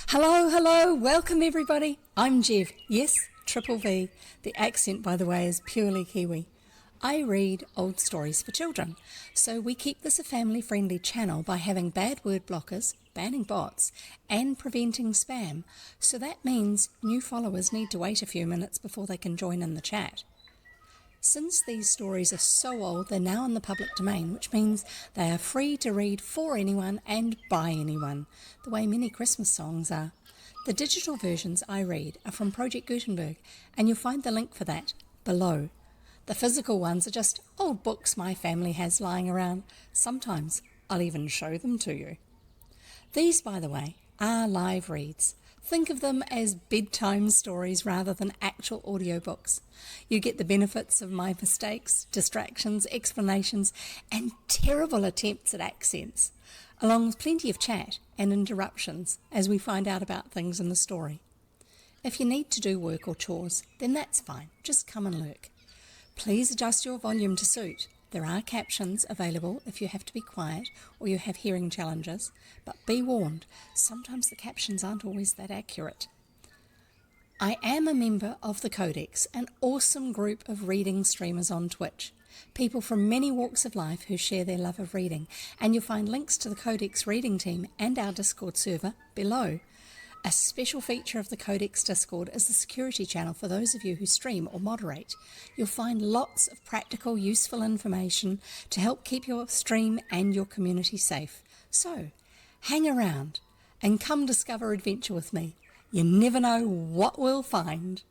Hello, hello, welcome everybody. I'm Jev. Yes, Triple V. The accent, by the way, is purely Kiwi. I read old stories for children, so we keep this a family-friendly channel by having bad word blockers, banning bots, and preventing spam. So that means new followers need to wait a few minutes before they can join in the chat. Since these stories are so old, they're now in the public domain, which means they are free to read for anyone and by anyone, the way many Christmas songs are. The digital versions I read are from Project Gutenberg, and you'll find the link for that below. The physical ones are just old books my family has lying around. Sometimes I'll even show them to you. These, by the way, are live reads. Think of them as bedtime stories rather than actual audiobooks. You get the benefits of my mistakes, distractions, explanations, and terrible attempts at accents, along with plenty of chat and interruptions as we find out about things in the story. If you need to do work or chores, then that's fine. Just come and lurk. Please adjust your volume to suit. There are captions available if you have to be quiet or you have hearing challenges, but be warned, sometimes the captions aren't always that accurate. I am a member of the Codex, an awesome group of reading streamers on Twitch. People from many walks of life who share their love of reading, and you'll find links to the Codex reading team and our Discord server below. A special feature of the Codex Discord is the security channel for those of you who stream or moderate. You'll find lots of practical, useful information to help keep your stream and your community safe. So, hang around and come discover adventure with me. You never know what we'll find.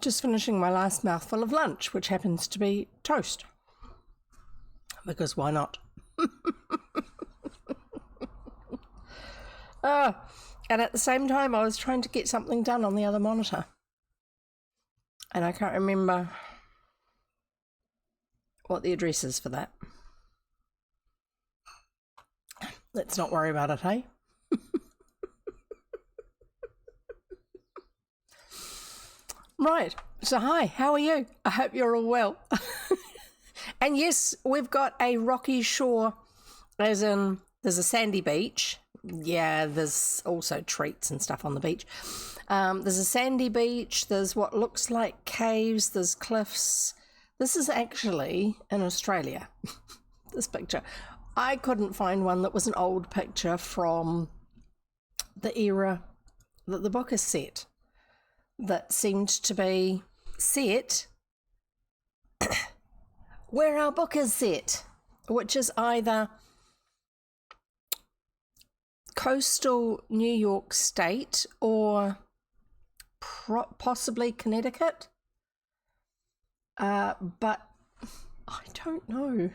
just finishing my last mouthful of lunch, which happens to be toast. Because why not? And at the same time, I was trying to get something done on the other monitor. And I can't remember what the address is for that. Let's not worry about it, hey? Right, so hi, how are you? I hope you're all well. And yes, we've got a rocky shore, as in there's a sandy beach. Yeah, there's also treats and stuff on the beach. There's a sandy beach, there's what looks like caves, there's cliffs. This is actually in Australia, this picture. I couldn't find one that was an old picture from the era that the book is set, that seemed to be set where our book is set, which is either coastal New York State or possibly Connecticut, but I don't know.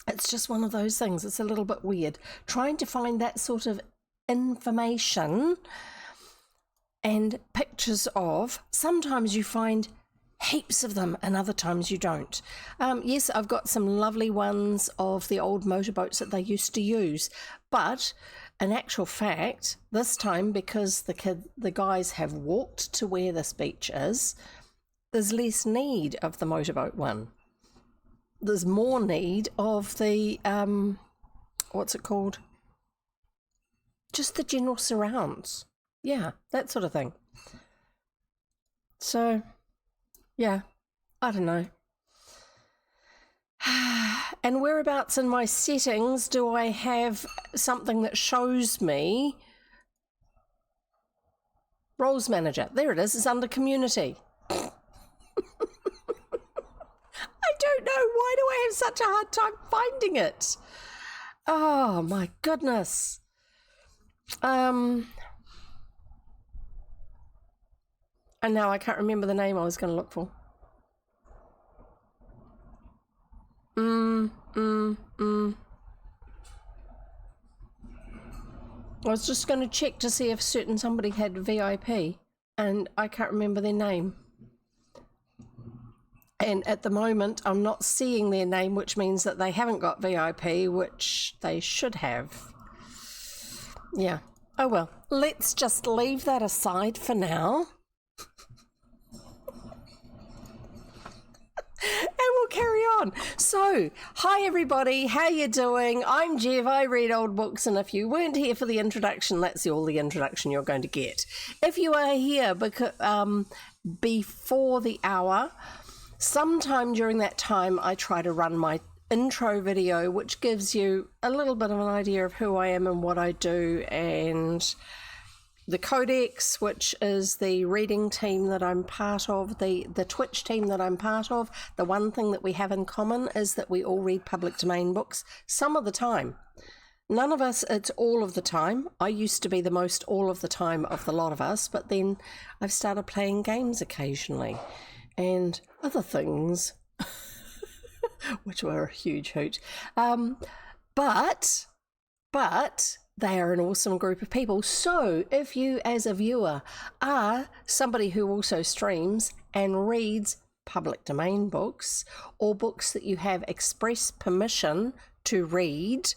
It's just one of those things. It's a little bit weird trying to find that sort of information and pictures of. Sometimes you find heaps of them and other times you don't. Yes, I've got some lovely ones of the old motorboats that they used to use, but in actual fact, this time, because the guys have walked to where this beach is, there's less need of the motorboat one. There's more need of the, what's it called? Just the general surrounds. Yeah, that sort of thing. So, yeah, I don't know. And whereabouts in my settings do I have something that shows me Roles Manager? There it is. It's under Community. I don't know. Why do I have such a hard time finding it? Oh, my goodness. And now I can't remember the name I was going to look for. I was just going to check to see if somebody had VIP, and I can't remember their name. And at the moment, I'm not seeing their name, which means that they haven't got VIP, which they should have. Yeah. Oh, well, let's just leave that aside for now. And we'll carry on. So, hi everybody, how you doing? I'm Jev, I read old books, and if you weren't here for the introduction, that's all the introduction you're going to get. If you are here before the hour, sometime during that time I try to run my intro video, which gives you a little bit of an idea of who I am and what I do, and the Codex, which is the reading team that I'm part of, the Twitch team that I'm part of. The one thing that we have in common is that we all read public domain books some of the time. None of us, it's all of the time. I used to be the most all of the time of the lot of us, but then I've started playing games occasionally and other things, which were a huge hoot. But they are an awesome group of people. So if you, as a viewer, are somebody who also streams and reads public domain books, or books that you have express permission to read,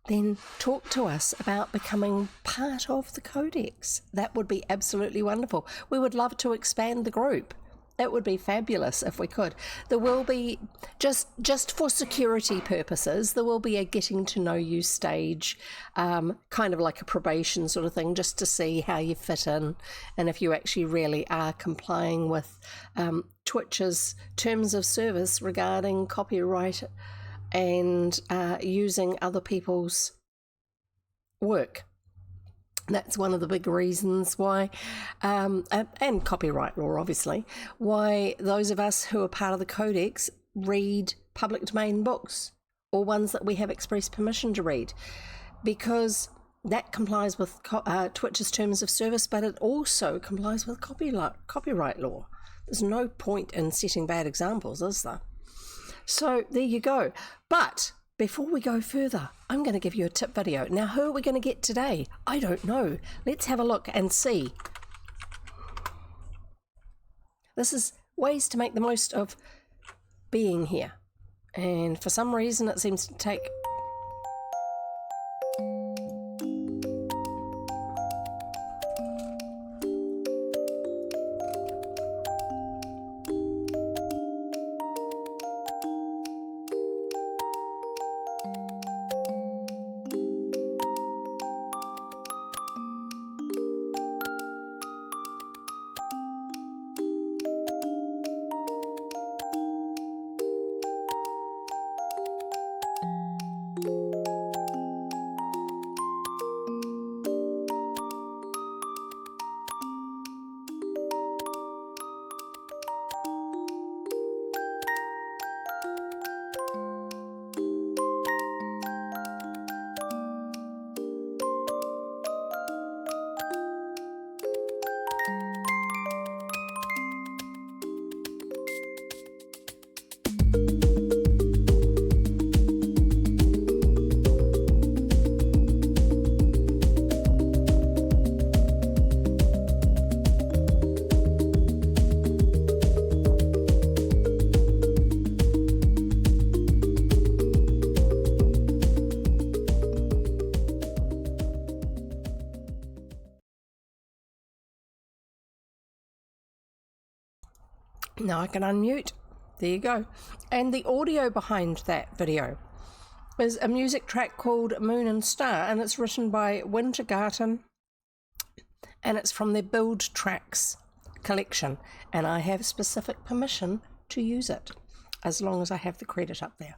then talk to us about becoming part of the Codex. That would be absolutely wonderful. We would love to expand the group. It would be fabulous if we could. There will be, just for security purposes, there will be a getting to know you stage, kind of like a probation sort of thing, just to see how you fit in and if you actually really are complying with Twitch's terms of service regarding copyright and using other people's work. That's one of the big reasons why, and copyright law, obviously, why those of us who are part of the Codex read public domain books, or ones that we have express permission to read. Because that complies with Twitch's terms of service, but it also complies with copyright law. There's no point in setting bad examples, is there? So there you go. But before we go further, I'm going to give you a tip video. Now, who are we going to get today? I don't know. Let's have a look and see. This is ways to make the most of being here. And for some reason, it seems to take... Now I can unmute. There you go. And the audio behind that video is a music track called Moon and Star, and it's written by Wintergarten, and it's from their Build Tracks collection, and I have specific permission to use it as long as I have the credit up there.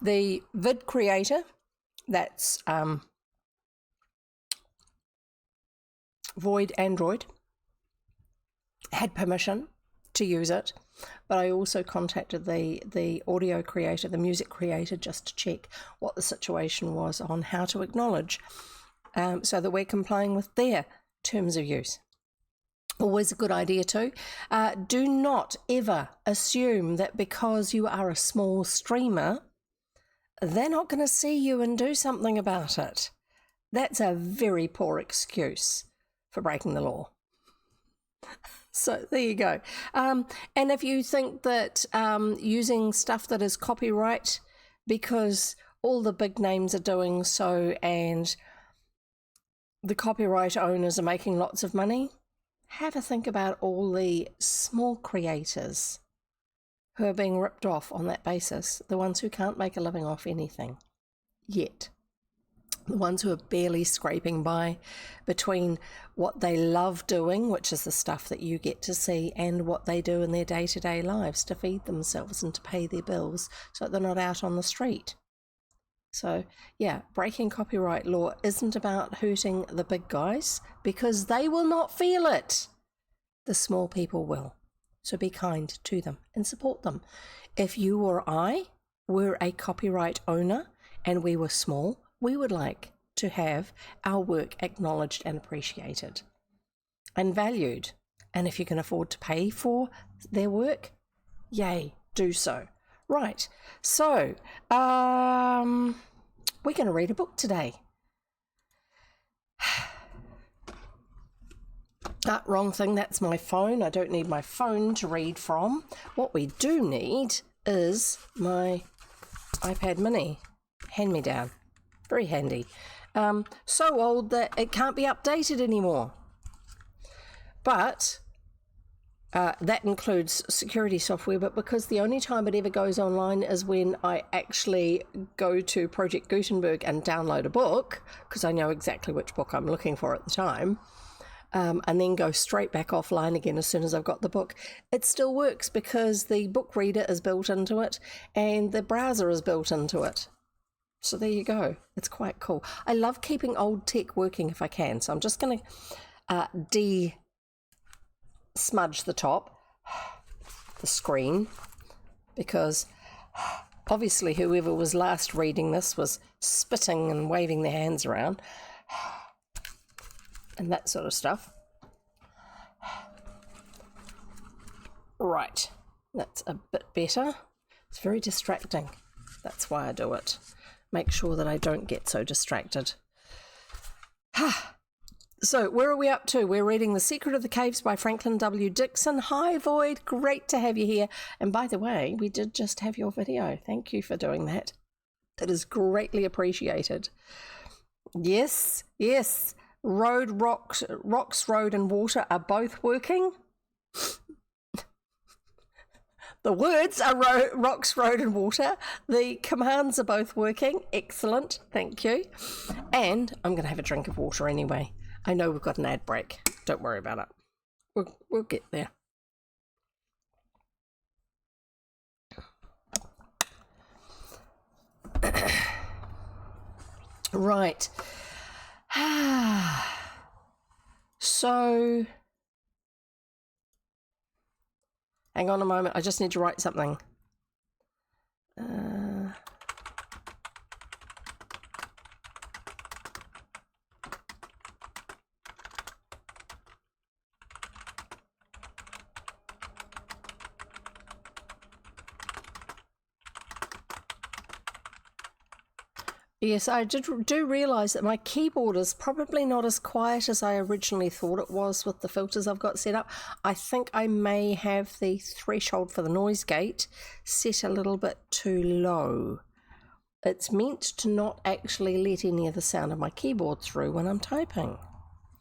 The vid creator, that's Void Android, had permission to use it, but I also contacted the audio creator, the music creator, just to check what the situation was on how to acknowledge, so that we're complying with their terms of use. Always a good idea too. Do not ever assume that because you are a small streamer, they're not going to see you and do something about it. That's a very poor excuse for breaking the law. So there you go. And if you think that using stuff that is copyright because all the big names are doing so and the copyright owners are making lots of money, have a think about all the small creators who are being ripped off on that basis, the ones who can't make a living off anything yet. The ones who are barely scraping by between what they love doing, which is the stuff that you get to see, and what they do in their day-to-day lives to feed themselves and to pay their bills so that they're not out on the street. So, yeah, breaking copyright law isn't about hurting the big guys because they will not feel it. The small people will. So be kind to them and support them. If you or I were a copyright owner and we were small, we would like to have our work acknowledged and appreciated and valued. And if you can afford to pay for their work, yay, do so. Right, so we're going to read a book today. Wrong thing, that's my phone. I don't need my phone to read from. What we do need is my iPad mini, hand-me-down. Very handy. So old that it can't be updated anymore. But that includes security software, but because the only time it ever goes online is when I actually go to Project Gutenberg and download a book, because I know exactly which book I'm looking for at the time, and then go straight back offline again as soon as I've got the book. It still works because the book reader is built into it and the browser is built into it. So there you go. It's quite cool. I love keeping old tech working if I can. So I'm just going to smudge the top, the screen, because Obviously, whoever was last reading this was spitting and waving their hands around and that sort of stuff. Right, that's a bit better. It's very distracting. That's why I do it. Make sure that I don't get so distracted. So, where are we up to? We're reading The Secret of the Caves by Franklin W. Dixon. Hi, Void. Great to have you here. And by the way, we did just have your video. Thank you for doing that. It is greatly appreciated. Yes, yes. Rocks, road, and water are both working. The words are rocks, road, and water. The commands are both working. Excellent. Thank you. And I'm going to have a drink of water anyway. I know we've got an ad break. Don't worry about it. We'll get there. Right. So, hang on a moment. I just need to write something. Yes, I do realise that my keyboard is probably not as quiet as I originally thought it was with the filters I've got set up. I think I may have the threshold for the noise gate set a little bit too low. It's meant to not actually let any of the sound of my keyboard through when I'm typing.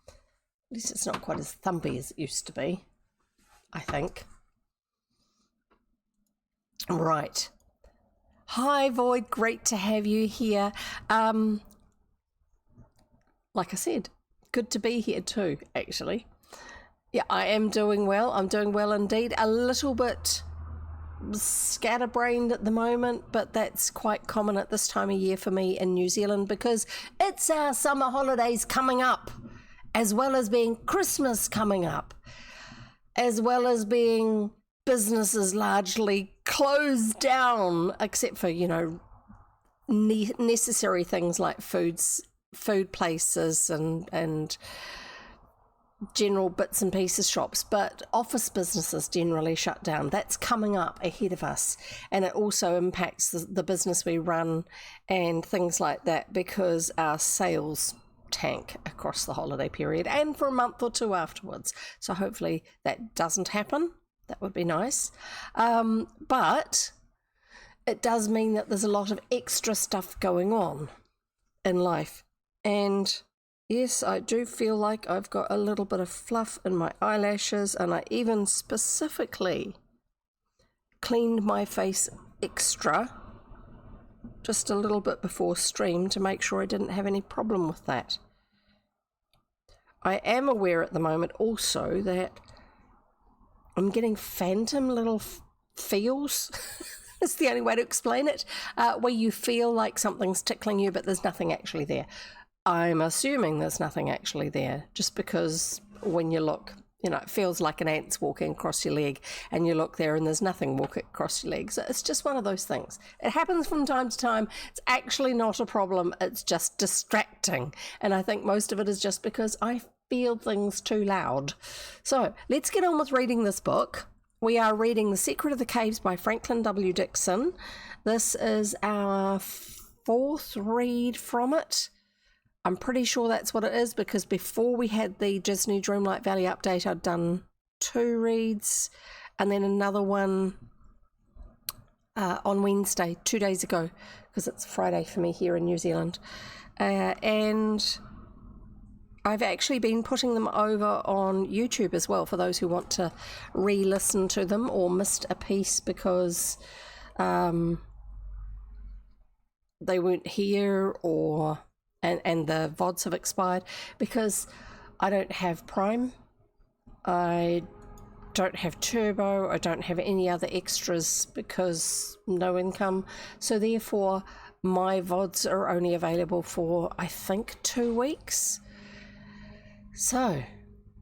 At least it's not quite as thumpy as it used to be, I think. Right. Hi, Void. Great to have you here. Like I said, good to be here too, actually. Yeah, I am doing well. I'm doing well indeed. A little bit scatterbrained at the moment, but that's quite common at this time of year for me in New Zealand because it's our summer holidays coming up, as well as being Christmas coming up, as well as being businesses largely closed down, except for, you know, necessary things like food places and general bits and pieces shops, but office businesses generally shut down. That's coming up ahead of us, and it also impacts the business we run and things like that because our sales tank across the holiday period and for a month or two afterwards. So hopefully that doesn't happen. That would be nice. But it does mean that there's a lot of extra stuff going on in life. And yes, I do feel like I've got a little bit of fluff in my eyelashes, and I even specifically cleaned my face extra just a little bit before stream to make sure I didn't have any problem with that. I am aware at the moment also that I'm getting phantom little feels. It's the only way to explain it, where you feel like something's tickling you, but there's nothing actually there. I'm assuming there's nothing actually there, just because when you look, you know, it feels like an ant's walking across your leg, and you look there and there's nothing walking across your leg. So it's just one of those things. It happens from time to time. It's actually not a problem. It's just distracting. And I think most of it is just because I feel things too loud. So let's get on with reading this book. We are reading The Secret of the Caves by Franklin W. Dixon. This is our fourth read from it. I'm pretty sure that's what it is, because before we had the Disney Dreamlight Valley update, I'd done 2 reads and then another one on Wednesday, 2 days ago, because it's Friday for me here in New Zealand. And I've actually been putting them over on YouTube as well for those who want to re-listen to them or missed a piece because they weren't here, or and the VODs have expired, because I don't have Prime, I don't have Turbo, I don't have any other extras because no income. So therefore my VODs are only available for, I think, 2 weeks. So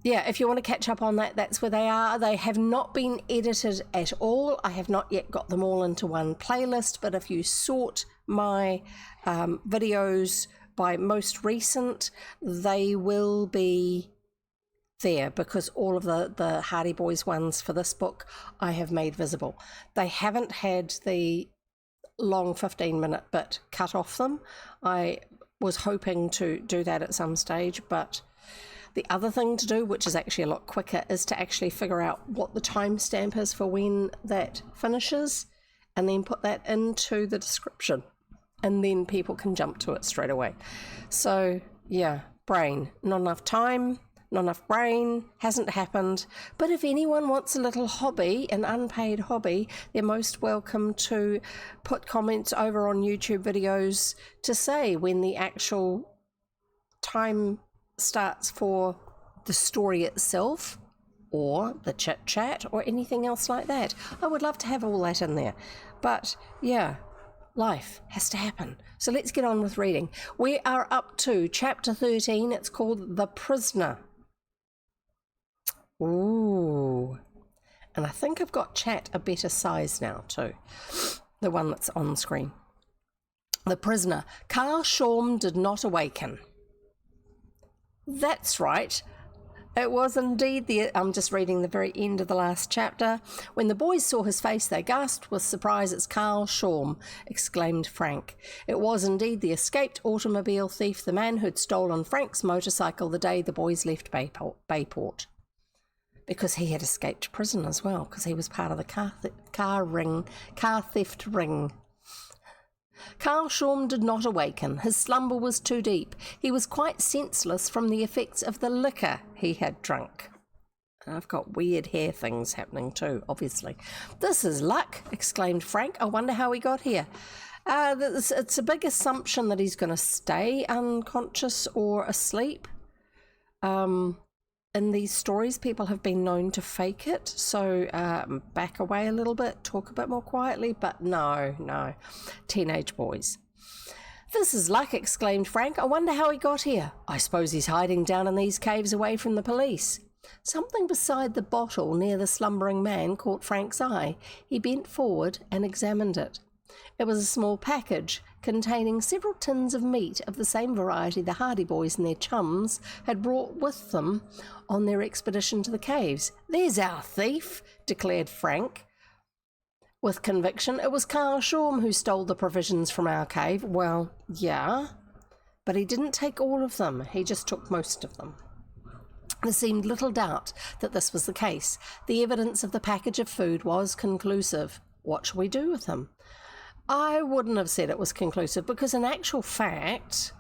yeah, if you want to catch up on that, that's where they are. They have not been edited at all. I have not yet got them all into one playlist, but if you sort my videos by most recent, they will be there, because all of the Hardy Boys ones for this book I have made visible. They haven't had the long 15-minute bit cut off them. I was hoping to do that at some stage, but the other thing to do, which is actually a lot quicker, is to actually figure out what the timestamp is for when that finishes, and then put that into the description, and then people can jump to it straight away. So yeah, brain, not enough time, not enough brain, hasn't happened. But if anyone wants a little hobby, an unpaid hobby, they're most welcome to put comments over on YouTube videos to say when the actual time starts for the story itself, or the chit chat, or anything else like that. I would love to have all that in there. But yeah, life has to happen. So let's get on with reading. We are up to chapter 13. It's called The Prisoner. Ooh. And I think I've got chat a better size now too. The one that's on screen. The Prisoner. Carl Shorm did not awaken. That's right. It was indeed I'm just reading the very end of the last chapter. When the boys saw his face, they gasped with surprise. "It's Carl Shorm," exclaimed Frank. It was indeed the escaped automobile thief, the man who'd stolen Frank's motorcycle the day the boys left Bayport. Because he had escaped prison as well, because he was part of the car theft ring. Carl Shorm did not awaken. His slumber was too deep. He was quite senseless from the effects of the liquor he had drunk. And I've got weird hair things happening too, obviously. "This is luck," exclaimed Frank. "I wonder how he got here." It's a big assumption that he's going to stay unconscious or asleep. In these stories, people have been known to fake it, so back away a little bit, talk a bit more quietly, but no, teenage boys. "This is luck," exclaimed Frank. "I wonder how he got here. I suppose he's hiding down in these caves away from the police." Something beside the bottle near the slumbering man caught Frank's eye. He bent forward and examined it. It was a small package containing several tins of meat of the same variety the Hardy Boys and their chums had brought with them on their expedition to the caves. "There's our thief," declared Frank with conviction. "It was Carl Shorm who stole the provisions from our cave." "Well, yeah, but he didn't take all of them. He just took most of them." There seemed little doubt that this was the case. The evidence of the package of food was conclusive. What shall we do with him? I wouldn't have said it was conclusive, because in actual fact,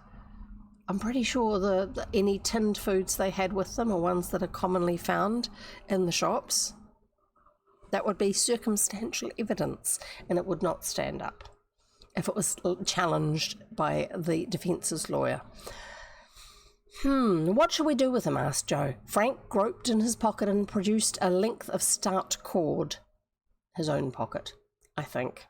I'm pretty sure any tinned foods they had with them are ones that are commonly found in the shops. That would be circumstantial evidence, and it would not stand up if it was challenged by the defence's lawyer. "What shall we do with him?" asked Joe. Frank groped in his pocket and produced a length of stout cord. His own pocket, I think.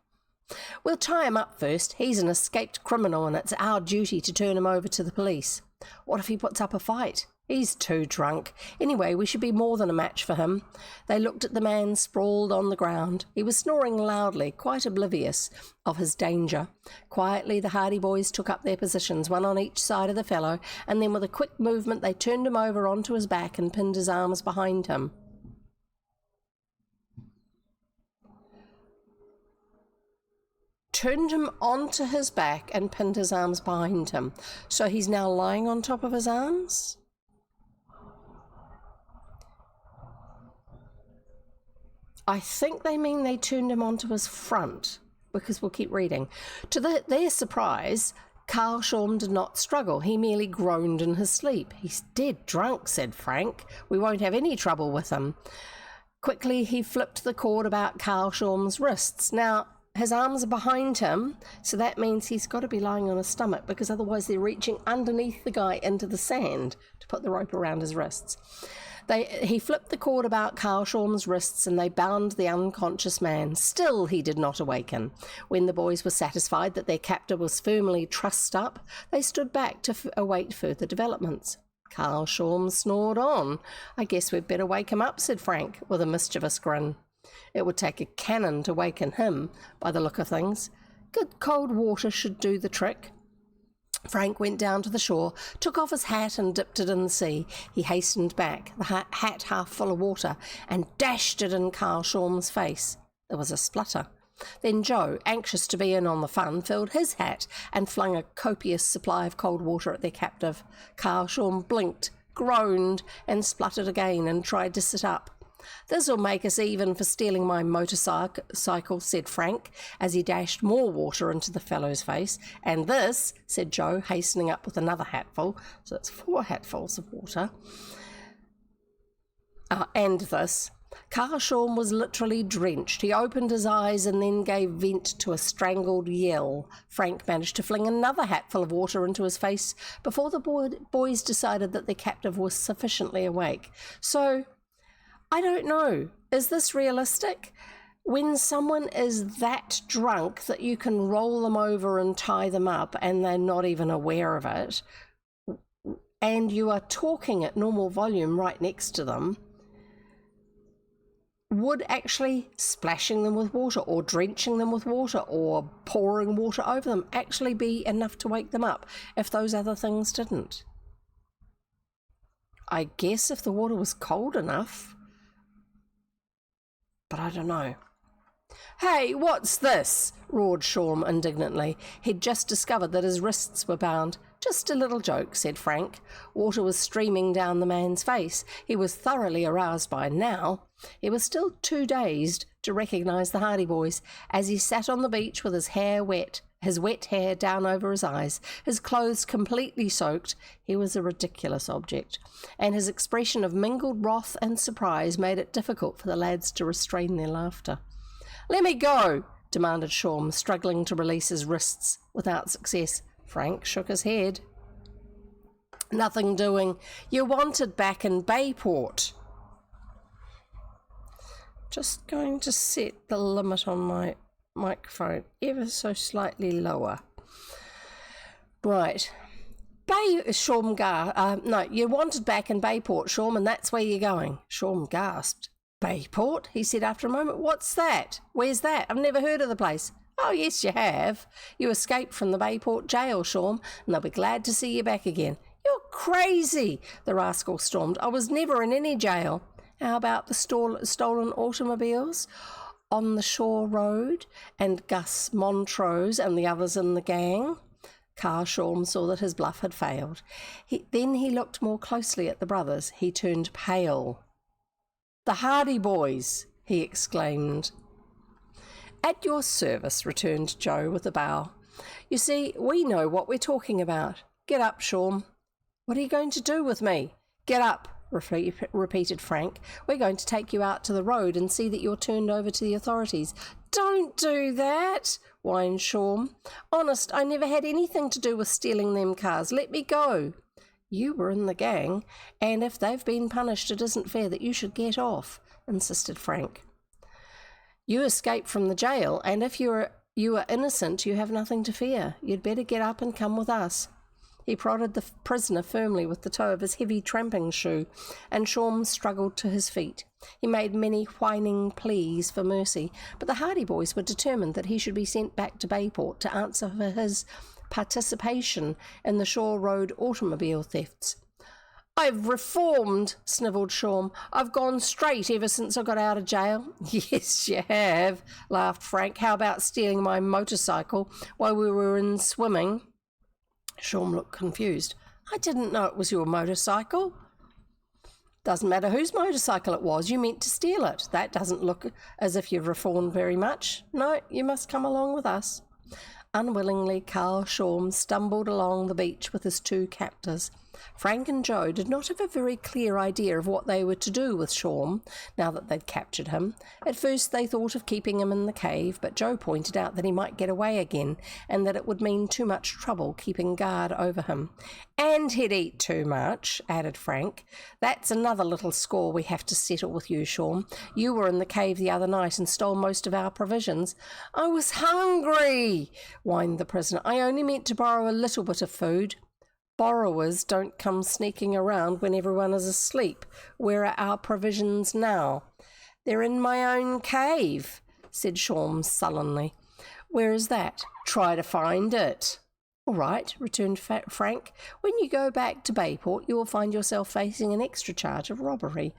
"We'll tie him up first. He's an escaped criminal, and it's our duty to turn him over to the police." "What if he puts up a fight?" "He's too drunk. Anyway, we should be more than a match for him." They looked at the man sprawled on the ground. He was snoring loudly, quite oblivious of his danger. Quietly, the Hardy Boys took up their positions, one on each side of the fellow, and then with a quick movement they turned him over onto his back and pinned his arms behind him. Turned him onto his back and pinned his arms behind him. So he's now lying on top of his arms? I think they mean they turned him onto his front, because we'll keep reading. To their surprise, Carl Shorm did not struggle. He merely groaned in his sleep. "He's dead drunk," said Frank. "We won't have any trouble with him." Quickly, he flipped the cord about Carl Shorm's wrists. Now, his arms are behind him, so that means he's got to be lying on his stomach, because otherwise they're reaching underneath the guy into the sand to put the rope around his wrists. He flipped the cord about Carl Shorm's wrists, and they bound the unconscious man. Still he did not awaken. When the boys were satisfied that their captor was firmly trussed up, they stood back to await further developments. Carl Shorm snored on. I guess we'd better wake him up, said Frank, with a mischievous grin. It would take a cannon to waken him, by the look of things. Good cold water should do the trick. Frank went down to the shore, took off his hat and dipped it in the sea. He hastened back, the hat half full of water, and dashed it in Carl Shorm's face. There was a splutter. Then Joe, anxious to be in on the fun, filled his hat and flung a copious supply of cold water at their captive. Carl Shorm blinked, groaned, and spluttered again and tried to sit up. "This'll make us even for stealing my motorcycle," said Frank, as he dashed more water into the fellow's face. "And this," said Joe, hastening up with another hatful, so it's 4 hatfuls of water. "And this." Carl Shorm was literally drenched. He opened his eyes and then gave vent to a strangled yell. Frank managed to fling another hatful of water into his face before the boys decided that their captive was sufficiently awake. So, I don't know. Is this realistic? When someone is that drunk that you can roll them over and tie them up and they're not even aware of it, and you are talking at normal volume right next to them, would actually splashing them with water or drenching them with water or pouring water over them actually be enough to wake them up if those other things didn't? I guess if the water was cold enough, but I don't know. "Hey, what's this?" roared Shorm indignantly. He'd just discovered that his wrists were bound. "Just a little joke," said Frank. Water was streaming down the man's face. He was thoroughly aroused by now. He was still too dazed to recognise the Hardy Boys. As he sat on the beach with his wet hair down over his eyes, his clothes completely soaked, he was a ridiculous object, and his expression of mingled wrath and surprise made it difficult for the lads to restrain their laughter. "Let me go," demanded Shorm, struggling to release his wrists without success. Frank shook his head. "Nothing doing. You're wanted back in Bayport." Just going to set the limit on my microphone ever so slightly lower. Right. Shorm you're wanted back in Bayport, Shorm, and that's where you're going. Shorm gasped. "Bayport?" he said after a moment. "What's that? Where's that? I've never heard of the place." "Oh, yes, you have. You escaped from the Bayport jail, Shorm, and they'll be glad to see you back again." "You're crazy," the rascal stormed. "I was never in any jail." "How about the stolen automobiles on the Shore Road and Gus Montrose and the others in the gang?" Carl Shorm saw that his bluff had failed. Then he looked more closely at the brothers. He turned pale. "The Hardy Boys!" he exclaimed. "At your service," returned Joe with a bow. "You see, we know what we're talking about. Get up, Shorm." "What are you going to do with me?" "Get up," repeated Frank. "We're going to take you out to the road and see that you're turned over to the authorities." "Don't do that," whined Shorm. "Honest, I never had anything to do with stealing them cars. Let me go." "You were in the gang, and if they've been punished, it isn't fair that you should get off," insisted Frank. "You escaped from the jail, and if you are innocent, you have nothing to fear. You'd better get up and come with us." He prodded the prisoner firmly with the toe of his heavy tramping shoe, and Shorm struggled to his feet. He made many whining pleas for mercy, but the Hardy Boys were determined that he should be sent back to Bayport to answer for his participation in the Shore Road automobile thefts. "I've reformed," snivelled Shorm. "I've gone straight ever since I got out of jail." "Yes, you have," laughed Frank. "How about stealing my motorcycle while we were in swimming?" Shorm looked confused. "I didn't know it was your motorcycle." "Doesn't matter whose motorcycle it was. You meant to steal it. That doesn't look as if you've reformed very much. No, you must come along with us." Unwillingly, Carl Shorm stumbled along the beach with his 2 captors. Frank and Joe did not have a very clear idea of what they were to do with Shorm now that they'd captured him. At first they thought of keeping him in the cave, but Joe pointed out that he might get away again and that it would mean too much trouble keeping guard over him. "And he'd eat too much," added Frank. "That's another little score we have to settle with you, Shorm. You were in the cave the other night and stole most of our provisions." "I was hungry," whined the prisoner. "I only meant to borrow a little bit of food." Borrowers don't come sneaking around when everyone is asleep. Where are our provisions now? They're in my own cave, said Shaun sullenly. Where is that? Try to find it. All right, returned Frank. When you go back to Bayport, you will find yourself facing an extra charge of robbery.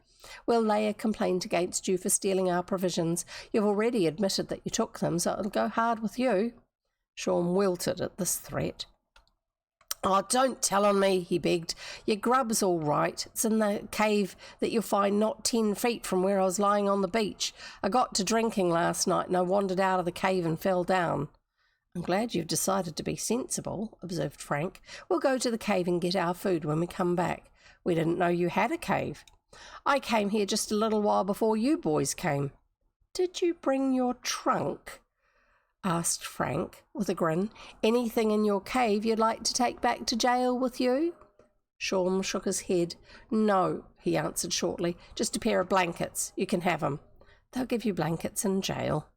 We'll lay a complaint against you for stealing our provisions. You've already admitted that you took them, so it'll go hard with you. Shaun wilted at this threat. Oh, don't tell on me, he begged. Your grub's all right. It's in the cave that you'll find not 10 feet from where I was lying on the beach. I got to drinking last night and I wandered out of the cave and fell down. I'm glad you've decided to be sensible, observed Frank. We'll go to the cave and get our food when we come back. We didn't know you had a cave. I came here just a little while before you boys came. Did you bring your trunk? Asked Frank with a grin. Anything in your cave you'd like to take back to jail with you? Shaun shook his head. No, he answered shortly. Just a pair of blankets. You can have 'em. They'll give you blankets in jail.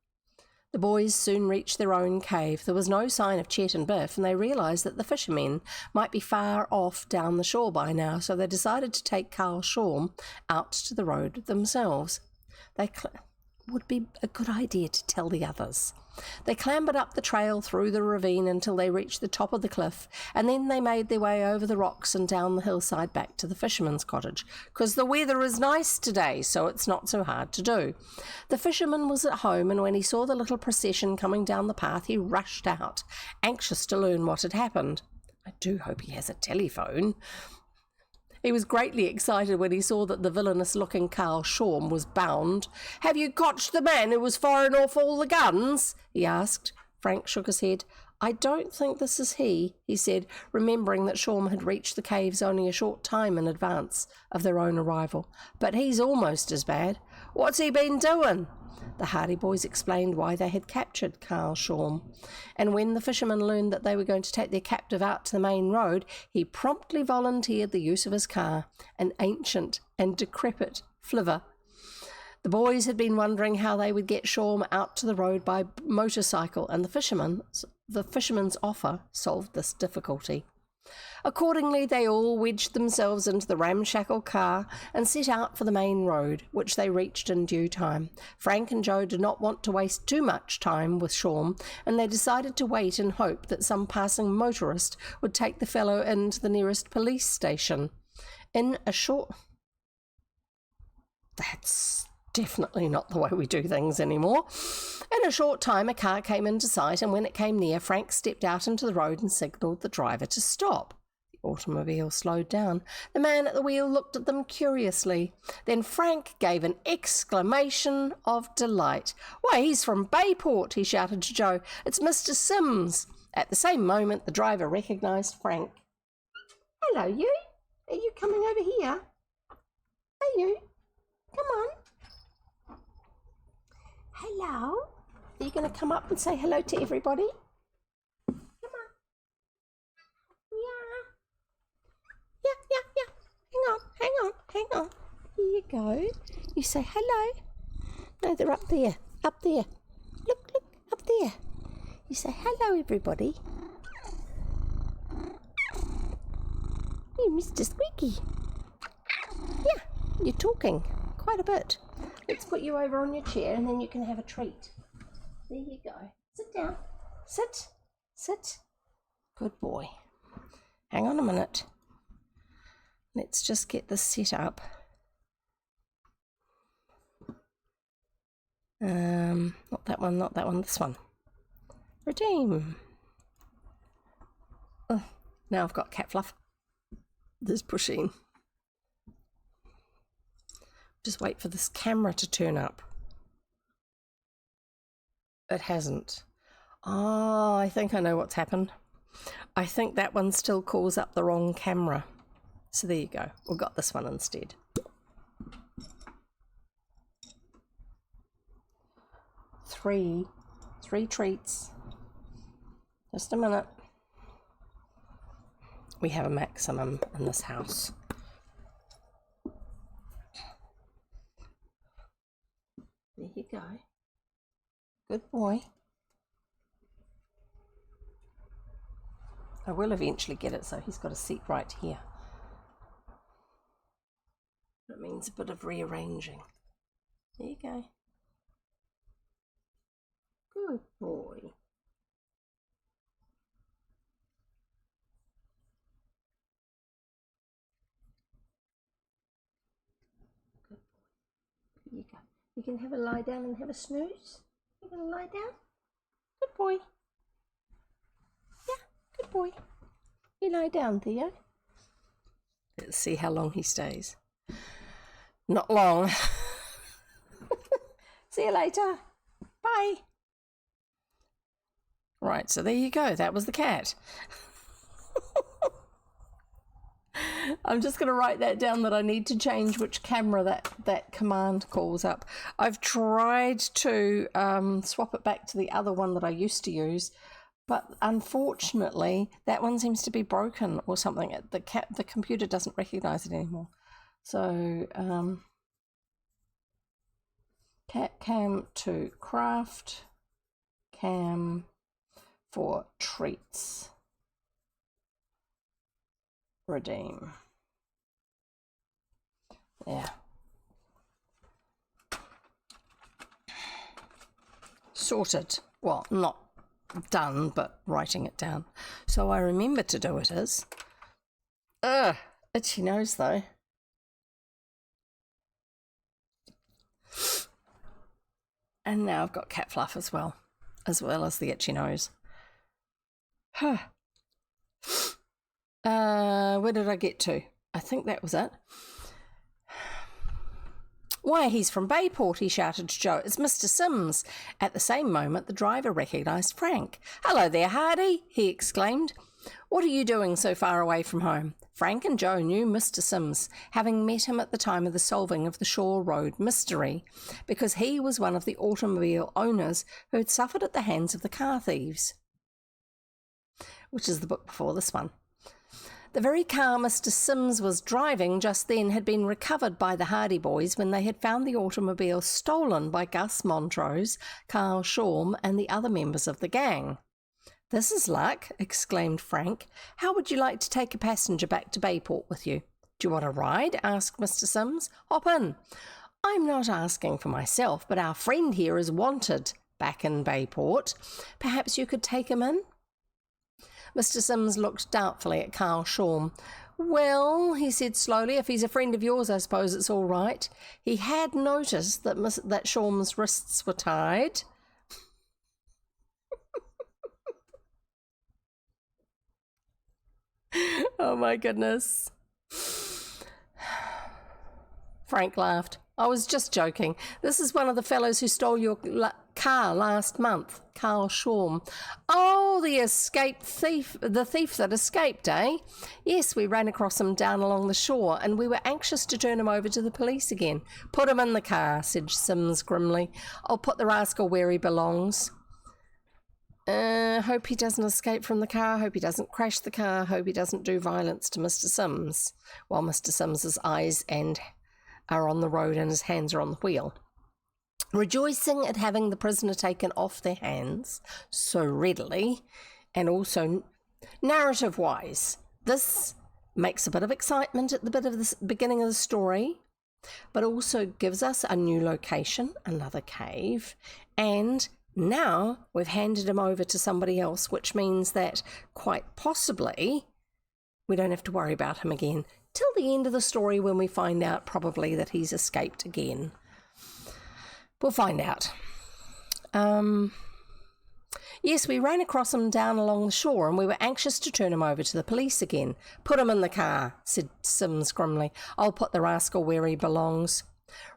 The boys soon reached their own cave. There was no sign of Chet and Biff, and they realised that the fishermen might be far off down the shore by now, so they decided to take Carl Shaun out to the road themselves. Would be a good idea to tell the others. They clambered up the trail through the ravine until they reached the top of the cliff, and then they made their way over the rocks and down the hillside back to the fisherman's cottage, because the weather is nice today, so it's not so hard to do. The fisherman was at home, and when he saw the little procession coming down the path, he rushed out, anxious to learn what had happened. I do hope he has a telephone. He was greatly excited when he saw that the villainous-looking Carl Shaun was bound. Have you cotched the man who was firing off all the guns? He asked. Frank shook his head. I don't think this is he said, remembering that Shaun had reached the caves only a short time in advance of their own arrival. But he's almost as bad. What's he been doing? The Hardy Boys explained why they had captured Carl Shaun, and when the fisherman learned that they were going to take their captive out to the main road, he promptly volunteered the use of his car, an ancient and decrepit flivver. The boys had been wondering how they would get Shaun out to the road by motorcycle, and the fisherman's offer solved this difficulty. Accordingly, they all wedged themselves into the ramshackle car and set out for the main road, which they reached in due time. Frank and Joe did not want to waste too much time with Shaun, and they decided to wait and hope that some passing motorist would take the fellow into the nearest police station. That's definitely not the way we do things anymore. In a short time, a car came into sight, and when it came near, Frank stepped out into the road and signalled the driver to stop. The automobile slowed down. The man at the wheel looked at them curiously. Then Frank gave an exclamation of delight. Why, he's from Bayport, he shouted to Joe. It's Mr. Sims. At the same moment, the driver recognised Frank. Hello, you. Are you coming over here? Are you? Come on. Hello. Are you going to come up and say hello to everybody? Come on. Yeah. Hang on. Here you go. You say hello. No, they're up there. Look, up there. You say hello, everybody. You, Mr. Squeaky. Yeah, you're talking quite a bit. Let's put you over on your chair and then you can have a treat. There you go. Sit down. Sit. Good boy. Hang on a minute. Let's just get this set up. Not that one, this one. Redeem. Oh, now I've got cat fluff. This pushing. Just wait for this camera to turn up. It hasn't. Oh, I think I know what's happened. I think that one still calls up the wrong camera. So there you go. We've got this one instead. Three treats. Just a minute. We have a maximum in this house. There you go. Good boy. I will eventually get it, so he's got a seat right here. It means a bit of rearranging. There you go. Good boy. Good boy. Here you go. You can have a lie down and have a snooze. You gonna lie down? Good boy. Yeah, good boy. You lie down, Theo. Let's see how long he stays. Not long. See you later. Bye. Right, so there you go. That was the cat. I'm just going to write that down, that I need to change which camera that command calls up. I've tried to swap it back to the other one that I used to use, but unfortunately that one seems to be broken or something. The computer doesn't recognize it anymore. So cat cam to craft, cam for treats, redeem. Yeah. Sorted. Well, not done, but writing it down. So I remember to do it is. Itchy nose though. And now I've got cat fluff as well as the itchy nose. Where did I get to? I think that was it. Why, he's from Bayport, he shouted to Joe. It's Mr. Sims. At the same moment, the driver recognised Frank. Hello there, Hardy, he exclaimed. What are you doing so far away from home? Frank and Joe knew Mr. Sims, having met him at the time of the solving of the Shore Road mystery, because he was one of the automobile owners who had suffered at the hands of the car thieves, which is the book before this one. The very car Mr. Sims was driving just then had been recovered by the Hardy boys when they had found the automobile stolen by Gus Montrose, Carl Shorm, and the other members of the gang. This is luck, exclaimed Frank. How would you like to take a passenger back to Bayport with you? Do you want a ride? Asked Mr. Sims. Hop in. I'm not asking for myself, but our friend here is wanted back in Bayport. Perhaps you could take him in? Mr. Sims looked doubtfully at Carl Shorm. Well, he said slowly, if he's a friend of yours, I suppose it's all right. He had noticed that Shorm's wrists were tied. Oh my goodness. Frank laughed. I was just joking. This is one of the fellows who stole your car last month, Carl Shorm. Oh, the thief that escaped, eh? Yes, we ran across him down along the shore, and we were anxious to turn him over to the police again. Put him in the car, said Sims grimly. I'll put the rascal where he belongs. Hope he doesn't escape from the car, hope he doesn't crash the car, hope he doesn't do violence to Mr. Sims, while Mr. Sims's eyes are on the road and his hands are on the wheel. Rejoicing at having the prisoner taken off their hands so readily, and also narrative-wise, this makes a bit of excitement at the beginning of the story, but also gives us a new location, another cave, and now we've handed him over to somebody else, which means that quite possibly we don't have to worry about him again till the end of the story, when we find out probably that he's escaped again. We'll find out. Yes, we ran across him down along the shore and we were anxious to turn him over to the police again. Put him in the car, said Sims grimly. I'll put the rascal where he belongs.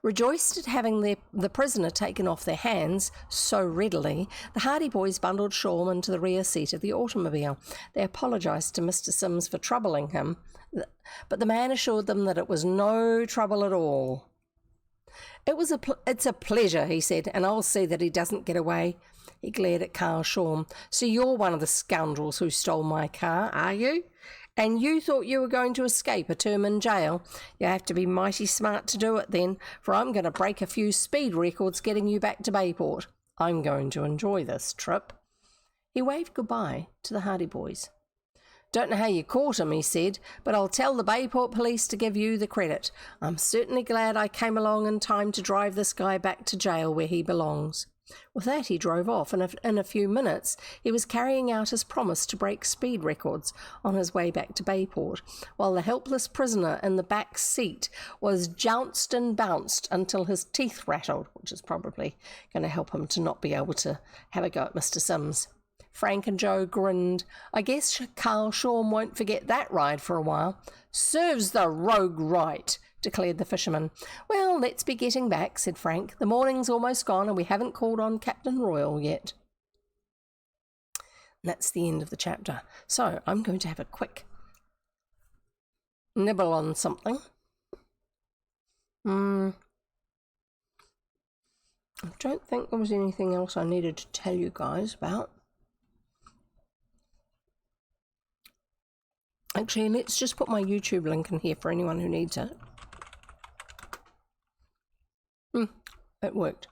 Rejoiced at having the prisoner taken off their hands so readily, the Hardy boys bundled Shorm into the rear seat of the automobile. They apologised to Mr. Sims for troubling him, but the man assured them that it was no trouble at all. It's a pleasure, he said, and I'll see that he doesn't get away. He glared at Carl Shorm. So you're one of the scoundrels who stole my car, are you? And you thought you were going to escape a term in jail? You have to be mighty smart to do it then, for I'm going to break a few speed records getting you back to Bayport. I'm going to enjoy this trip. He waved goodbye to the Hardy boys. Don't know how you caught him, he said, but I'll tell the Bayport police to give you the credit. I'm certainly glad I came along in time to drive this guy back to jail where he belongs. With that, he drove off, and in a few minutes he was carrying out his promise to break speed records on his way back to Bayport, while the helpless prisoner in the back seat was jounced and bounced until his teeth rattled, which is probably going to help him to not be able to have a go at Mr. Sims. Frank and Joe grinned. I guess Carl Shawn won't forget that ride for a while. Serves the rogue right, declared the fisherman. Well, let's be getting back, said Frank. The morning's almost gone and we haven't called on Captain Royal yet. That's the end of the chapter. So I'm going to have a quick nibble on something. I don't think there was anything else I needed to tell you guys about. Actually, let's just put my YouTube link in here for anyone who needs it. It worked.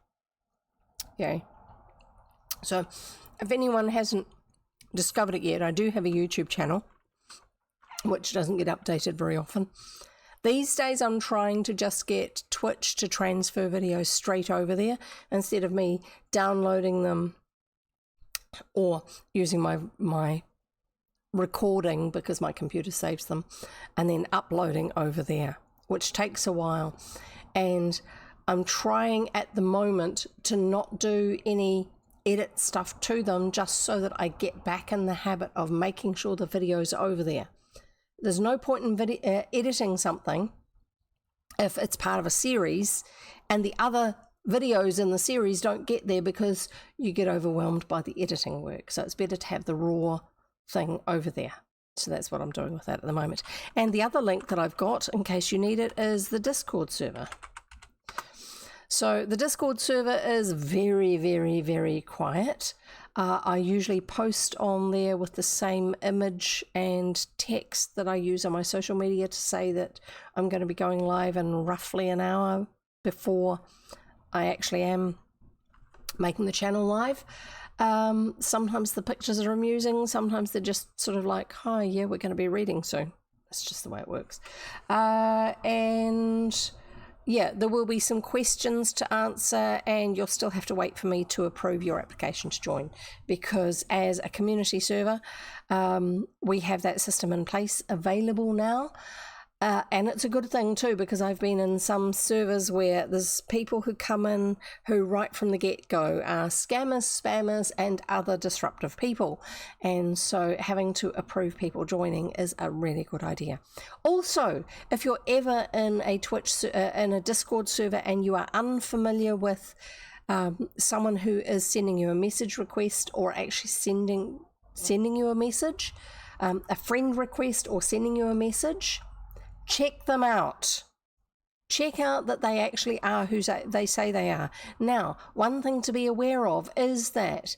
Yay. So, if anyone hasn't discovered it yet, I do have a YouTube channel, which doesn't get updated very often. These days, I'm trying to just get Twitch to transfer videos straight over there, instead of me downloading them or using my recording, because my computer saves them, and then uploading over there, which takes a while. And I'm trying at the moment to not do any edit stuff to them, just so that I get back in the habit of making sure the video's over there. There's no point in editing something if it's part of a series and the other videos in the series don't get there, because you get overwhelmed by the editing work. So it's better to have the raw thing over there. So that's what I'm doing with that at the moment. And the other link that I've got, in case you need it, is the Discord server. So the Discord server is very, very, very quiet. I usually post on there with the same image and text that I use on my social media to say that I'm going to be going live in roughly an hour before I actually am making the channel live. Sometimes the pictures are amusing, sometimes they're just sort of like, hi, yeah, we're going to be reading soon. That's just the way it works. And yeah, there will be some questions to answer, and you'll still have to wait for me to approve your application to join, because as a community server, we have that system in place available now. And it's a good thing too, because I've been in some servers where there's people who come in who right from the get-go are scammers, spammers, and other disruptive people. And so having to approve people joining is a really good idea. Also, if you're ever in a in a Discord server and you are unfamiliar with someone who is sending you a message request, or actually sending you a message, a friend request or sending you a message, check them out. Check out that they actually are who they say they are. Now, one thing to be aware of is that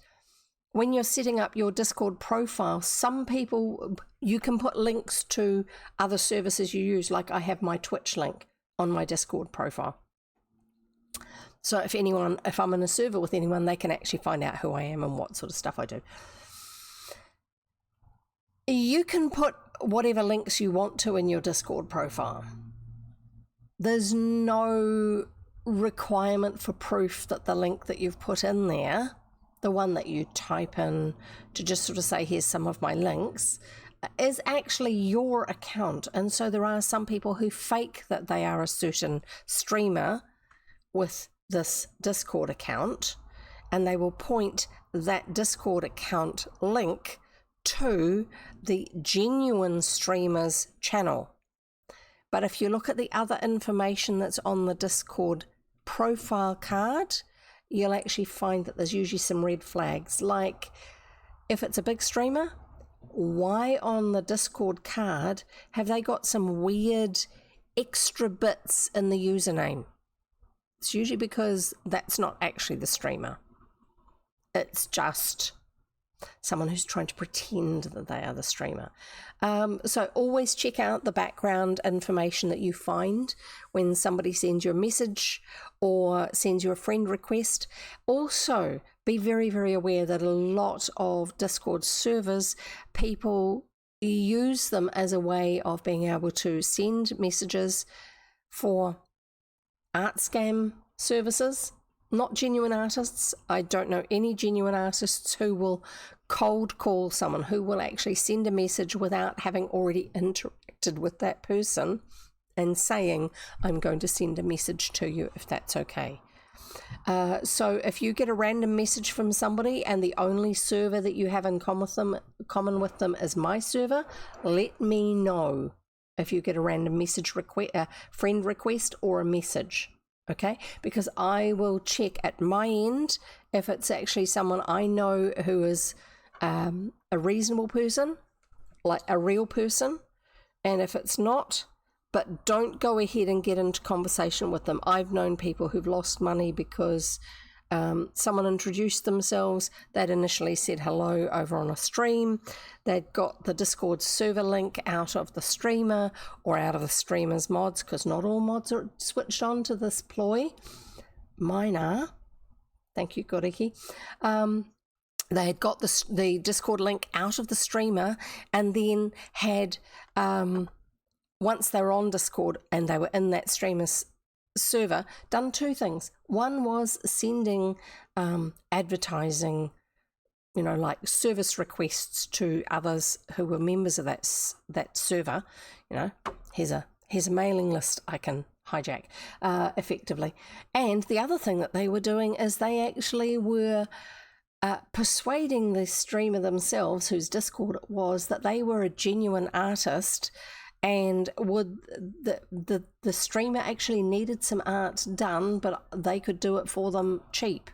when you're setting up your Discord profile, some people, you can put links to other services you use. Like I have my Twitch link on my Discord profile. So if I'm in a server with anyone, they can actually find out who I am and what sort of stuff I do. You can put whatever links you want to in your Discord profile. There's no requirement for proof that the link that you've put in there, the one that you type in to just sort of say, here's some of my links, is actually your account. And so there are some people who fake that they are a certain streamer with this Discord account, and they will point that Discord account link to the genuine streamer's channel. But if you look at the other information that's on the Discord profile card, you'll actually find that there's usually some red flags. Like if it's a big streamer, why on the Discord card have they got some weird extra bits in the username? It's usually because that's not actually the streamer. It's just someone who's trying to pretend that they are the streamer. So always check out the background information that you find when somebody sends you a message or sends you a friend request. Also, be very, very aware that a lot of Discord servers, people use them as a way of being able to send messages for art scam services, not genuine artists. I don't know any genuine artists who will cold call someone, who will actually send a message without having already interacted with that person and saying, I'm going to send a message to you if that's okay. So if you get a random message from somebody and the only server that you have in common with them is my server, let me know if you get a random message request, a friend request or a message, okay? Because I will check at my end if it's actually someone I know who is a reasonable person, like a real person, and if it's not, but don't go ahead and get into conversation with them. I've known people who've lost money because someone introduced themselves. They'd initially said hello over on a stream. They'd got the Discord server link out of the streamer or out of the streamer's mods, because not all mods are switched on to this ploy. Mine are. Thank you, Goriki. They had got the Discord link out of the streamer and then had... once they were on Discord and they were in that streamer's server, done two things. One was sending advertising, like service requests to others who were members of that server. Here's a mailing list I can hijack effectively. And the other thing that they were doing is they actually were persuading the streamer themselves, whose Discord it was, that they were a genuine artist, and would the streamer actually needed some art done, but they could do it for them cheap.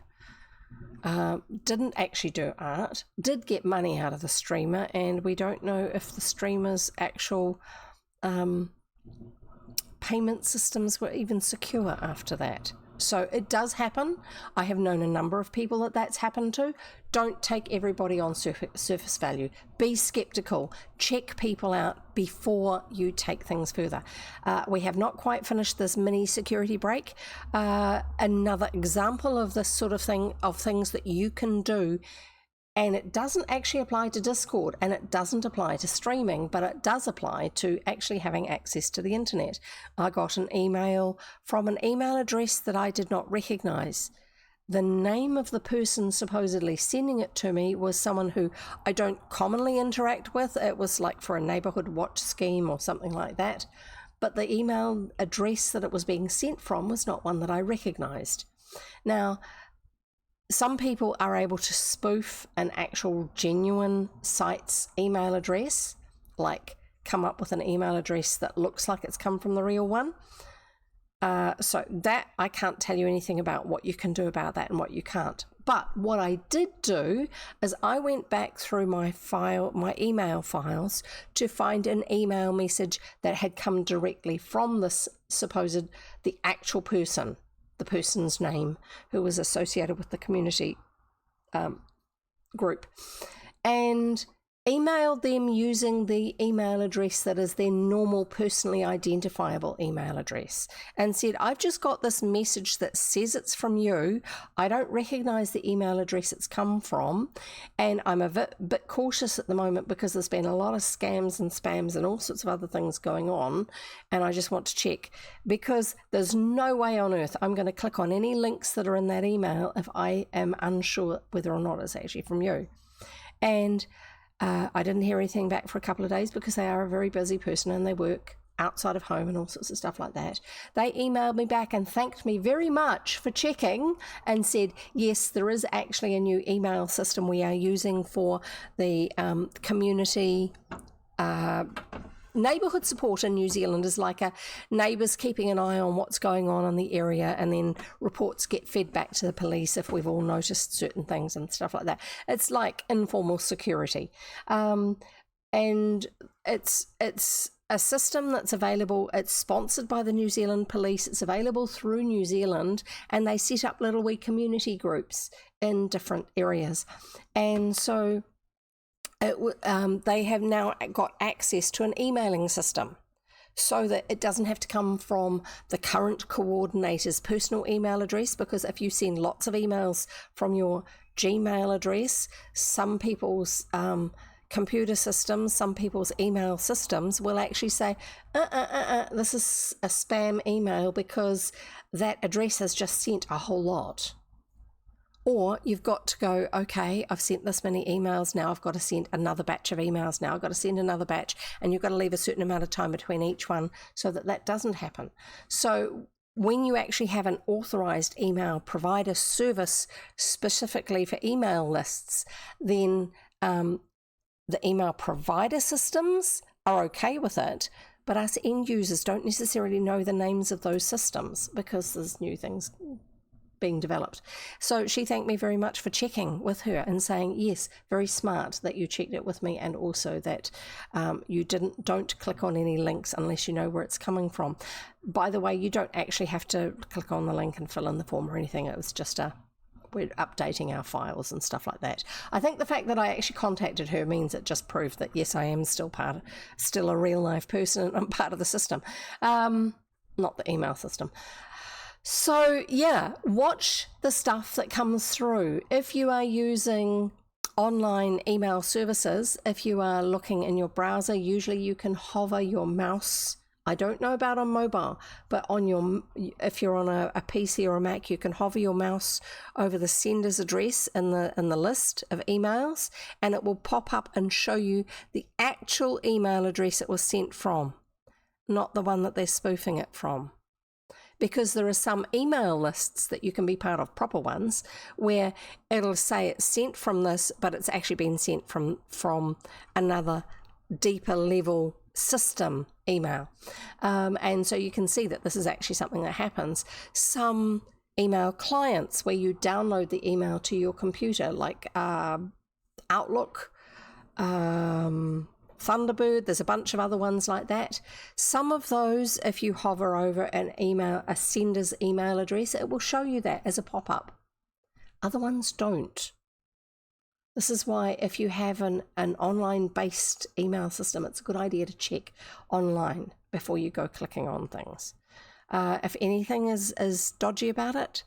Didn't actually do art, did get money out of the streamer, and we don't know if the streamer's actual payment systems were even secure after that. So it does happen. I have known a number of people that that's happened to. Don't take everybody on surface value. Be skeptical. Check people out before you take things further. We have not quite finished this mini security break. Another example of this sort of thing, of things that you can do, and it doesn't actually apply to Discord, and it doesn't apply to streaming, but it does apply to actually having access to the internet. I got an email from an email address that I did not recognize. The name of the person supposedly sending it to me was someone who I don't commonly interact with. It was like for a neighborhood watch scheme or something like that. But the email address that it was being sent from was not one that I recognized. Now, some people are able to spoof an actual genuine site's email address, like come up with an email address that looks like it's come from the real one. So that, I can't tell you anything about what you can do about that and what you can't. But what I did do is I went back through my email files to find an email message that had come directly from this the actual person, the person's name, who was associated with the community group, and emailed them using the email address that is their normal personally identifiable email address, and said, I've just got this message that says it's from you. I don't recognize the email address it's come from, and I'm a bit cautious at the moment because there's been a lot of scams and spams and all sorts of other things going on, and I just want to check, because there's no way on earth I'm going to click on any links that are in that email if I am unsure whether or not it's actually from you. And I didn't hear anything back for a couple of days because they are a very busy person and they work outside of home and all sorts of stuff like that. They emailed me back and thanked me very much for checking and said, yes, there is actually a new email system we are using for the community neighbourhood support in New Zealand. Is like a neighbours keeping an eye on what's going on in the area, and then reports get fed back to the police if we've all noticed certain things and stuff like that. It's like informal security, and it's a system that's available. It's sponsored by the New Zealand Police. It's available through New Zealand, and they set up little wee community groups in different areas, and so they have now got access to an emailing system so that it doesn't have to come from the current coordinator's personal email address, because if you send lots of emails from your Gmail address, some people's computer systems, some people's email systems will actually say, this is a spam email because that address has just sent a whole lot. Or you've got to go, okay, I've sent this many emails now, I've got to send another batch of emails now, I've got to send another batch, and you've got to leave a certain amount of time between each one so that that doesn't happen. So when you actually have an authorized email provider service specifically for email lists, then the email provider systems are okay with it, but us end users don't necessarily know the names of those systems because there's new things being developed. So she thanked me very much for checking with her and saying, yes, very smart that you checked it with me, and also that you don't click on any links unless you know where it's coming from. By the way, you don't actually have to click on the link and fill in the form or anything. It was just we're updating our files and stuff like that. I think the fact that I actually contacted her means it just proved that yes, I am still a real life person, and I'm part of the system, not the email system. So yeah, watch the stuff that comes through. If you are using online email services, if you are looking in your browser, usually you can hover your mouse. I don't know about on mobile, but if you're on a PC or a Mac, you can hover your mouse over the sender's address in the list of emails, and it will pop up and show you the actual email address it was sent from, not the one that they're spoofing it from. Because there are some email lists that you can be part of, proper ones, where it'll say it's sent from this, but it's actually been sent from another deeper level system email. And so you can see that this is actually something that happens. Some email clients where you download the email to your computer, like Outlook, Thunderbird, there's a bunch of other ones like that. Some of those, if you hover over a sender's email address, it will show you that as a pop-up. Other ones don't. This is why if you have an online-based email system, it's a good idea to check online before you go clicking on things. If anything is dodgy about it,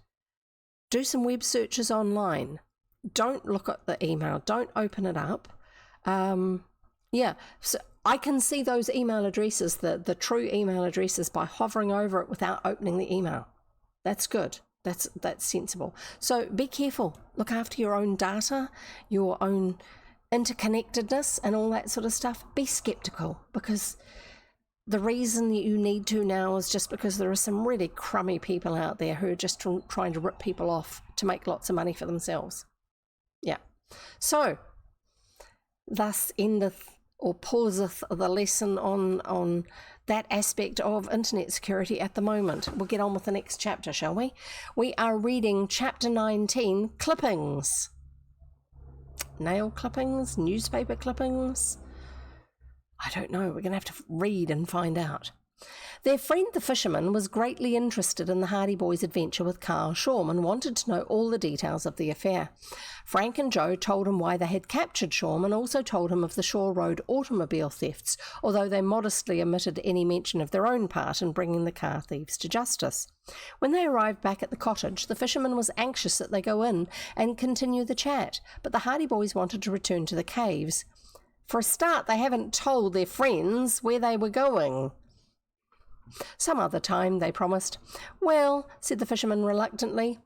do some web searches online. Don't look at the email. Don't open it up. Yeah, so I can see those email addresses, the true email addresses, by hovering over it without opening the email. That's good. That's sensible. So be careful. Look after your own data, your own interconnectedness and all that sort of stuff. Be skeptical, because the reason that you need to now is just because there are some really crummy people out there who are just trying to rip people off to make lots of money for themselves. Yeah. So thus endeth or pauseth the lesson on that aspect of internet security at the moment. We'll get on with the next chapter, shall we? We are reading chapter 19, clippings. Nail clippings, newspaper clippings. I don't know. We're going to have to read and find out. Their friend the fisherman was greatly interested in the Hardy Boys' adventure with Carl Shorm and wanted to know all the details of the affair. Frank and Joe told him why they had captured Shorm and also told him of the Shore Road automobile thefts, although they modestly omitted any mention of their own part in bringing the car thieves to justice. When they arrived back at the cottage, the fisherman was anxious that they go in and continue the chat, but the Hardy Boys wanted to return to the caves. For a start, they haven't told their friends where they were going. Some other time, they promised. Well, said the fisherman reluctantly,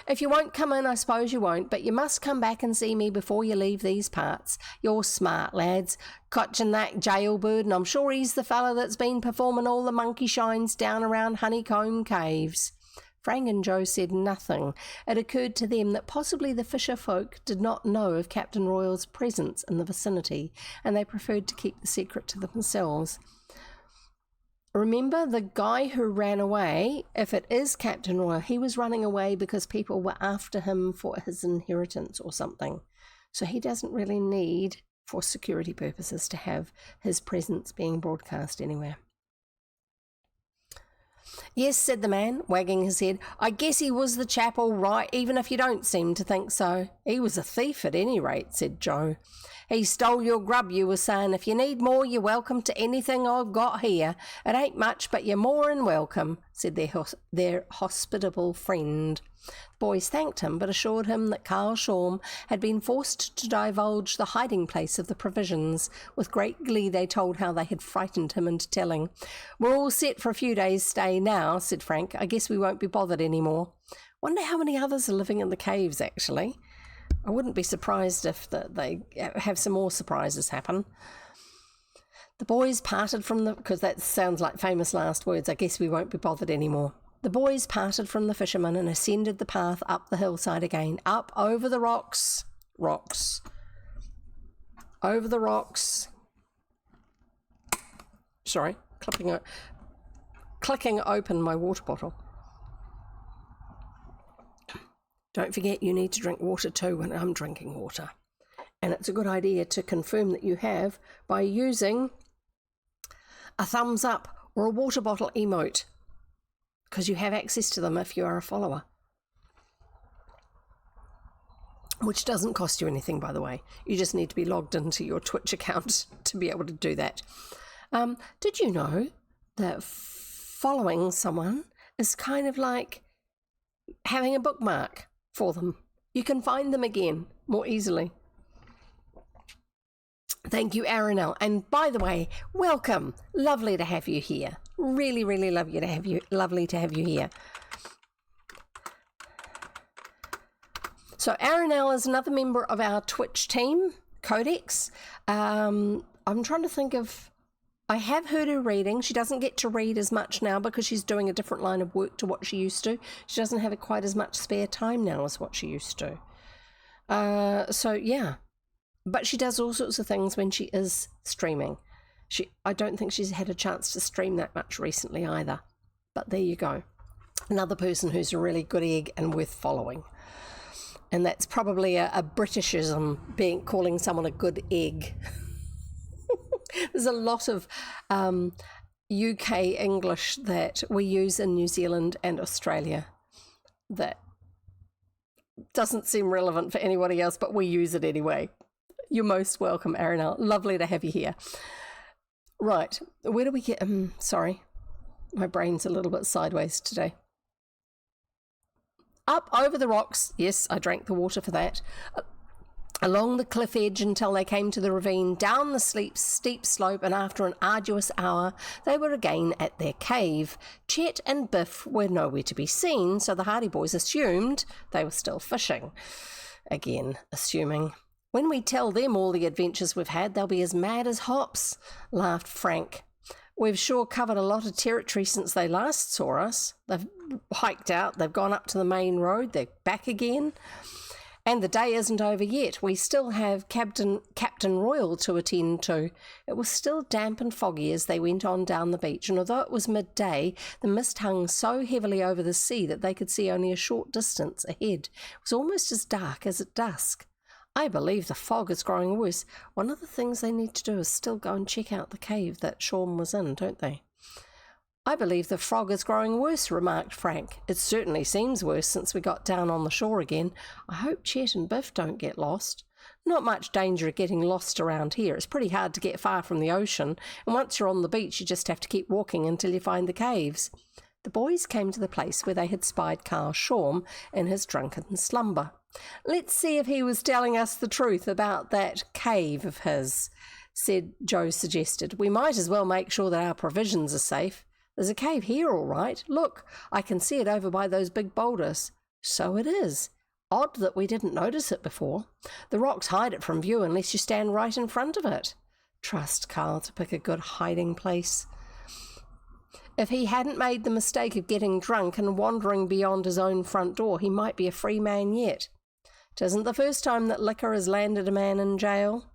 if you won't come in, I suppose you won't, but you must come back and see me before you leave these parts. You're smart, lads. Cotchin' that jailbird, and I'm sure he's the fellow that's been performing all the monkey shines down around Honeycomb Caves. Frank and Joe said nothing. It occurred to them that possibly the fisher folk did not know of Captain Royal's presence in the vicinity, and they preferred to keep the secret to themselves. Remember the guy who ran away, if it is Captain Royal, he was running away because people were after him for his inheritance or something. So he doesn't really need, for security purposes, to have his presence being broadcast anywhere. Yes, said the man, wagging his head. I guess he was the chap all right, even if you don't seem to think so. He was a thief at any rate, said Joe. He stole your grub, you were saying. If you need more, you're welcome to anything I've got here. It ain't much, but you're more than welcome, said their hospitable friend. The boys thanked him, but assured him that Carl Shorm had been forced to divulge the hiding place of the provisions. With great glee they told how they had frightened him into telling. "We're all set for a few days' stay now," said Frank. "I guess we won't be bothered anymore." Wonder how many others are living in the caves, actually. I wouldn't be surprised if they have some more surprises happen. The boys parted from because that sounds like famous last words, "I guess we won't be bothered anymore." The boys parted from the fisherman and ascended the path up the hillside again, up over the rocks, over the rocks. Sorry, clicking open my water bottle. Don't forget you need to drink water too when I'm drinking water. And it's a good idea to confirm that you have by using a thumbs up or a water bottle emote, because you have access to them if you are a follower, which doesn't cost you anything, by the way. You just need to be logged into your Twitch account to be able to do that. Did you know that following someone is kind of like having a bookmark for them? You can find them again more easily. Thank you, Arinel. And by the way, welcome. Lovely to have you here. Really, really lovely to have you here. So Arinel is another member of our Twitch team, Codex. I'm trying to think of... I have heard her reading. She doesn't get to read as much now because she's doing a different line of work to what she used to. She doesn't have quite as much spare time now as what she used to. So, yeah. But she does all sorts of things when she is streaming. I don't think she's had a chance to stream that much recently either. But there you go. Another person who's a really good egg and worth following. And that's probably a Britishism, calling someone a good egg. There's a lot of UK English that we use in New Zealand and Australia that doesn't seem relevant for anybody else, but we use it anyway. You're most welcome, Arinel. Lovely to have you here. Right, where do we get... sorry, my brain's a little bit sideways today. Up over the rocks. Yes, I drank the water for that. Along the cliff edge until they came to the ravine, down the steep slope, and after an arduous hour, they were again at their cave. Chet and Biff were nowhere to be seen, so the Hardy Boys assumed they were still fishing. Again, assuming. "When we tell them all the adventures we've had, they'll be as mad as hops," laughed Frank. "We've sure covered a lot of territory since they last saw us. They've hiked out, they've gone up to the main road, they're back again. And the day isn't over yet. We still have Captain Royal to attend to." It was still damp and foggy as they went on down the beach, and although it was midday, the mist hung so heavily over the sea that they could see only a short distance ahead. It was almost as dark as at dusk. "I believe the fog is growing worse. One of the things they need to do is still go and check out the cave that Shorm was in, don't they?" "I believe the fog is growing worse," remarked Frank. "It certainly seems worse since we got down on the shore again. I hope Chet and Biff don't get lost." "Not much danger of getting lost around here. It's pretty hard to get far from the ocean, and once you're on the beach you just have to keep walking until you find the caves." The boys came to the place where they had spied Carl Shorm in his drunken slumber. "Let's see if he was telling us the truth about that cave of his," Joe suggested. "We might as well make sure that our provisions are safe. There's a cave here, all right. Look, I can see it over by those big boulders." "So it is. Odd that we didn't notice it before. The rocks hide it from view unless you stand right in front of it." Trust Carl to pick a good hiding place. If he hadn't made the mistake of getting drunk and wandering beyond his own front door, he might be a free man yet. 'Tisn't the first time that liquor has landed a man in jail.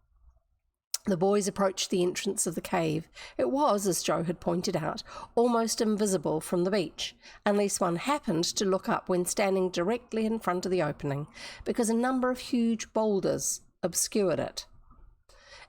The boys approached the entrance of the cave. It was, as Joe had pointed out, almost invisible from the beach, unless one happened to look up when standing directly in front of the opening, because a number of huge boulders obscured it.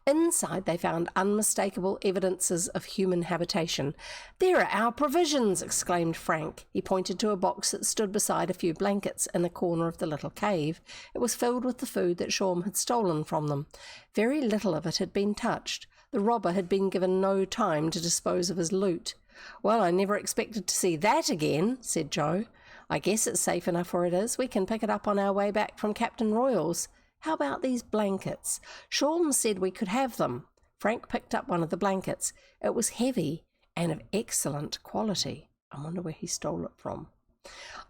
Inside they found unmistakable evidences of human habitation. "There are our provisions!" exclaimed Frank. He pointed to a box that stood beside a few blankets in a corner of the little cave. It was filled with the food that Shorm had stolen from them. Very little of it had been touched. The robber had been given no time to dispose of his loot. "Well, I never expected to see that again," said Joe. "I guess it's safe enough where it is. We can pick it up on our way back from Captain Royal's. How about these blankets? Sean said we could have them." Frank picked up one of the blankets. It was heavy and of excellent quality. I wonder where he stole it from.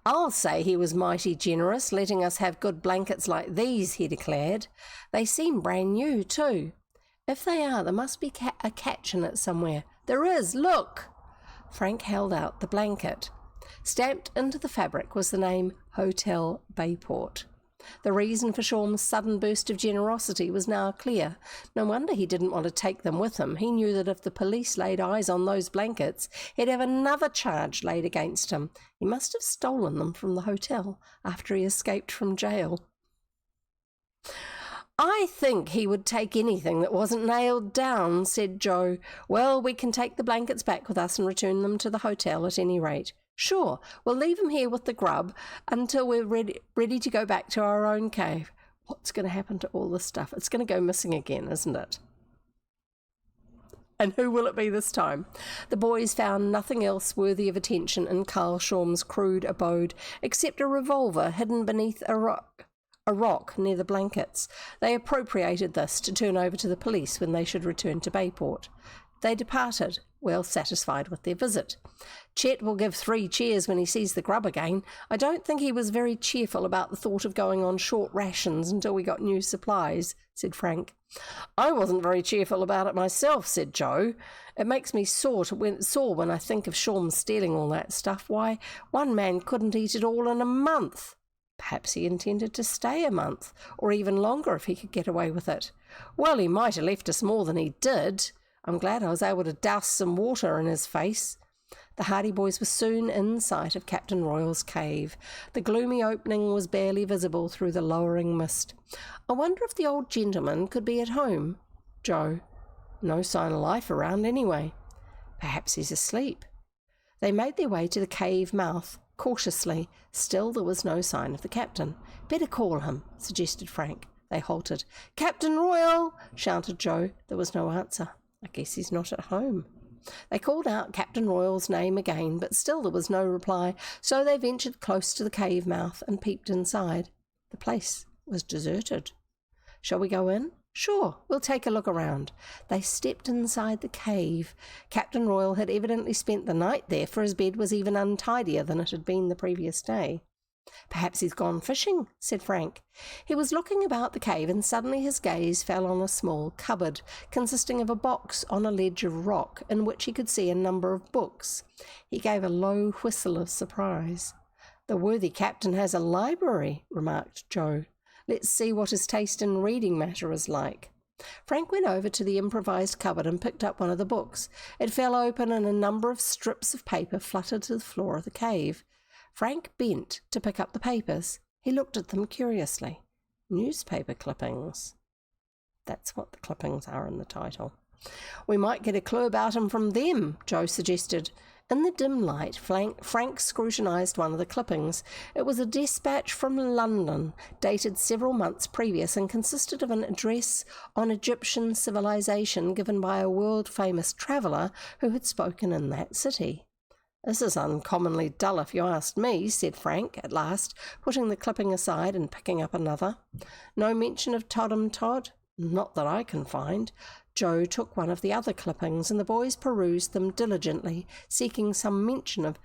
"I'll say he was mighty generous, letting us have good blankets like these," he declared. "They seem brand new, too." "If they are, there must be a catch in it somewhere." "There is, look!" Frank held out the blanket. Stamped into the fabric was the name Hotel Bayport. The reason for Sean's sudden burst of generosity was now clear. No wonder he didn't want to take them with him. He knew that if the police laid eyes on those blankets, he'd have another charge laid against him. He must have stolen them from the hotel after he escaped from jail. "I think he would take anything that wasn't nailed down," said Joe. "Well, we can take the blankets back with us and return them to the hotel at any rate." "Sure, we'll leave him here with the grub until we're ready to go back to our own cave." What's going to happen to all this stuff? It's going to go missing again, isn't it? And who will it be this time? The boys found nothing else worthy of attention in Carl Shorm's crude abode except a revolver hidden beneath a rock near the blankets. They appropriated this to turn over to the police when they should return to Bayport. They departed, well satisfied with their visit. "Chet will give 3 cheers when he sees the grub again. I don't think he was very cheerful about the thought of going on short rations until we got new supplies," said Frank. "I wasn't very cheerful about it myself," said Joe. "It makes me sore when I think of Shorm stealing all that stuff. Why, one man couldn't eat it all in a month." Perhaps he intended to stay a month, or even longer if he could get away with it. "Well, he might have left us more than he did. I'm glad I was able to douse some water in his face." The Hardy boys were soon in sight of Captain Royal's cave. The gloomy opening was barely visible through the lowering mist. "I wonder if the old gentleman could be at home." Joe: "No sign of life around anyway." "Perhaps he's asleep." They made their way to the cave mouth cautiously. Still there was no sign of the captain. "Better call him," suggested Frank. They halted. "Captain Royal!" shouted Joe. There was no answer. "I guess he's not at home." They called out Captain Royal's name again, but still there was no reply, so they ventured close to the cave mouth and peeped inside. The place was deserted. "Shall we go in?" "Sure, we'll take a look around." They stepped inside the cave. Captain Royal had evidently spent the night there, for his bed was even untidier than it had been the previous day. "Perhaps he's gone fishing," said Frank. He was looking about the cave, and suddenly his gaze fell on a small cupboard, consisting of a box on a ledge of rock, in which he could see a number of books. He gave a low whistle of surprise. "The worthy captain has a library," remarked Joe. "Let's see what his taste in reading matter is like." Frank went over to the improvised cupboard and picked up one of the books. It fell open, and a number of strips of paper fluttered to the floor of the cave. Frank bent to pick up the papers. He looked at them curiously. Newspaper clippings. That's what the clippings are in the title. "We might get a clue about him from them," Joe suggested. In the dim light, Frank scrutinised one of the clippings. It was a dispatch from London, dated several months previous, and consisted of an address on Egyptian civilization given by a world-famous traveller who had spoken in that city. "This is uncommonly dull, if you ask me," said Frank, at last, putting the clipping aside and picking up another. "No mention of Todd'em Todd?" "Not that I can find." Joe took one of the other clippings, and the boys perused them diligently, seeking some mention of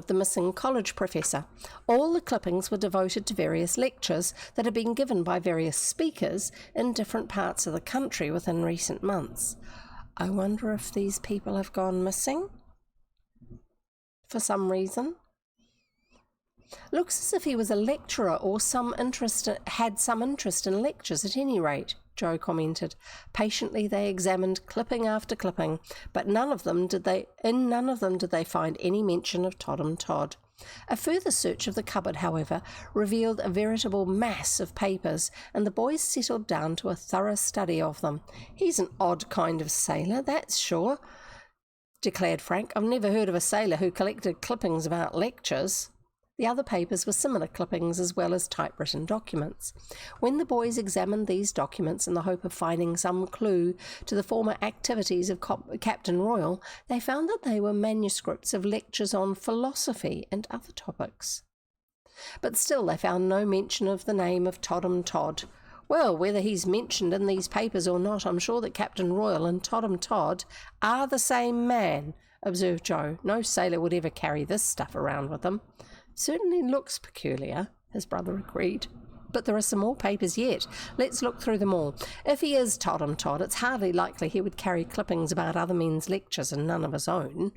the missing college professor. All the clippings were devoted to various lectures that had been given by various speakers in different parts of the country within recent months. I wonder if these people have gone missing for some reason. "Looks as if he was a lecturer or had some interest in lectures at any rate," Joe commented. Patiently they examined clipping after clipping, but in none of them did they find any mention of Todd'em Todd. A further search of the cupboard, however, revealed a veritable mass of papers, and the boys settled down to a thorough study of them. "He's an odd kind of sailor, that's sure," declared Frank. "I've never heard of a sailor who collected clippings about lectures." The other papers were similar clippings as well as typewritten documents. When the boys examined these documents in the hope of finding some clue to the former activities of Captain Royal, they found that they were manuscripts of lectures on philosophy and other topics. But still they found no mention of the name of Todd'em Todd. Well, whether he's mentioned in these papers or not, I'm sure that Captain Royal and Todd'em Todd are the same man, observed Joe. No sailor would ever carry this stuff around with them. Certainly looks peculiar, his brother agreed. But there are some more papers yet. Let's look through them all. If he is Todd'em Todd, it's hardly likely he would carry clippings about other men's lectures and none of his own.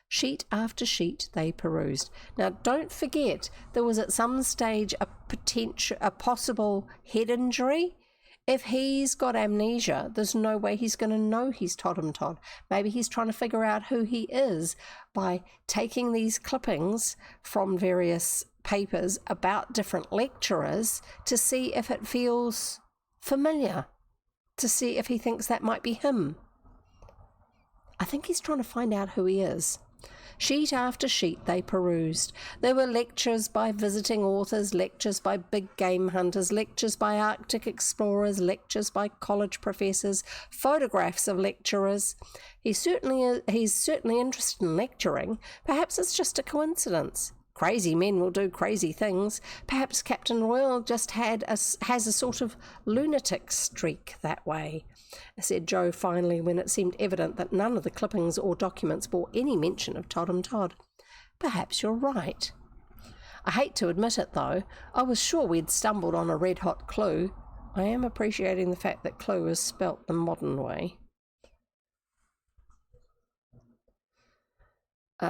Sheet after sheet they perused. Now, don't forget, there was at some stage a possible head injury. If he's got amnesia, there's no way he's going to know he's Todd'em Todd. Maybe he's trying to figure out who he is by taking these clippings from various papers about different lecturers to see if it feels familiar, to see if he thinks that might be him. I think he's trying to find out who he is. Sheet after sheet they perused. There were lectures by visiting authors, lectures by big game hunters, lectures by Arctic explorers, lectures by college professors, photographs of lecturers. He's certainly interested in lecturing. Perhaps it's just a coincidence. Crazy men will do crazy things. Perhaps Captain Royal just has a sort of lunatic streak that way, said Joe finally, when it seemed evident that none of the clippings or documents bore any mention of Todd'em Todd. Perhaps you're right. I hate to admit it, though. I was sure we'd stumbled on a red-hot clue. I am appreciating the fact that clue is spelt the modern way.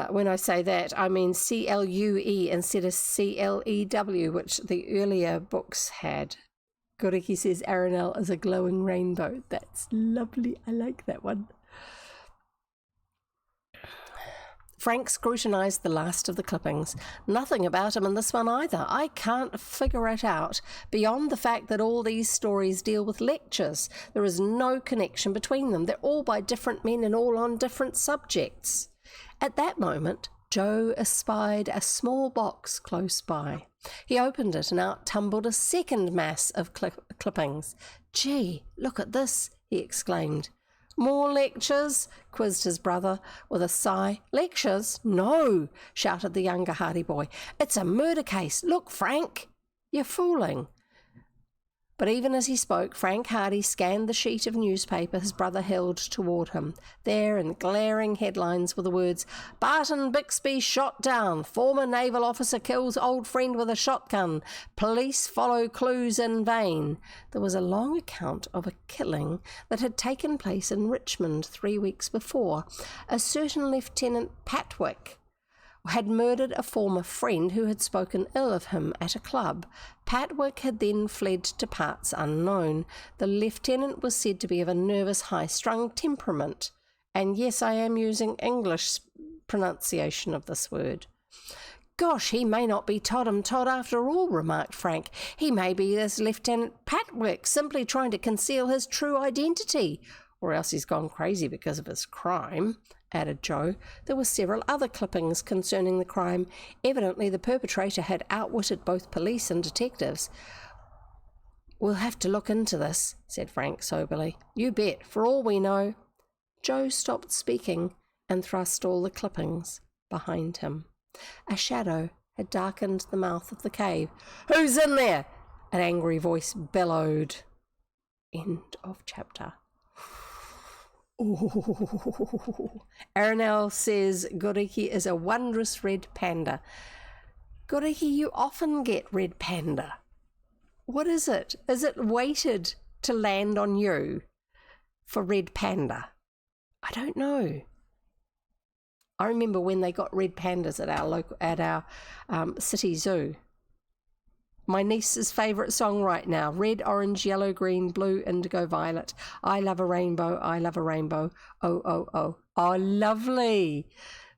When I say that, I mean C-L-U-E instead of C-L-E-W, which the earlier books had. Goriki says Aranel is a glowing rainbow. That's lovely. I like that one. Frank scrutinised the last of the clippings. Nothing about him in this one either. I can't figure it out, beyond the fact that all these stories deal with lectures. There is no connection between them. They're all by different men and all on different subjects. At that moment, Joe espied a small box close by. He opened it and out tumbled a second mass of clippings. "Gee, look at this," he exclaimed. "More lectures?" quizzed his brother with a sigh. "Lectures? No," shouted the younger Hardy boy. "It's a murder case. Look, Frank." "You're fooling." But even as he spoke, Frank Hardy scanned the sheet of newspaper his brother held toward him. There, in glaring headlines, were the words, "Barton Bixby shot down. Former naval officer kills old friend with a shotgun. Police follow clues in vain." There was a long account of a killing that had taken place in Richmond 3 weeks before. A certain Lieutenant Patwick had murdered a former friend who had spoken ill of him at a club. Patwick had then fled to parts unknown. The lieutenant was said to be of a nervous, high-strung temperament. And yes, I am using English pronunciation of this word. "Gosh, he may not be Todd'em Todd after all," remarked Frank. "He may be this Lieutenant Patwick, simply trying to conceal his true identity. Or else he's gone crazy because of his crime," added Joe. There were several other clippings concerning the crime. Evidently the perpetrator had outwitted both police and detectives. "We'll have to look into this," said Frank soberly. "You bet. For all we know—" Joe stopped speaking and thrust all the clippings behind him. A shadow had darkened the mouth of the cave. "Who's in there?" an angry voice bellowed. End of chapter. Oh. Aranel says Goriki is a wondrous red panda. Goriki, you often get red panda. What is it? Is it weighted to land on you for red panda? I don't know. I remember when they got red pandas at our city zoo. My niece's favourite song right now: red, orange, yellow, green, blue, indigo, violet. I love a rainbow, I love a rainbow. Oh, oh, oh. Oh, lovely.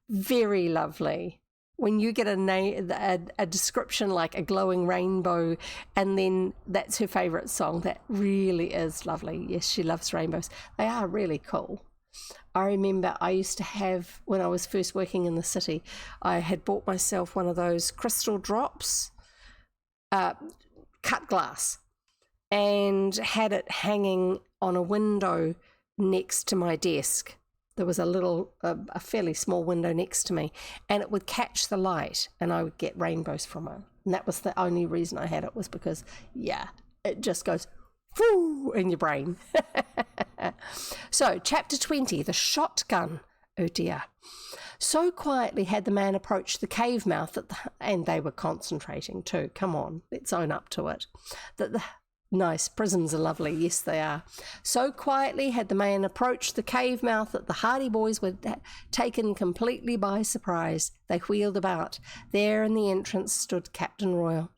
Very lovely. When you get a description like a glowing rainbow, and then that's her favourite song, that really is lovely. Yes, she loves rainbows. They are really cool. I remember I used to have, when I was first working in the city, I had bought myself one of those crystal drops, cut glass, and had it hanging on a window next to my desk. There was a fairly small window next to me, and it would catch the light and I would get rainbows from it. And that was the only reason I had it, was because, it just goes whoo in your brain. So, chapter 20, the shotgun. Oh dear. So quietly had the man approached the cave mouth, and they were concentrating too. Come on, let's own up to it. Nice, prisons are lovely, yes they are. So quietly had the man approached the cave mouth that the Hardy boys were taken completely by surprise. They wheeled about. There in the entrance stood Captain Royal.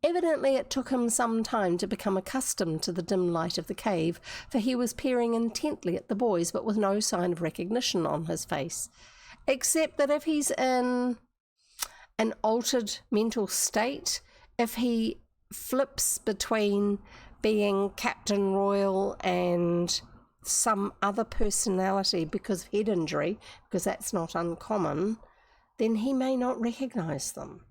Evidently it took him some time to become accustomed to the dim light of the cave, for he was peering intently at the boys, but with no sign of recognition on his face, except that if he's in an altered mental state, if he flips between being Captain Royal and some other personality because of head injury, because that's not uncommon, then he may not recognise them.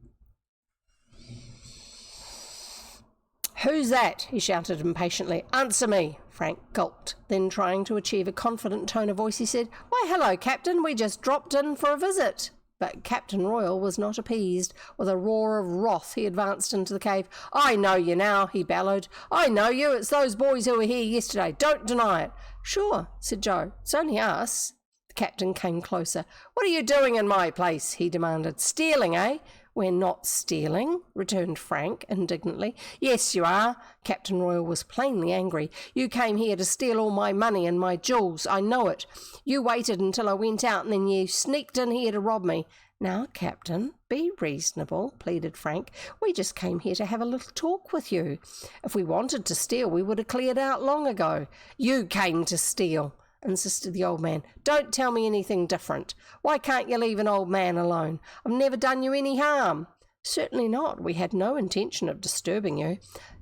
"Who's that?" he shouted impatiently. "Answer me." Frank gulped. Then, trying to achieve a confident tone of voice, he said, "Why, hello, Captain. We just dropped in for a visit." But Captain Royal was not appeased. With a roar of wrath, he advanced into the cave. "I know you now," he bellowed. "I know you. It's those boys who were here yesterday. Don't deny it." "Sure," said Joe. "It's only us." The captain came closer. "What are you doing in my place?" he demanded. "Stealing, eh?" "We're not stealing," returned Frank indignantly. "Yes, you are." Captain Royal was plainly angry. "You came here to steal all my money and my jewels. I know it. You waited until I went out and then you sneaked in here to rob me." "Now, Captain, be reasonable," pleaded Frank. "We just came here to have a little talk with you. If we wanted to steal, we would have cleared out long ago." "You came to steal," insisted the old man. "Don't tell me anything different. Why can't you leave an old man alone? I've never done you any harm." "Certainly not. We had no intention of disturbing you."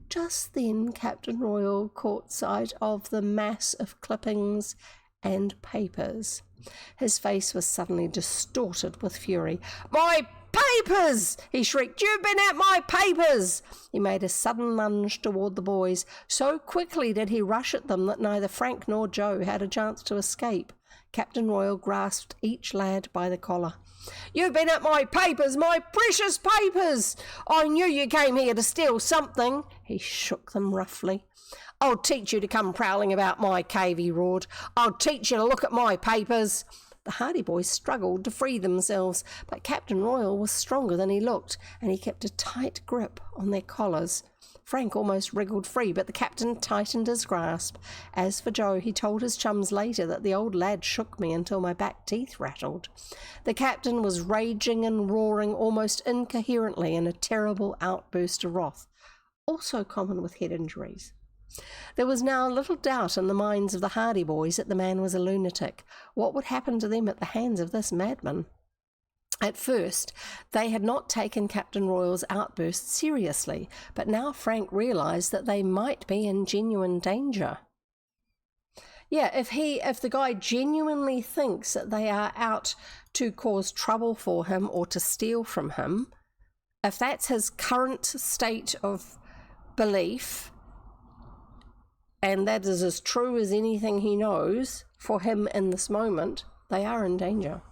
Just then Captain Royal caught sight of the mass of clippings and papers. His face was suddenly distorted with fury. "My papers!" he shrieked. "You've been at my papers!" He made a sudden lunge toward the boys. So quickly did he rush at them that neither Frank nor Joe had a chance to escape. Captain Royal grasped each lad by the collar. "You've been at my papers, my precious papers! I knew you came here to steal something." He shook them roughly. "I'll teach you to come prowling about my cave," he roared. "I'll teach you to look at my papers." The Hardy boys struggled to free themselves, but Captain Royal was stronger than he looked, and he kept a tight grip on their collars. Frank almost wriggled free, but the captain tightened his grasp. As for Joe, he told his chums later that the old lad shook me until my back teeth rattled. The captain was raging and roaring almost incoherently in a terrible outburst of wrath, also common with head injuries. There was now little doubt in the minds of the Hardy boys that the man was a lunatic. What would happen to them at the hands of this madman? At first, they had not taken Captain Royal's outburst seriously, but now Frank realised that they might be in genuine danger. Yeah, if the guy genuinely thinks that they are out to cause trouble for him or to steal from him, if that's his current state of belief, and that is as true as anything he knows for him in this moment, they are in danger.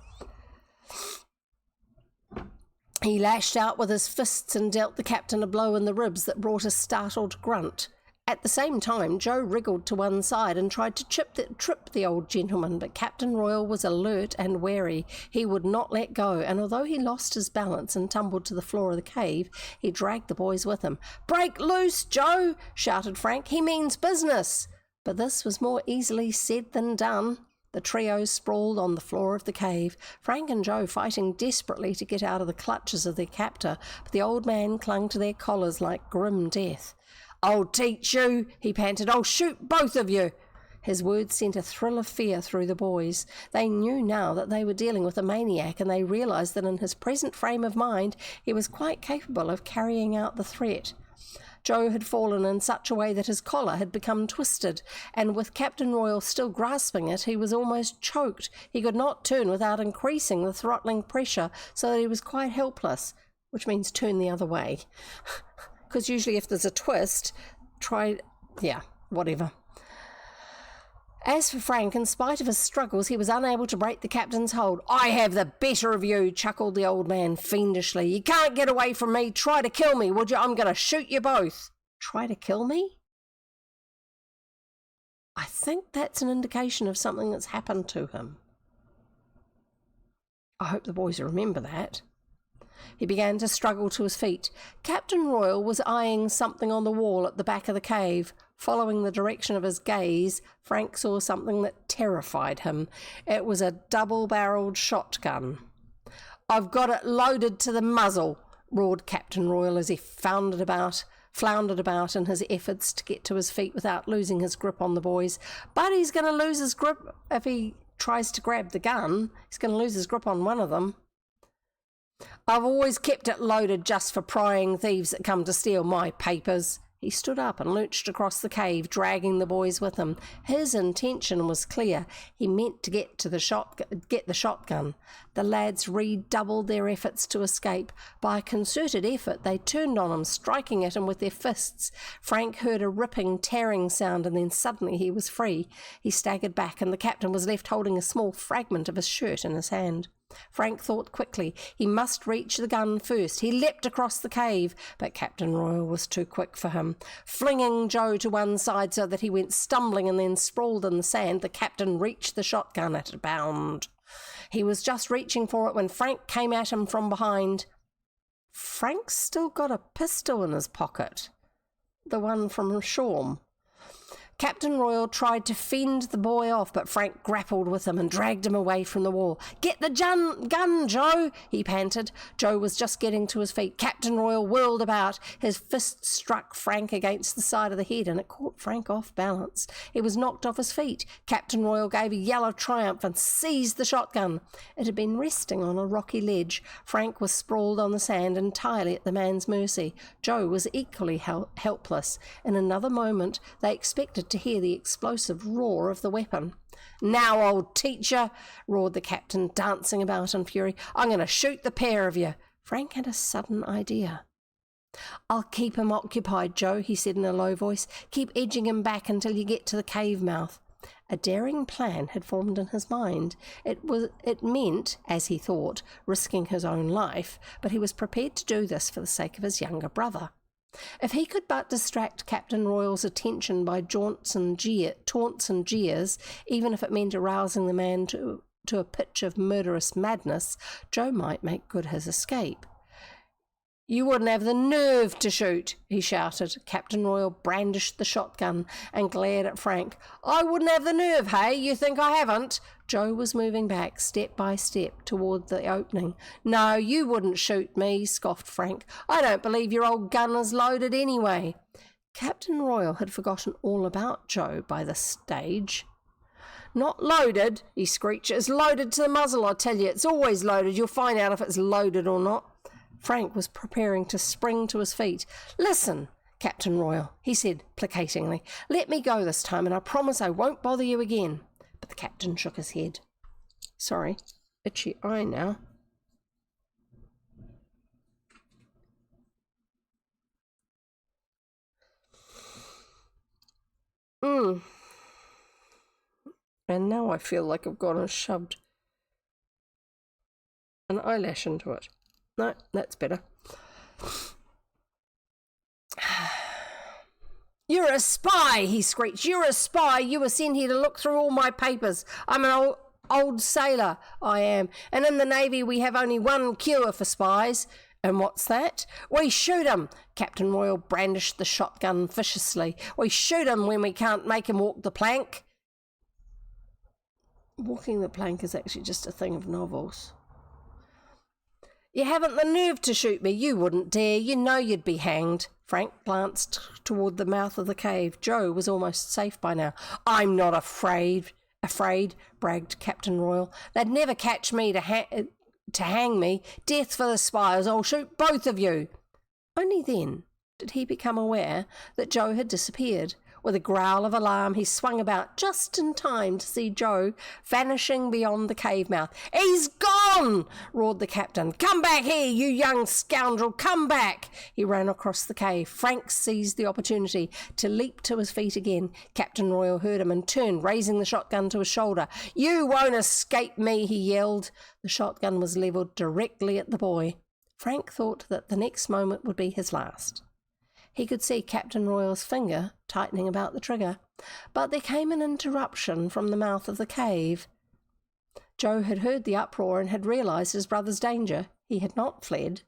He lashed out with his fists and dealt the captain a blow in the ribs that brought a startled grunt. At the same time, Joe wriggled to one side and tried to trip the old gentleman, but Captain Royal was alert and wary. He would not let go, and although he lost his balance and tumbled to the floor of the cave, he dragged the boys with him. "Break loose, Joe!" shouted Frank. "He means business!" But this was more easily said than done. The trio sprawled on the floor of the cave, Frank and Joe fighting desperately to get out of the clutches of their captor, but the old man clung to their collars like grim death. "I'll teach you," he panted. "I'll shoot both of you." His words sent a thrill of fear through the boys. They knew now that they were dealing with a maniac, and they realised that in his present frame of mind he was quite capable of carrying out the threat. Joe had fallen in such a way that his collar had become twisted, and with Captain Royal still grasping it, he was almost choked. He could not turn without increasing the throttling pressure, so that he was quite helpless, which means turn the other way. Because usually if there's a twist, whatever. As for Frank, in spite of his struggles, he was unable to break the captain's hold. "I have the better of you," chuckled the old man fiendishly. "You can't get away from me. Try to kill me, would you? I'm going to shoot you both." Try to kill me? I think that's an indication of something that's happened to him. I hope the boys remember that. He began to struggle to his feet. Captain Royal was eyeing something on the wall at the back of the cave. Following the direction of his gaze, Frank saw something that terrified him. It was a double-barreled shotgun. "I've got it loaded to the muzzle," roared Captain Royal as he floundered about in his efforts to get to his feet without losing his grip on the boys. But he's going to lose his grip if he tries to grab the gun. He's going to lose his grip on one of them. "I've always kept it loaded just for prying thieves that come to steal my papers." He stood up and lurched across the cave, dragging the boys with him. His intention was clear. He meant to get the shotgun. The lads redoubled their efforts to escape. By a concerted effort, they turned on him, striking at him with their fists. Frank heard a ripping, tearing sound, and then suddenly he was free. He staggered back, and the captain was left holding a small fragment of his shirt in his hand. Frank thought quickly. He must reach the gun first. He leapt across the cave, but Captain Royal was too quick for him. Flinging Joe to one side so that he went stumbling and then sprawled in the sand, the captain reached the shotgun at a bound. He was just reaching for it when Frank came at him from behind. Frank's still got a pistol in his pocket. The one from Shawm. Captain Royal tried to fend the boy off, but Frank grappled with him and dragged him away from the wall. "Get the gun, Joe," he panted. Joe was just getting to his feet. Captain Royal whirled about. His fist struck Frank against the side of the head, and it caught Frank off balance. He was knocked off his feet. Captain Royal gave a yell of triumph and seized the shotgun. It had been resting on a rocky ledge. Frank was sprawled on the sand, entirely at the man's mercy. Joe was equally helpless. In another moment, they expected to hear the explosive roar of the weapon. "Now, old teacher," roared the captain, dancing about in fury. "I'm going to shoot the pair of you." Frank had a sudden idea. "I'll keep him occupied, Joe," he said in a low voice. "Keep edging him back until you get to the cave mouth." A daring plan had formed in his mind. It meant, as he thought, risking his own life, but he was prepared to do this for the sake of his younger brother. If he could but distract Captain Royal's attention by taunts and jeers, even if it meant arousing the man to a pitch of murderous madness, Joe might make good his escape. "You wouldn't have the nerve to shoot," he shouted. Captain Royal brandished the shotgun and glared at Frank. "I wouldn't have the nerve, hey? You think I haven't?" Joe was moving back, step by step, toward the opening. "No, you wouldn't shoot me," scoffed Frank. "I don't believe your old gun is loaded anyway." Captain Royal had forgotten all about Joe by this stage. "Not loaded," he screeched. "It's loaded to the muzzle, I tell you. It's always loaded. You'll find out if it's loaded or not." Frank was preparing to spring to his feet. "Listen, Captain Royal," he said placatingly. "Let me go this time, and I promise I won't bother you again." But the captain shook his head. "Sorry, itchy eye now." And now I feel like I've gone and shoved an eyelash into it. No, that's better. "You're a spy," he screeched. "You're a spy. You were sent here to look through all my papers. I'm an old sailor, I am. And in the Navy we have only one cure for spies." "And what's that?" "We shoot 'em." Captain Royal brandished the shotgun viciously. "We shoot 'em when we can't make 'em walk the plank." Walking the plank is actually just a thing of novels. "You haven't the nerve to shoot me. You wouldn't dare. You know you'd be hanged." Frank glanced toward the mouth of the cave. Joe was almost safe by now. "I'm not afraid, bragged Captain Royal. "They'd never catch me to hang me. Death for the spies. I'll shoot both of you." Only then did he become aware that Joe had disappeared. With a growl of alarm, he swung about just in time to see Joe vanishing beyond the cave mouth. "He's gone!" roared the captain. "Come back here, you young scoundrel, come back!" He ran across the cave. Frank seized the opportunity to leap to his feet again. Captain Royal heard him and turned, raising the shotgun to his shoulder. "You won't escape me," he yelled. The shotgun was levelled directly at the boy. Frank thought that the next moment would be his last. He could see Captain Royal's finger tightening about the trigger, but there came an interruption from the mouth of the cave. Joe had heard the uproar and had realised his brother's danger. He had not fled.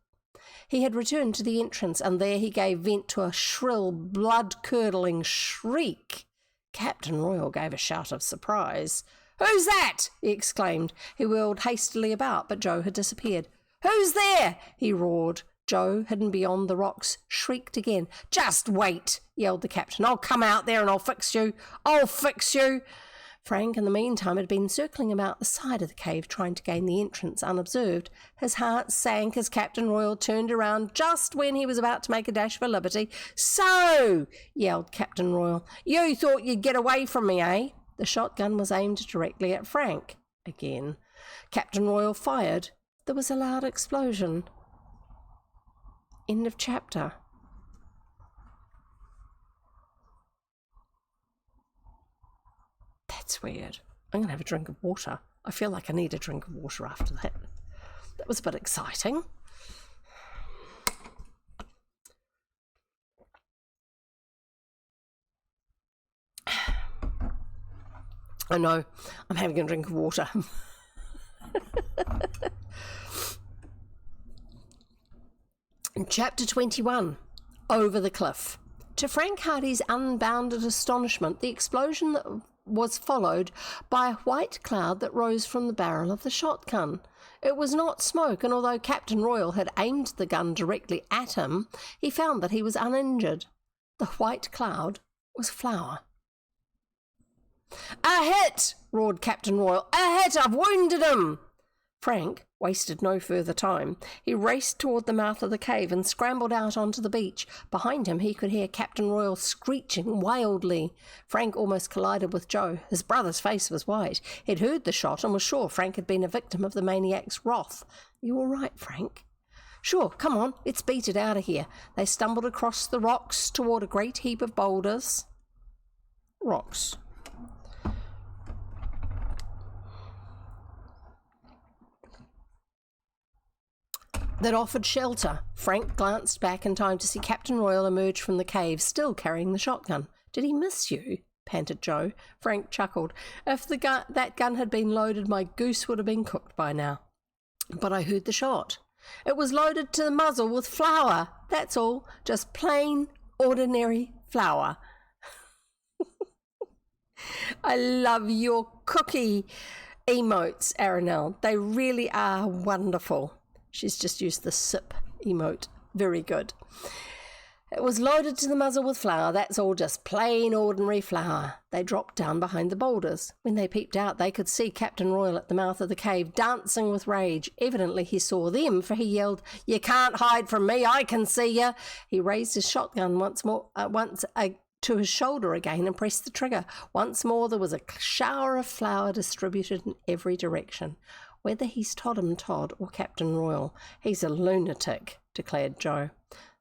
He had returned to the entrance, and there he gave vent to a shrill, blood-curdling shriek. Captain Royal gave a shout of surprise. "Who's that?" he exclaimed. He whirled hastily about, but Joe had disappeared. "Who's there?" he roared. Joe, hidden beyond the rocks, shrieked again. "Just wait," yelled the captain. "I'll come out there and I'll fix you. I'll fix you." Frank, in the meantime, had been circling about the side of the cave, trying to gain the entrance unobserved. His heart sank as Captain Royal turned around just when he was about to make a dash for liberty. "So," yelled Captain Royal, "you thought you'd get away from me, eh?" The shotgun was aimed directly at Frank. Again. Captain Royal fired. There was a loud explosion. End of chapter. That's weird. I'm going to have a drink of water. I feel like I need a drink of water after that. That was a bit exciting. I know. I'm having a drink of water. Chapter 21, Over the Cliff. To Frank Hardy's unbounded astonishment, the explosion was followed by a white cloud that rose from the barrel of the shotgun. It was not smoke, and although Captain Royal had aimed the gun directly at him, he found that he was uninjured. The white cloud was flour. "A hit!" roared Captain Royal. "A hit! I've wounded him!" Frank wasted no further time. He raced toward the mouth of the cave and scrambled out onto the beach. Behind him he could hear Captain Royal screeching wildly. Frank almost collided with Joe. His brother's face was white. He'd heard the shot and was sure Frank had been a victim of the maniac's wrath. "You all right, Frank?" "Sure, come on, let's beat it out of here." They stumbled across the rocks toward a great heap of boulders. Rocks. That offered shelter. Frank glanced back in time to see Captain Royal emerge from the cave, still carrying the shotgun. "Did he miss you?" panted Joe. Frank chuckled. "If that gun had been loaded, my goose would have been cooked by now. But I heard the shot. It was loaded to the muzzle with flour. That's all. Just plain, ordinary flour." I love your cookie emotes, Arinelle. They really are wonderful. She's just used the sip emote. Very good. "It was loaded to the muzzle with flour. That's all, just plain ordinary flour." They dropped down behind the boulders. When they peeped out, they could see Captain Royal at the mouth of the cave, dancing with rage. Evidently he saw them, for he yelled, "You can't hide from me. I can see you." He raised his shotgun to his shoulder again and pressed the trigger. Once more there was a shower of flour distributed in every direction. "Whether he's Todd'em Todd or Captain Royal, he's a lunatic," declared Joe.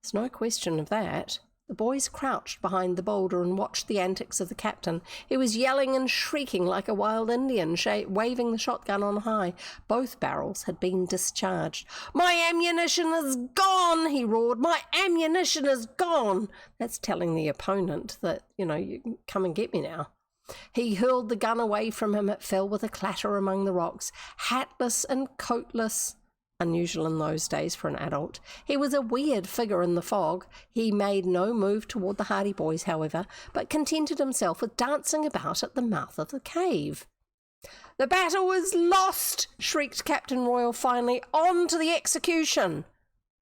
"There's no question of that." The boys crouched behind the boulder and watched the antics of the captain. He was yelling and shrieking like a wild Indian, waving the shotgun on high. Both barrels had been discharged. "My ammunition is gone," he roared. "My ammunition is gone." That's telling the opponent that, you can come and get me now. He hurled the gun away from him. It fell with a clatter among the rocks. Hatless and coatless, unusual in those days for an adult, he was a weird figure in the fog. He made no move toward the Hardy boys, however, but contented himself with dancing about at the mouth of the cave. "The battle is lost!" shrieked Captain Royal finally. "On to the execution!"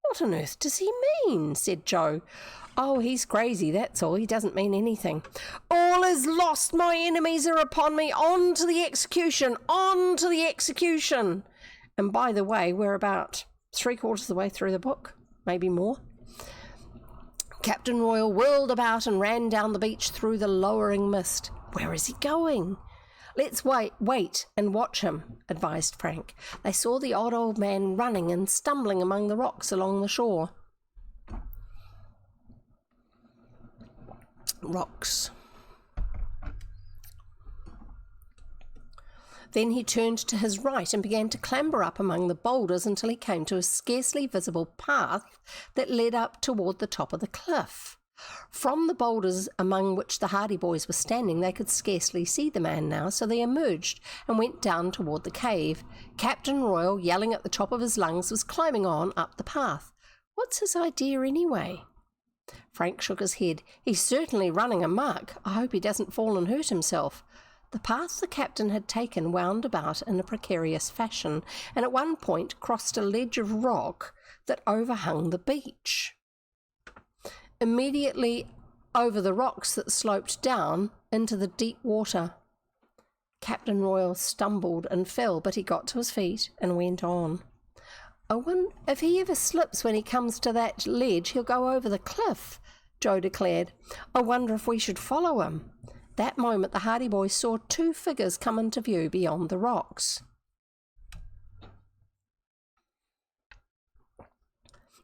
"What on earth does he mean?" said Joe. "Oh, he's crazy, that's all. He doesn't mean anything." "All is lost. My enemies are upon me. On to the execution. On to the execution." And by the way, we're about 3/4 of the way through the book, maybe more. Captain Royal whirled about and ran down the beach through the lowering mist. Where is he going? Let's wait and watch him, advised Frank. They saw the odd old man running and stumbling among the rocks along the shore. Rocks. Then he turned to his right and began to clamber up among the boulders until he came to a scarcely visible path that led up toward the top of the cliff. From the boulders among which the Hardy boys were standing, they could scarcely see the man now, so they emerged and went down toward the cave. Captain Royal, yelling at the top of his lungs, was climbing on up the path. What's his idea anyway? Frank shook his head. He's certainly running amok. I hope he doesn't fall and hurt himself. The path the captain had taken wound about in a precarious fashion, and at one point crossed a ledge of rock that overhung the beach. Immediately over the rocks that sloped down into the deep water. Captain Royal stumbled and fell, but he got to his feet and went on. I wonder if he ever slips when he comes to that ledge, he'll go over the cliff, Joe declared. I wonder if we should follow him. That moment the Hardy boys saw two figures come into view beyond the rocks.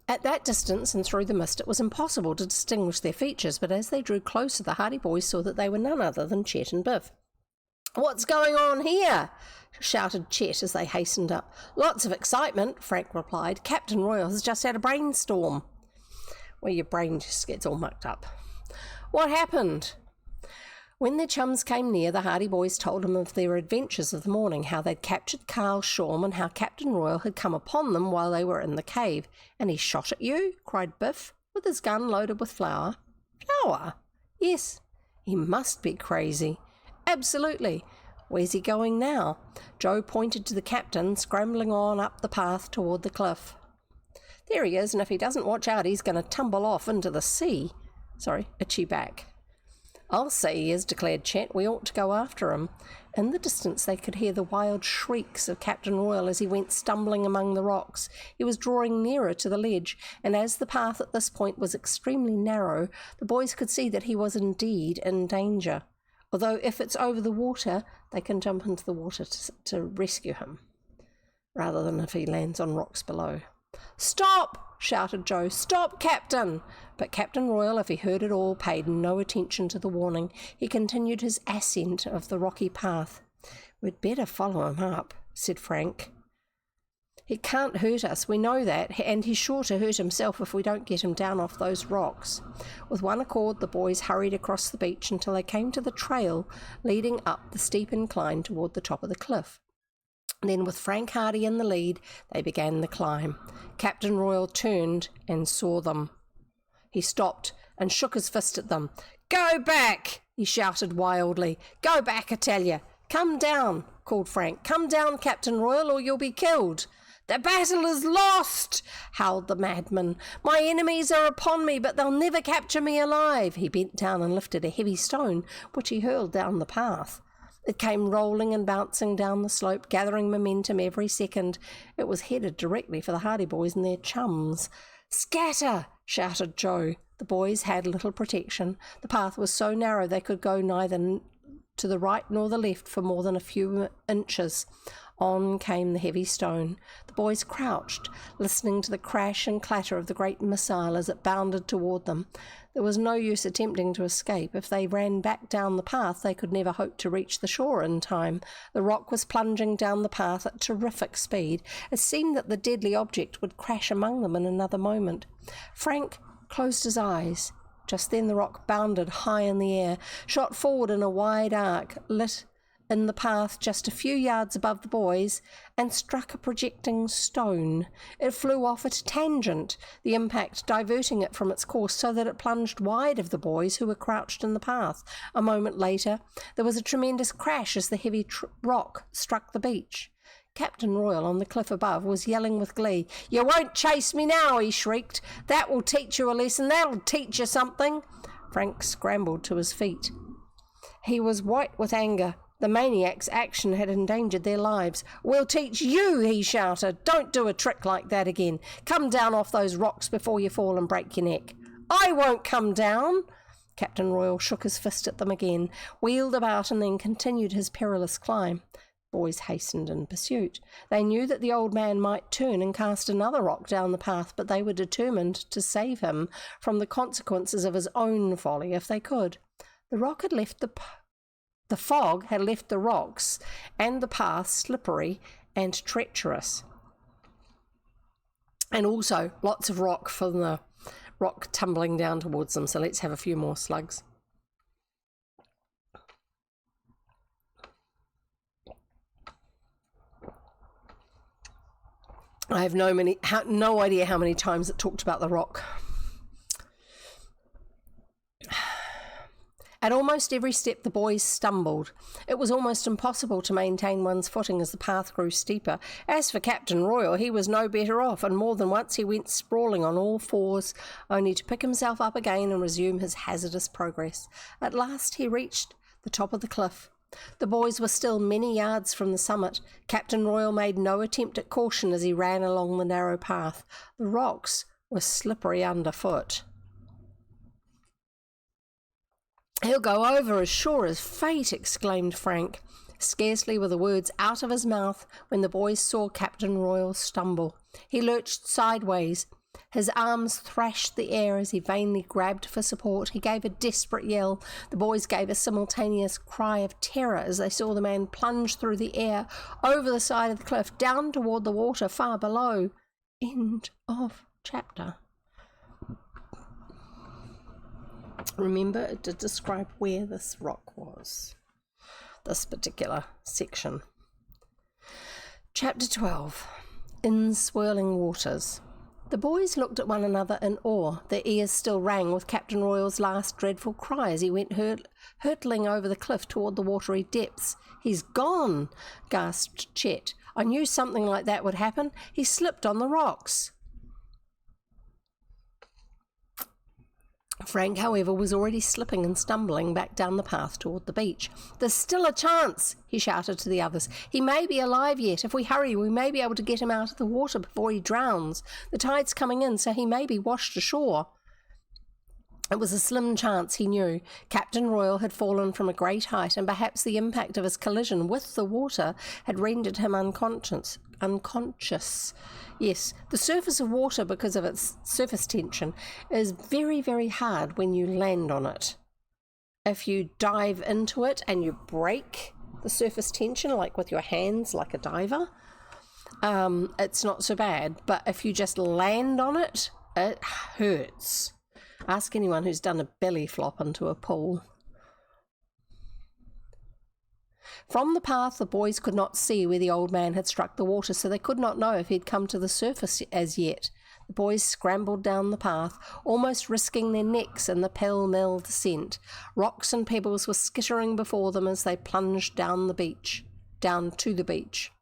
At that distance and through the mist it was impossible to distinguish their features, but as they drew closer the Hardy boys saw that they were none other than Chet and Biff. "What's going on here?" shouted Chet as they hastened up. "Lots of excitement," Frank replied. "Captain Royal has just had a brainstorm." Well, your brain just gets all mucked up. "What happened?" When their chums came near, the Hardy boys told them of their adventures of the morning, how they'd captured Carl Shorm and how Captain Royal had come upon them while they were in the cave. "And he shot at you?" cried Biff, with his gun loaded with flour. "Flour?" "Yes." "He must be crazy." "Absolutely." "Where's he going now?" Joe pointed to the captain, scrambling on up the path toward the cliff. "There he is, and if he doesn't watch out, he's going to tumble off into the sea." Itchy back. "I'll say he is," declared Chet. "We ought to go after him." In the distance they could hear the wild shrieks of Captain Royal as he went stumbling among the rocks. He was drawing nearer to the ledge, and as the path at this point was extremely narrow, the boys could see that he was indeed in danger. Although if it's over the water, they can jump into the water to rescue him, rather than if he lands on rocks below. "Stop!" shouted Joe. "Stop, Captain!" But Captain Royal, if he heard it all, paid no attention to the warning. He continued his ascent of the rocky path. "We'd better follow him up," said Frank. "He can't hurt us, we know that, and he's sure to hurt himself if we don't get him down off those rocks." With one accord, the boys hurried across the beach until they came to the trail leading up the steep incline toward the top of the cliff. Then, with Frank Hardy in the lead, they began the climb. Captain Royal turned and saw them. He stopped and shook his fist at them. "Go back!" he shouted wildly. "Go back, I tell you!" "Come down!" called Frank. "Come down, Captain Royal, or you'll be killed." "The battle is lost!" howled the madman. "My enemies are upon me, but they'll never capture me alive." He bent down and lifted a heavy stone, which he hurled down the path. It came rolling and bouncing down the slope, gathering momentum every second. It was headed directly for the Hardy boys and their chums. "Scatter!" shouted Joe. The boys had little protection. The path was so narrow they could go neither to the right nor the left for more than a few inches. On came the heavy stone. The boys crouched, listening to the crash and clatter of the great missile as it bounded toward them. There was no use attempting to escape. If they ran back down the path, they could never hope to reach the shore in time. The rock was plunging down the path at terrific speed. It seemed that the deadly object would crash among them in another moment. Frank closed his eyes. Just then the rock bounded high in the air, shot forward in a wide arc, lit in the path just a few yards above the boys, and struck a projecting stone. It flew off at a tangent, the impact diverting it from its course so that it plunged wide of the boys who were crouched in the path. A moment later, there was a tremendous crash as the heavy rock struck the beach. Captain Royal on the cliff above was yelling with glee. "You won't chase me now," he shrieked. "That will teach you a lesson. That'll teach you something." Frank scrambled to his feet. He was white with anger. The maniac's action had endangered their lives. "We'll teach you," he shouted. "Don't do a trick like that again. Come down off those rocks before you fall and break your neck." I won't come down. Captain Royal shook his fist at them again, wheeled about, and then continued his perilous climb. Boys hastened in pursuit. They knew that the old man might turn and cast another rock down the path, but they were determined to save him from the consequences of his own folly if they could. The fog had left the rocks and the path slippery and treacherous, and also lots of rock from the rock tumbling down towards them. So let's have a few more slugs. I have no idea how many times it talked about the rock. At almost every step the boys stumbled. It was almost impossible to maintain one's footing as the path grew steeper. As for Captain Royal, he was no better off, and more than once he went sprawling on all fours, only to pick himself up again and resume his hazardous progress. At last he reached the top of the cliff. The boys were still many yards from the summit. Captain Royal made no attempt at caution as he ran along the narrow path. The rocks were slippery underfoot. "He'll go over as sure as fate," exclaimed Frank. Scarcely were the words out of his mouth when the boys saw Captain Royal stumble. He lurched sideways. His arms thrashed the air as he vainly grabbed for support. He gave a desperate yell. The boys gave a simultaneous cry of terror as they saw the man plunge through the air, over the side of the cliff, down toward the water far below. End of chapter. Remember, it did describe where this rock was, this particular section. Chapter 12. In Swirling Waters. The boys looked at one another in awe. Their ears still rang with Captain Royal's last dreadful cry as he went hurtling over the cliff toward the watery depths. "He's gone," gasped Chet. "I knew something like that would happen. He slipped on the rocks." Frank, however, was already slipping and stumbling back down the path toward the beach. "There's still a chance," he shouted to the others. "He may be alive yet. If we hurry, we may be able to get him out of the water before he drowns. The tide's coming in, so he may be washed ashore." It was a slim chance, he knew. Captain Royal had fallen from a great height, and perhaps the impact of his collision with the water had rendered him unconscious. Yes, the surface of water, because of its surface tension, is very, very hard when you land on it. If you dive into it and you break the surface tension, like with your hands, like a diver, it's not so bad. But if you just land on it, it hurts. Ask anyone who's done a belly flop into a pool. From the path, the boys could not see where the old man had struck the water, so they could not know if he had come to the surface as yet. The boys scrambled down the path, almost risking their necks in the pell-mell descent. Rocks and pebbles were skittering before them as they plunged down to the beach.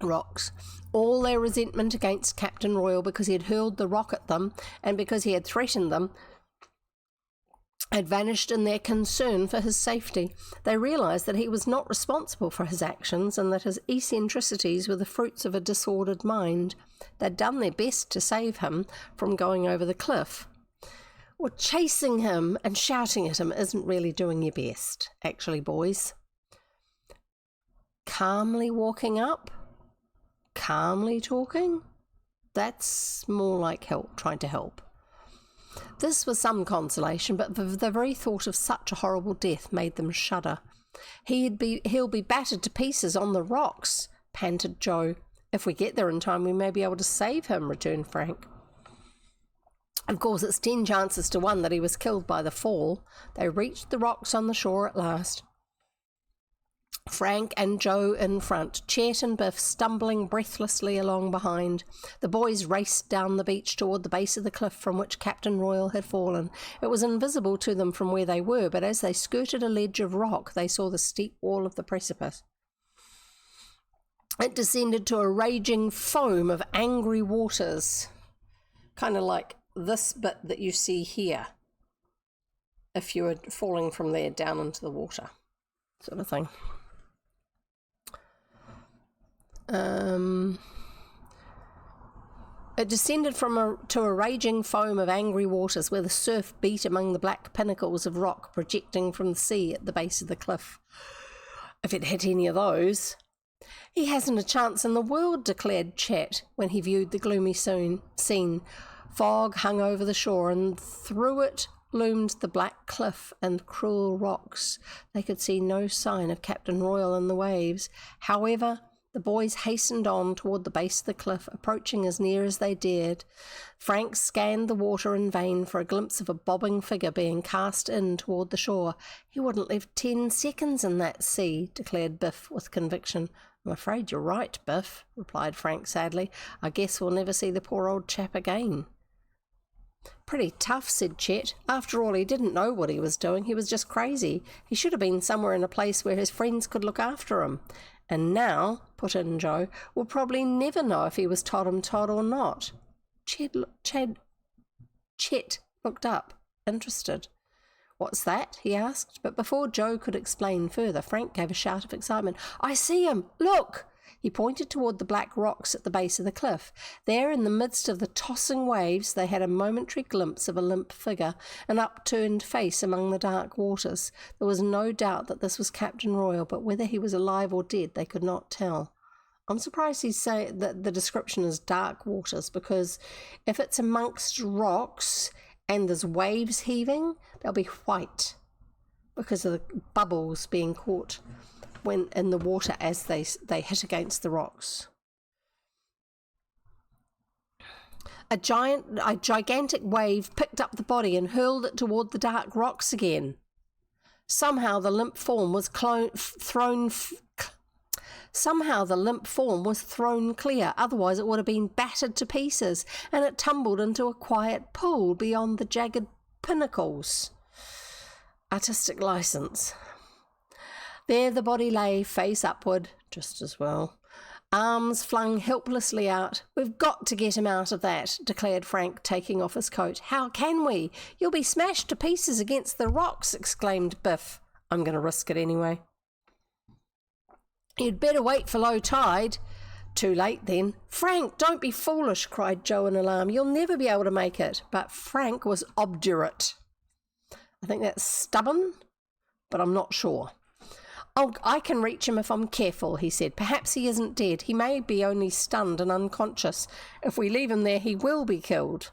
Rocks. All their resentment against Captain Royal because he had hurled the rock at them and because he had threatened them had vanished in their concern for his safety. They realised that he was not responsible for his actions and that his eccentricities were the fruits of a disordered mind. They'd done their best to save him from going over the cliff. Well, chasing him and shouting at him isn't really doing your best, actually, boys. Calmly walking up, calmly talking, that's more like trying to help. This was some consolation, but the very thought of such a horrible death made them shudder. "He'll be battered to pieces on the rocks," panted Joe. "If we get there in time, we may be able to save him," returned Frank. "Of course, it's 10 chances to 1 that he was killed by the fall." They reached the rocks on the shore at last. Frank and Joe in front, Chet and Biff stumbling breathlessly along behind. The boys raced down the beach toward the base of the cliff from which Captain Royal had fallen. It was invisible to them from where they were, but as they skirted a ledge of rock, they saw the steep wall of the precipice. It descended to a raging foam of angry waters, kind of like this bit that you see here, if you were falling from there down into the water, sort of thing. It descended to a raging foam of angry waters where the surf beat among the black pinnacles of rock projecting from the sea at the base of the cliff. If it hit any of those... He hasn't a chance in the world, declared Chet when he viewed the gloomy scene. Fog hung over the shore, and through it loomed the black cliff and cruel rocks. They could see no sign of Captain Royal in the waves. However, the boys hastened on toward the base of the cliff, approaching as near as they dared. Frank scanned the water in vain for a glimpse of a bobbing figure being cast in toward the shore. He wouldn't live 10 seconds in that sea, declared Biff with conviction. I'm afraid you're right, Biff, replied Frank sadly. I guess we'll never see the poor old chap again. Pretty tough, said Chet. After all, he didn't know what he was doing. He was just crazy. He should have been somewhere in a place where his friends could look after him. And now, put in Joe, we'll probably never know if he was Todd or not. Chet looked up, interested. What's that? He asked, but before Joe could explain further, Frank gave a shout of excitement. I see him! Look! He pointed toward the black rocks at the base of the cliff. There, in the midst of the tossing waves, they had a momentary glimpse of a limp figure, an upturned face among the dark waters. There was no doubt that this was Captain Royal, but whether he was alive or dead, they could not tell. I'm surprised he'd say that the description is dark waters, because if it's amongst rocks and there's waves heaving, they'll be white because of the bubbles being caught when in the water as they hit against the rocks. A gigantic wave picked up the body and hurled it toward the dark rocks again. Somehow the limp form was thrown clear, otherwise it would have been battered to pieces, and it tumbled into a quiet pool beyond the jagged pinnacles. Artistic license. There the body lay, face upward, just as well. Arms flung helplessly out. We've got to get him out of that, declared Frank, taking off his coat. How can we? You'll be smashed to pieces against the rocks, exclaimed Biff. I'm going to risk it anyway. You'd better wait for low tide. Too late then. Frank, don't be foolish, cried Joe in alarm. You'll never be able to make it. But Frank was obdurate. I think that's stubborn, but I'm not sure. Oh, I can reach him if I'm careful, he said. Perhaps he isn't dead. He may be only stunned and unconscious. If we leave him there, he will be killed.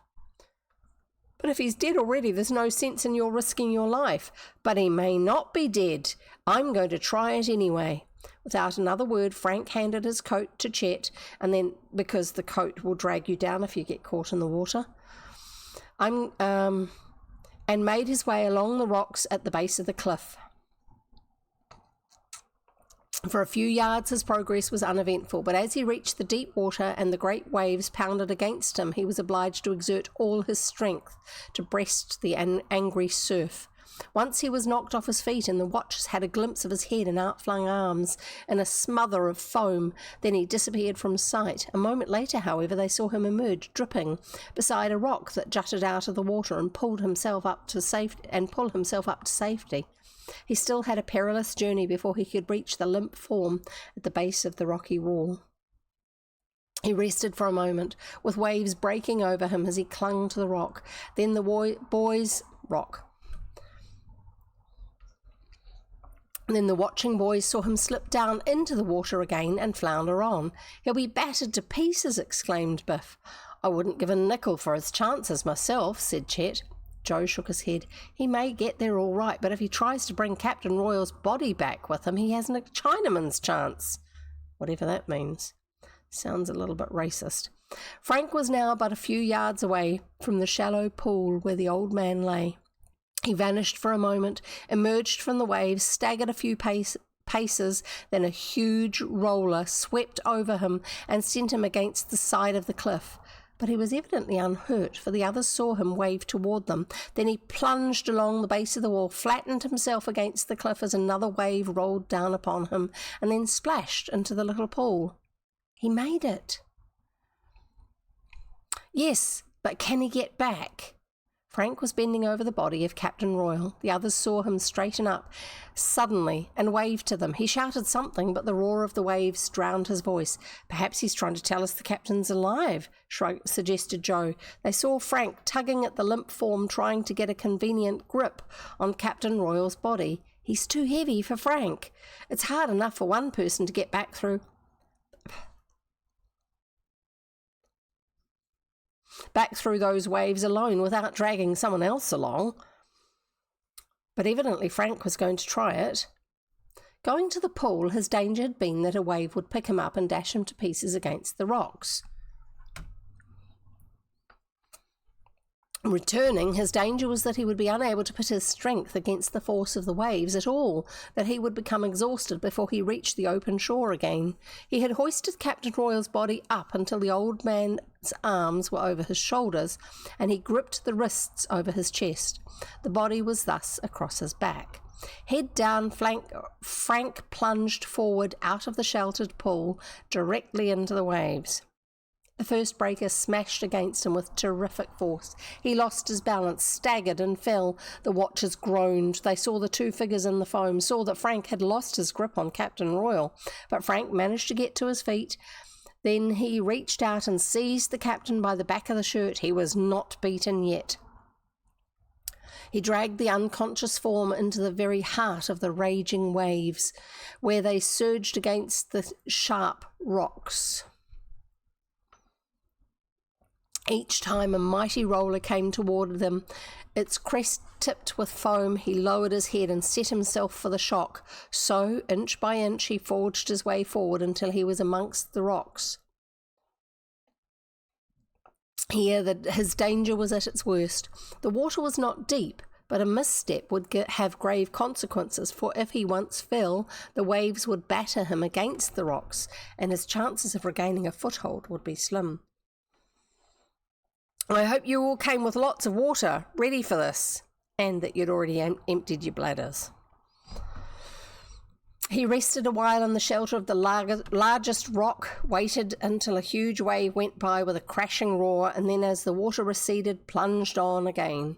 But if he's dead already, there's no sense in your risking your life. But he may not be dead. I'm going to try it anyway. Without another word, Frank handed his coat to Chet, and then, because the coat will drag you down if you get caught in the water, and made his way along the rocks at the base of the cliff. For a few yards his progress was uneventful, but as he reached the deep water and the great waves pounded against him, he was obliged to exert all his strength to breast the angry surf. Once he was knocked off his feet, and the watchers had a glimpse of his head and outflung arms in a smother of foam. Then he disappeared from sight. A moment later, however, they saw him emerge, dripping, beside a rock that jutted out of the water, and pull himself up to safety. He still had a perilous journey before he could reach the limp form at the base of the rocky wall. He rested for a moment, with waves breaking over him as he clung to the rock. Then the watching boys saw him slip down into the water again and flounder on. He'll be battered to pieces, exclaimed Biff. I wouldn't give a nickel for his chances myself, said Chet. Joe shook his head. He may get there all right, but if he tries to bring Captain Royal's body back with him, he hasn't a Chinaman's chance. Whatever that means. Sounds a little bit racist. Frank was now but a few yards away from the shallow pool where the old man lay. He vanished for a moment, emerged from the waves, staggered a few paces, then a huge roller swept over him and sent him against the side of the cliff. But he was evidently unhurt, for the others saw him wave toward them. Then he plunged along the base of the wall, flattened himself against the cliff as another wave rolled down upon him, and then splashed into the little pool. He made it. Yes, but can he get back? Frank was bending over the body of Captain Royal. The others saw him straighten up suddenly and waved to them. He shouted something, but the roar of the waves drowned his voice. "Perhaps he's trying to tell us the captain's alive," suggested Joe. They saw Frank tugging at the limp form, trying to get a convenient grip on Captain Royal's body. "He's too heavy for Frank. It's hard enough for one person to get back through those waves alone without dragging someone else along." But evidently Frank was going to try it. Going to the pool, his danger had been that a wave would pick him up and dash him to pieces against the rocks. Returning, his danger was that he would be unable to put his strength against the force of the waves at all, that he would become exhausted before he reached the open shore again. He had hoisted Captain Royal's body up until the old man's arms were over his shoulders, and he gripped the wrists over his chest. The body was thus across his back. Head down, Frank plunged forward out of the sheltered pool, directly into the waves. The first breaker smashed against him with terrific force. He lost his balance, staggered and fell. The watchers groaned. They saw the two figures in the foam, saw that Frank had lost his grip on Captain Royal, but Frank managed to get to his feet. Then he reached out and seized the captain by the back of the shirt. He was not beaten yet. He dragged the unconscious form into the very heart of the raging waves, where they surged against the sharp rocks. Each time a mighty roller came toward them, its crest tipped with foam, he lowered his head and set himself for the shock. So, inch by inch, he forged his way forward until he was amongst the rocks. Here, his danger was at its worst. The water was not deep, but a misstep would have grave consequences, for if he once fell, the waves would batter him against the rocks, and his chances of regaining a foothold would be slim. "I hope you all came with lots of water, ready for this, and that you'd already emptied your bladders." He rested a while in the shelter of the largest rock, waited until a huge wave went by with a crashing roar, and then as the water receded, plunged on again.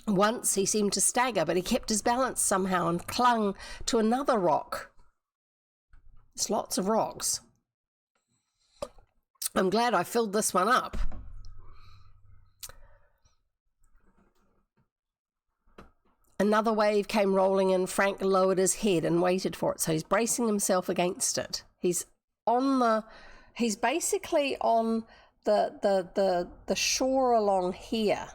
Once he seemed to stagger, but he kept his balance somehow and clung to another rock. There's lots of rocks. I'm glad I filled this one up. Another wave came rolling in. Frank lowered his head and waited for it. So he's bracing himself against it. He's basically on the shore along here.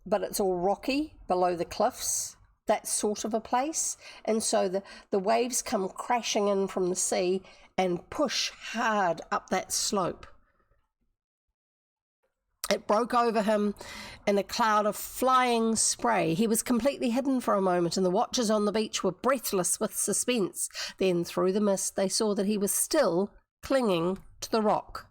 But it's all rocky below the cliffs, that sort of a place. And so the waves come crashing in from the sea and push hard up that slope. It broke over him in a cloud of flying spray. He was completely hidden for a moment, and the watchers on the beach were breathless with suspense. Then, through the mist, they saw that he was still clinging to the rock.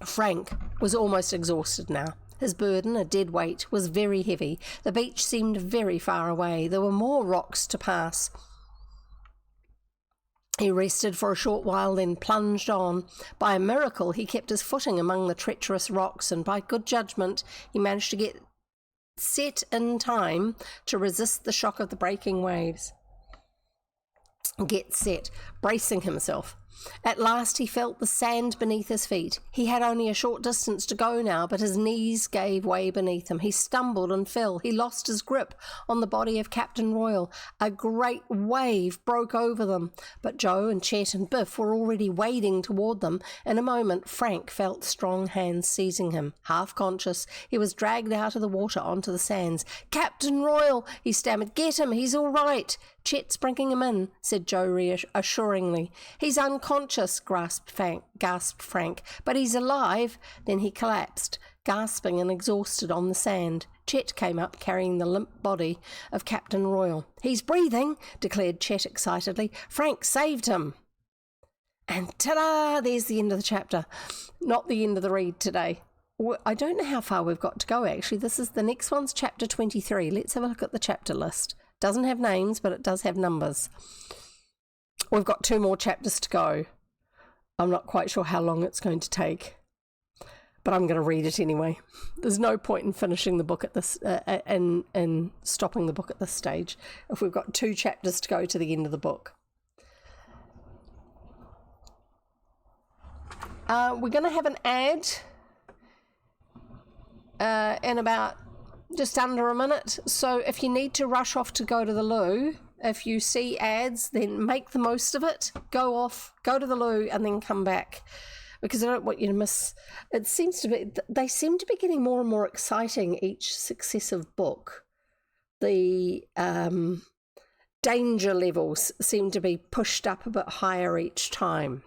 Frank was almost exhausted now. His burden, a dead weight, was very heavy. The beach seemed very far away. There were more rocks to pass. He rested for a short while, then plunged on. By a miracle, he kept his footing among the treacherous rocks, and by good judgment, he managed to get set in time to resist the shock of the breaking waves. Get set, bracing himself. At last he felt the sand beneath his feet. He had only a short distance to go now, but his knees gave way beneath him. He stumbled and fell. He lost his grip on the body of Captain Royal. A great wave broke over them, but Joe and Chet and Biff were already wading toward them. In a moment, Frank felt strong hands seizing him. Half conscious, he was dragged out of the water onto the sands. "Captain Royal," he stammered. "Get him, he's all right." "Chet's bringing him in," said Joe reassuringly. "He's unconscious," gasped Frank, "but he's alive." Then he collapsed, gasping and exhausted on the sand. Chet came up, carrying the limp body of Captain Royal. "He's breathing," declared Chet excitedly. "Frank saved him." And ta-da! There's the end of the chapter. Not the end of the read today. I don't know how far we've got to go, actually. The next one's chapter 23. Let's have a look at the chapter list. Doesn't have names, but it does have numbers. We've got 2 more chapters to go. I'm not quite sure how long it's going to take. but I'm going to read it anyway. There's no point in finishing the book at this, in stopping the book at this stage, if we've got 2 chapters to go to the end of the book. We're going to have an ad in about just under a minute. So if you need to rush off to go to the loo, if you see ads, then make the most of it. Go off, go to the loo, and then come back, because I don't want you to miss. They seem to be getting more and more exciting each successive book. The danger levels seem to be pushed up a bit higher each time.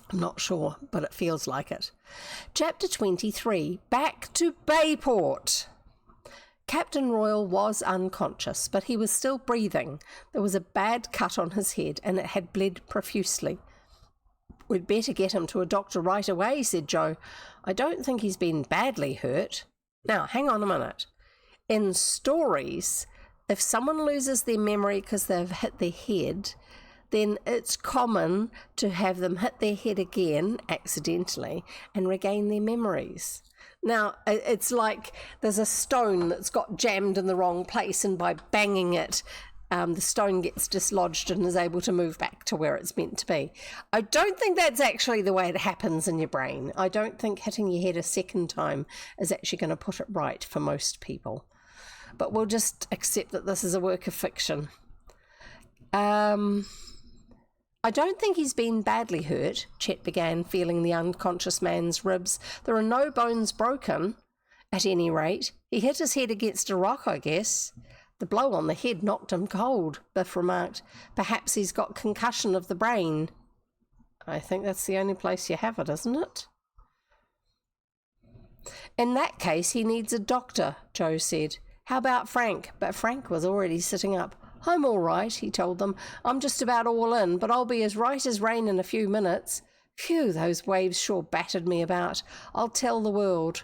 I'm not sure, but it feels like it. Chapter 23, Back to Bayport. Captain Royal was unconscious, but he was still breathing. There was a bad cut on his head, and it had bled profusely. "We'd better get him to a doctor right away," said Joe. "I don't think he's been badly hurt." Now, hang on a minute. In stories, if someone loses their memory because they've hit their head, then it's common to have them hit their head again accidentally and regain their memories. Now, it's like there's a stone that's got jammed in the wrong place, and by banging it, the stone gets dislodged and is able to move back to where it's meant to be. I don't think that's actually the way it happens in your brain. I don't think hitting your head a second time is actually going to put it right for most people. But we'll just accept that this is a work of fiction. "I don't think he's been badly hurt," Chet began, feeling the unconscious man's ribs. "There are no bones broken. At any rate, he hit his head against a rock, I guess." "The blow on the head knocked him cold," Biff remarked. "Perhaps he's got concussion of the brain." "I think that's the only place you have it, isn't it?" "In that case, he needs a doctor," Joe said. "How about Frank?" But Frank was already sitting up. "I'm all right," he told them. "I'm just about all in, but I'll be as right as rain in a few minutes. Phew, those waves sure battered me about. I'll tell the world."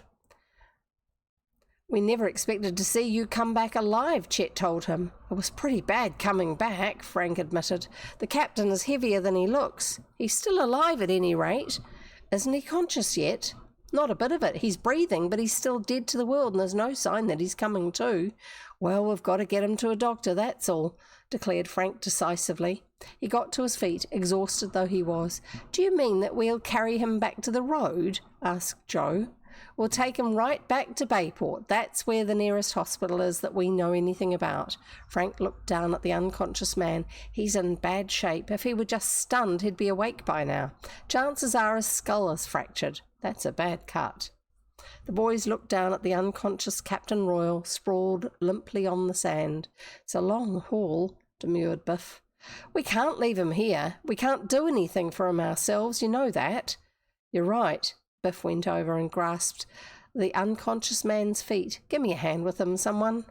"We never expected to see you come back alive," Chet told him. "It was pretty bad coming back," Frank admitted. "The captain is heavier than he looks. He's still alive at any rate. Isn't he conscious yet?" "Not a bit of it. He's breathing, but he's still dead to the world, and there's no sign that he's coming to." "Well, we've got to get him to a doctor, that's all," declared Frank decisively. He got to his feet, exhausted though he was. "Do you mean that we'll carry him back to the road?" asked Joe. "We'll take him right back to Bayport. That's where the nearest hospital is that we know anything about." Frank looked down at the unconscious man. "He's in bad shape. If he were just stunned, he'd be awake by now. Chances are his skull is fractured. That's a bad cut." The boys looked down at the unconscious Captain Royal, sprawled limply on the sand. "It's a long haul," demurred Biff. "We can't leave him here. We can't do anything for him ourselves, you know that." "You're right." Biff went over and grasped the unconscious man's feet. "Give me a hand with him, someone."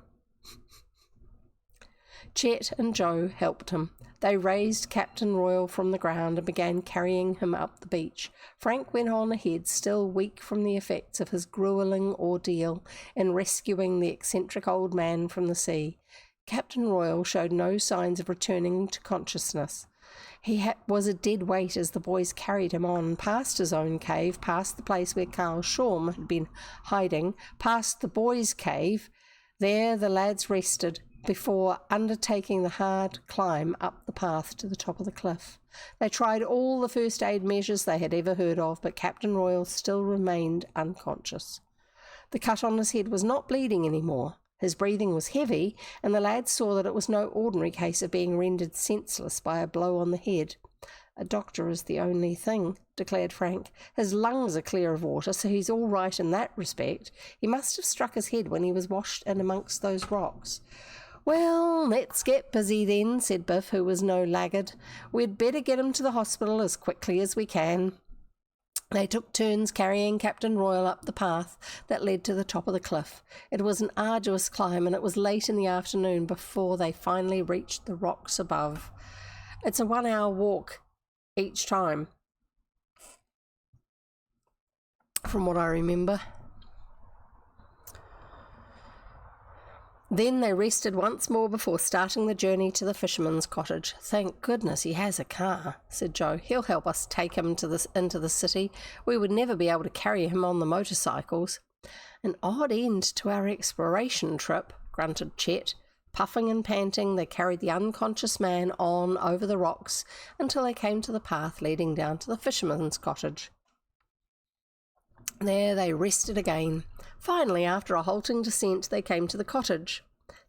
Chet and Joe helped him. They raised Captain Royal from the ground and began carrying him up the beach. Frank went on ahead, still weak from the effects of his grueling ordeal in rescuing the eccentric old man from the sea. Captain Royal showed no signs of returning to consciousness. He was a dead weight as the boys carried him on, past his own cave, past the place where Carl Shawm had been hiding, past the boys' cave. There the lads rested before undertaking the hard climb up the path to the top of the cliff. They tried all the first aid measures they had ever heard of, but Captain Royal still remained unconscious. The cut on his head was not bleeding anymore. His breathing was heavy, and the lads saw that it was no ordinary case of being rendered senseless by a blow on the head. "A doctor is the only thing," declared Frank. "His lungs are clear of water, so he's all right in that respect. He must have struck his head when he was washed in amongst those rocks." "Well, let's get busy then," said Biff, who was no laggard. "We'd better get him to the hospital as quickly as we can." They took turns carrying Captain Royal up the path that led to the top of the cliff. It was an arduous climb, and it was late in the afternoon before they finally reached the rocks above. It's a 1-hour walk each time, from what I remember. Then they rested once more before starting the journey to the fisherman's cottage. "Thank goodness he has a car," said Joe. "He'll help us take him into the city. We would never be able to carry him on the motorcycles." "An odd end to our exploration trip," grunted Chet. Puffing and panting, they carried the unconscious man on over the rocks until they came to the path leading down to the fisherman's cottage. There they rested again. Finally, after a halting descent, they came to the cottage.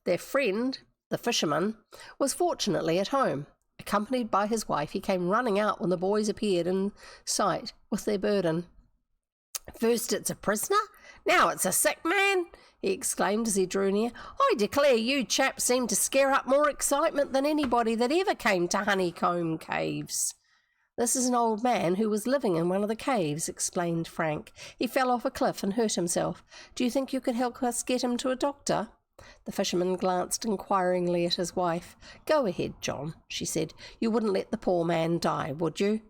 Their friend, the fisherman, was fortunately at home. Accompanied by his wife, he came running out when the boys appeared in sight with their burden. "First it's a prisoner, now it's a sick man," he exclaimed as he drew near. "I declare you chaps seem to scare up more excitement than anybody that ever came to Honeycomb Caves." "This is an old man who was living in one of the caves," explained Frank. "He fell off a cliff and hurt himself. Do you think you could help us get him to a doctor?" The fisherman glanced inquiringly at his wife. "Go ahead, John," she said. "You wouldn't let the poor man die, would you?"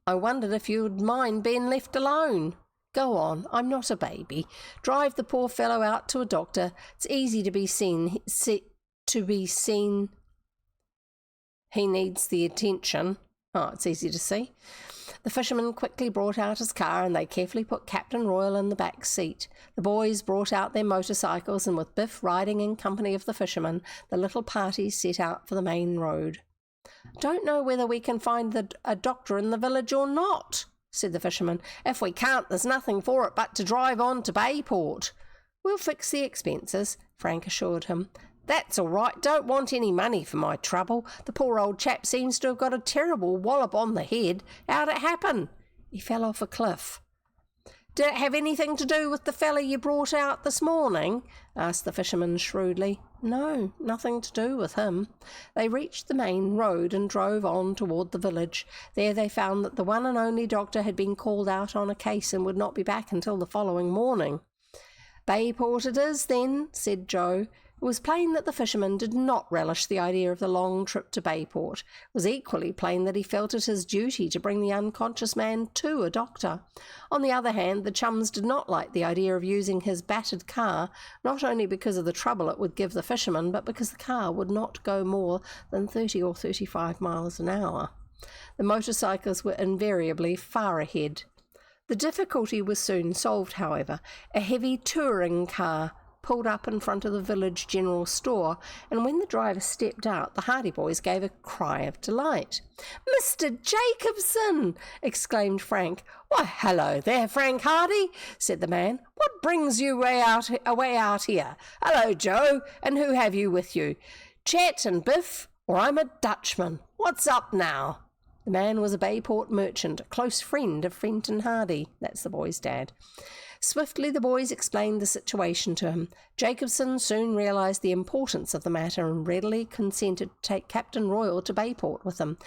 "I wondered if you'd mind being left alone." "Go on, I'm not a baby. Drive the poor fellow out to a doctor. It's easy to be seen. He needs the attention." "Oh, it's easy to see." The fisherman quickly brought out his car and they carefully put Captain Royal in the back seat. The boys brought out their motorcycles and with Biff riding in company of the fisherman, the little party set out for the main road. "Don't know whether we can find a doctor in the village or not," said the fisherman. "If we can't, there's nothing for it but to drive on to Bayport." "We'll fix the expenses," Frank assured him. "That's all right. Don't want any money for my trouble. The poor old chap seems to have got a terrible wallop on the head. How'd it happen?" "He fell off a cliff." "Did it have anything to do with the fella you brought out this morning?" asked the fisherman shrewdly. "No, nothing to do with him." They reached the main road and drove on toward the village. There they found that the one and only doctor had been called out on a case and would not be back until the following morning. "Bayport it is, then," said Joe. It was plain that the fisherman did not relish the idea of the long trip to Bayport. It was equally plain that he felt it his duty to bring the unconscious man to a doctor. On the other hand, the chums did not like the idea of using his battered car, not only because of the trouble it would give the fisherman, but because the car would not go more than 30 or 35 miles an hour. The motorcycles were invariably far ahead. The difficulty was soon solved, however. A heavy touring car pulled up in front of the village general store, and when the driver stepped out, the Hardy boys gave a cry of delight. "Mr. Jacobson!" exclaimed Frank. "Why, hello there, Frank Hardy," said the man. "What brings you away out here? Hello, Joe, and who have you with you? Chet and Biff, or I'm a Dutchman. What's up now?" The man was a Bayport merchant, a close friend of Fenton Hardy. That's the boy's dad. Swiftly the boys explained the situation to him. Jacobson soon realised the importance of the matter and readily consented to take Captain Royal to Bayport with him.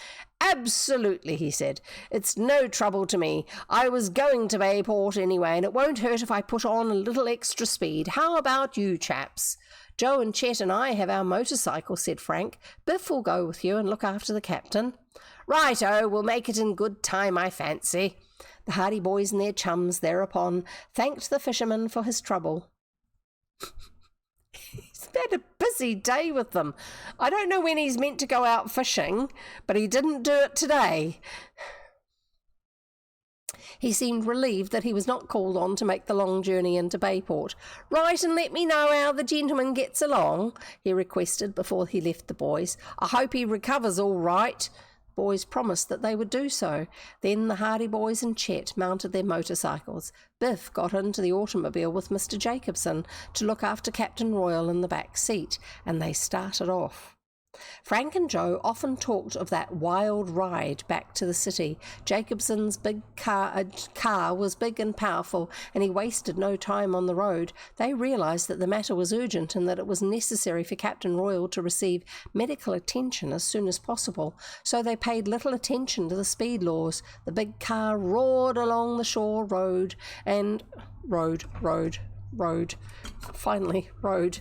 "Absolutely," he said. "It's no trouble to me. I was going to Bayport anyway, and it won't hurt if I put on a little extra speed. How about you chaps?" "Joe and Chet and I have our motorcycle," said Frank. "Biff will go with you and look after the captain." "Righto, we'll make it in good time, I fancy." The Hardy boys and their chums thereupon thanked the fisherman for his trouble. He's had a busy day with them. I don't know when he's meant to go out fishing, but he didn't do it today. He seemed relieved that he was not called on to make the long journey into Bayport. "Write and let me know how the gentleman gets along," he requested before he left the boys. "I hope he recovers all right." Boys promised that they would do so. Then the Hardy boys and Chet mounted their motorcycles. Biff got into the automobile with Mr. Jacobson to look after Captain Royal in the back seat, and they started off. Frank and Joe often talked of that wild ride back to the city. Jacobson's big car was big and powerful, and he wasted no time on the road. They realised that the matter was urgent and that it was necessary for Captain Royal to receive medical attention as soon as possible, so they paid little attention to the speed laws. The big car roared along the shore road and finally rode.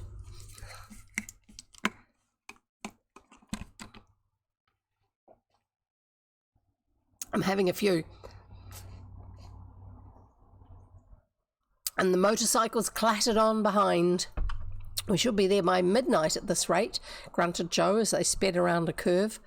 I'm having a few. And the motorcycles clattered on behind. "We should be there by midnight at this rate," grunted Joe as they sped around a curve.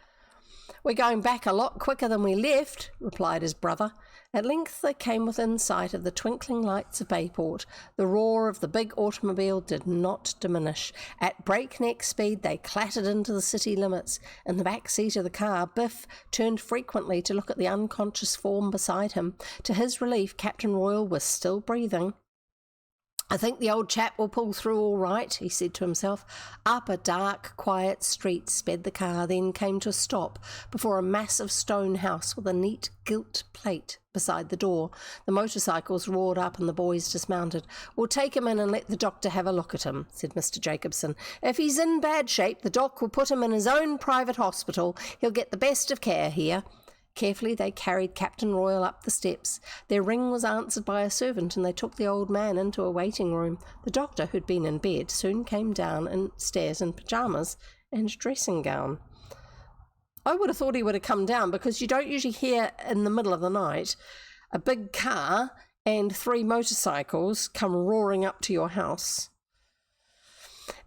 "We're going back a lot quicker than we left," replied his brother. At length they came within sight of the twinkling lights of Bayport. The roar of the big automobile did not diminish. At breakneck speed they clattered into the city limits. In the back seat of the car, Biff turned frequently to look at the unconscious form beside him. To his relief, Captain Royal was still breathing. "I think the old chap will pull through all right," he said to himself. Up a dark, quiet street sped the car, then came to a stop before a massive stone house with a neat gilt plate beside the door. The motorcycles roared up and the boys dismounted. "We'll take him in and let the doctor have a look at him," said Mr. Jacobson. "If he's in bad shape, the doc will put him in his own private hospital. He'll get the best of care here." Carefully they carried Captain Royal up the steps. Their ring was answered by a servant, and they took the old man into a waiting room. The doctor, who'd been in bed, soon came down stairs in pyjamas and dressing gown. I would have thought he would have come down, because you don't usually hear in the middle of the night a big car and 3 motorcycles come roaring up to your house.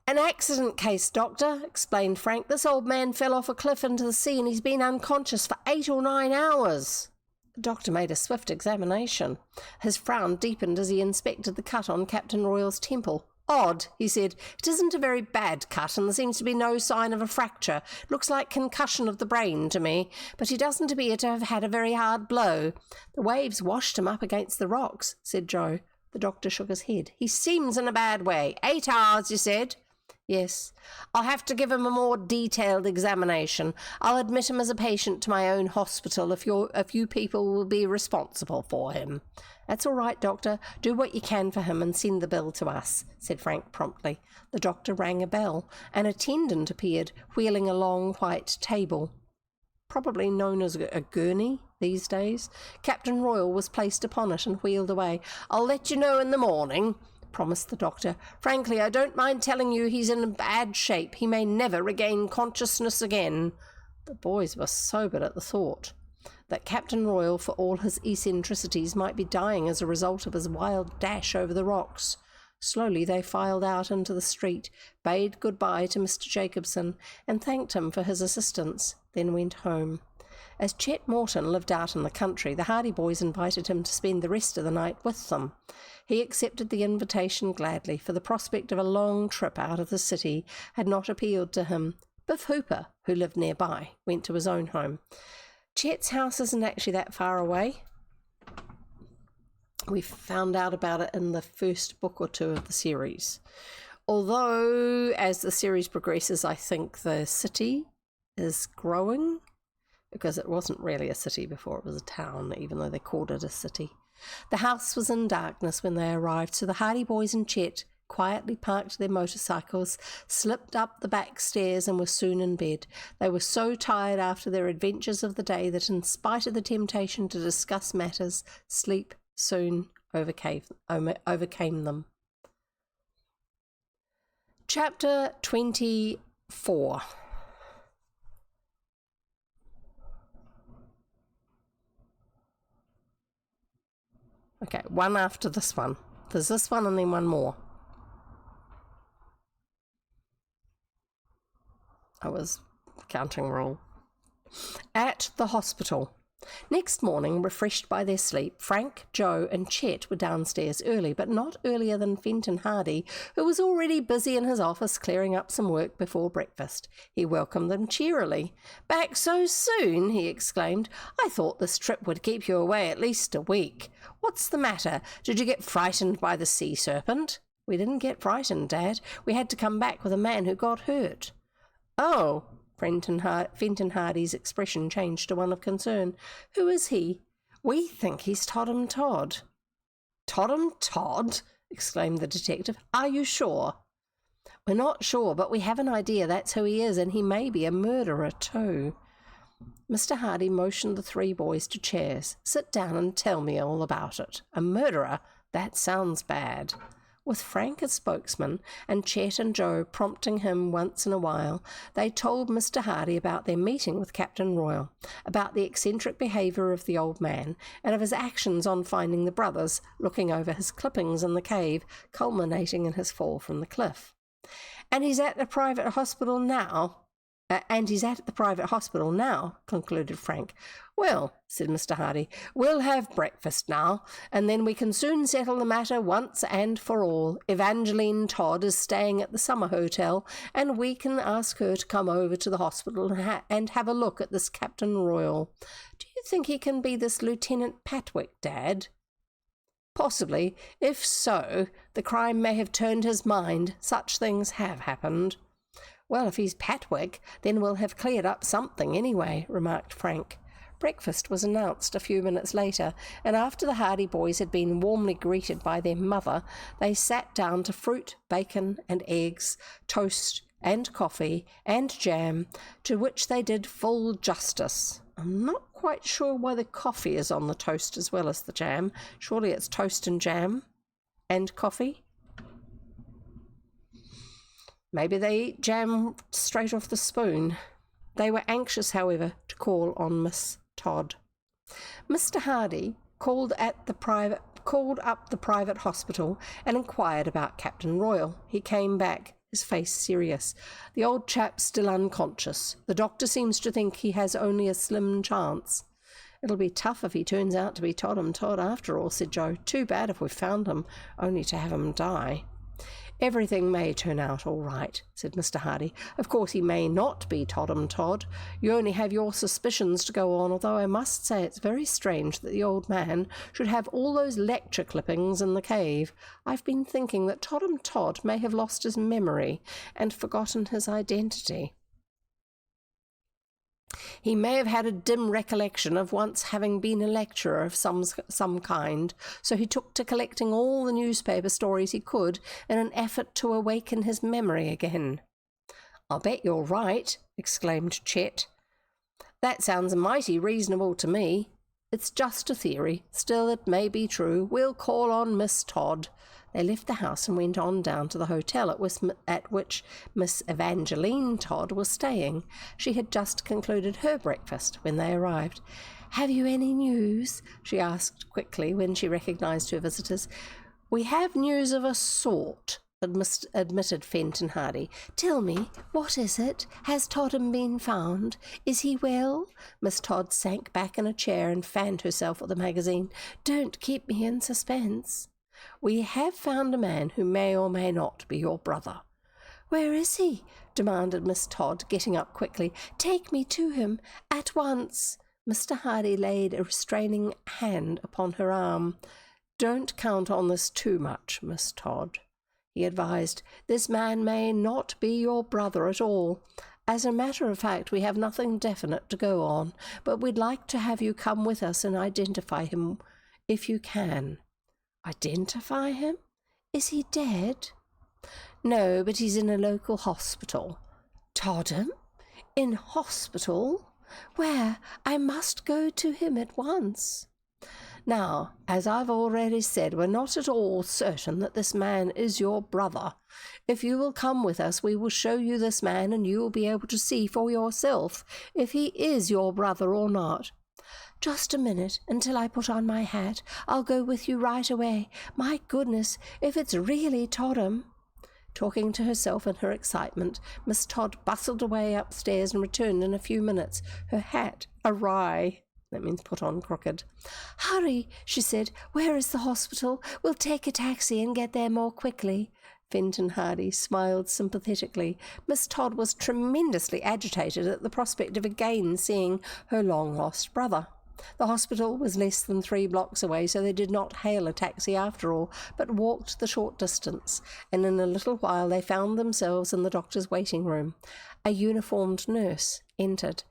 "An accident case, doctor," explained Frank. "This old man fell off a cliff into the sea and he's been unconscious for 8 or 9 hours. The doctor made a swift examination. His frown deepened as he inspected the cut on Captain Royal's temple. "Odd," he said. "It isn't a very bad cut, and there seems to be no sign of a fracture. It looks like concussion of the brain to me, but he doesn't appear to have had a very hard blow." "The waves washed him up against the rocks," said Joe. The doctor shook his head. "He seems in a bad way. 8 hours, you said?" "Yes. I'll have to give him a more detailed examination. I'll admit him as a patient to my own hospital if you people will be responsible for him." "That's all right, doctor. Do what you can for him and send the bill to us," said Frank promptly. The doctor rang a bell. An attendant appeared, wheeling a long white table, probably known as a gurney these days. Captain Royal was placed upon it and wheeled away. "I'll let you know in the morning," promised the doctor. "Frankly, I don't mind telling you he's in bad shape. He may never regain consciousness again." The boys were sobered at the thought that Captain Royal, for all his eccentricities, might be dying as a result of his wild dash over the rocks. Slowly they filed out into the street, bade good-bye to Mr. Jacobson, and thanked him for his assistance, then went home. As Chet Morton lived out in the country, the Hardy boys invited him to spend the rest of the night with them. He accepted the invitation gladly, for the prospect of a long trip out of the city had not appealed to him. Biff Hooper, who lived nearby, went to his own home. Chet's house isn't actually that far away. We found out about it in the first book or 2 of the series. Although, as the series progresses, I think the city is growing, because it wasn't really a city before, it was a town, even though they called it a city. The house was in darkness when they arrived, so the Hardy boys and Chet quietly parked their motorcycles, slipped up the back stairs, and were soon in bed. They were so tired after their adventures of the day that, in spite of the temptation to discuss matters, sleep soon overcame them. Chapter 24. Okay, one after this one. There's this one and then one more. I was counting wrong. At the hospital. Next morning, refreshed by their sleep, Frank, Joe and Chet were downstairs early, but not earlier than Fenton Hardy, who was already busy in his office clearing up some work before breakfast. He welcomed them cheerily. "Back so soon?" he exclaimed. "I thought this trip would keep you away at least a week. What's the matter? Did you get frightened by the sea serpent?" "We didn't get frightened, Dad. We had to come back with a man who got hurt." "Oh." Fenton Hardy's expression changed to one of concern. "Who is he?" "We think he's Todd'em Todd." "Todd'em Todd?" exclaimed the detective. "Are you sure?" "We're not sure, but we have an idea that's who he is, and he may be a murderer too." Mr. Hardy motioned the 3 boys to chairs. "Sit down and tell me all about it." "A murderer? That sounds bad." With Frank as spokesman, and Chet and Joe prompting him once in a while, they told Mr. Hardy about their meeting with Captain Royal, about the eccentric behaviour of the old man, and of his actions on finding the brothers looking over his clippings in the cave, culminating in his fall from the cliff. And he's at the private hospital now. Concluded Frank. Well, said Mr. Hardy, we'll have breakfast now, and then we can soon settle the matter once and for all. Evangeline Todd is staying at the summer hotel, and we can ask her to come over to the hospital and have a look at this Captain Royal. Do you think he can be this Lieutenant Patwick, Dad? Possibly. If so, the crime may have turned his mind. Such things have happened. Well, if he's Patwick, then we'll have cleared up something anyway, remarked Frank. Breakfast was announced a few minutes later, and after the Hardy boys had been warmly greeted by their mother, they sat down to fruit, bacon and eggs, toast and coffee and jam, to which they did full justice. I'm not quite sure why the coffee is on the toast as well as the jam. Surely it's toast and jam and coffee? Maybe they eat jam straight off the spoon. They were anxious, however, to call on Miss Todd. Mr. Hardy called up the private hospital and inquired about Captain Royal. He came back, his face serious. The old chap's still unconscious. The doctor seems to think he has only a slim chance. It'll be tough if he turns out to be Todd'em Todd after all, said Joe. Too bad if we found him, only to have him die. Everything may turn out all right, said Mr. Hardy. Of course he may not be Todd'em Todd. You only have your suspicions to go on, although I must say it's very strange that the old man should have all those lecture clippings in the cave. I've been thinking that Todd'em Todd may have lost his memory and forgotten his identity. He may have had a dim recollection of once having been a lecturer of some kind, so he took to collecting all the newspaper stories he could in an effort to awaken his memory again. I'll bet you're right, exclaimed Chet. That sounds mighty reasonable to me. It's just a theory. Still, it may be true. We'll call on Miss Todd. They left the house and went on down to the hotel at which Miss Evangeline Todd was staying. She had just concluded her breakfast when they arrived. "Have you any news?" she asked quickly when she recognised her visitors. "We have news of a sort," admitted Fenton Hardy. "Tell me, what is it? Has Todd'em been found? Is he well?" Miss Todd sank back in a chair and fanned herself with a magazine. "Don't keep me in suspense." "We have found a man who may or may not be your brother." "Where is he?" demanded Miss Todd, getting up quickly. "Take me to him at once." Mr. Hardy laid a restraining hand upon her arm. "Don't count on this too much, Miss Todd," he advised. "This man may not be your brother at all. As a matter of fact, we have nothing definite to go on, but we'd like to have you come with us and identify him if you can." "Identify him? Is he dead?" "No, but he's in a local hospital." "Todd'em? In hospital? Where? I must go to him at once." "Now, as I've already said, we're not at all certain that this man is your brother. If you will come with us, we will show you this man, and you will be able to see for yourself if he is your brother or not." "Just a minute, until I put on my hat. I'll go with you right away. My goodness, if it's really Todd'em." Talking to herself in her excitement, Miss Todd bustled away upstairs and returned in a few minutes, her hat awry. That means put on crooked. "Hurry," she said. "Where is the hospital? We'll take a taxi and get there more quickly." Fenton Hardy smiled sympathetically. Miss Todd was tremendously agitated at the prospect of again seeing her long-lost brother. The hospital was less than 3 blocks away, so they did not hail a taxi after all, but walked the short distance, and in a little while they found themselves in the doctor's waiting room. A uniformed nurse entered.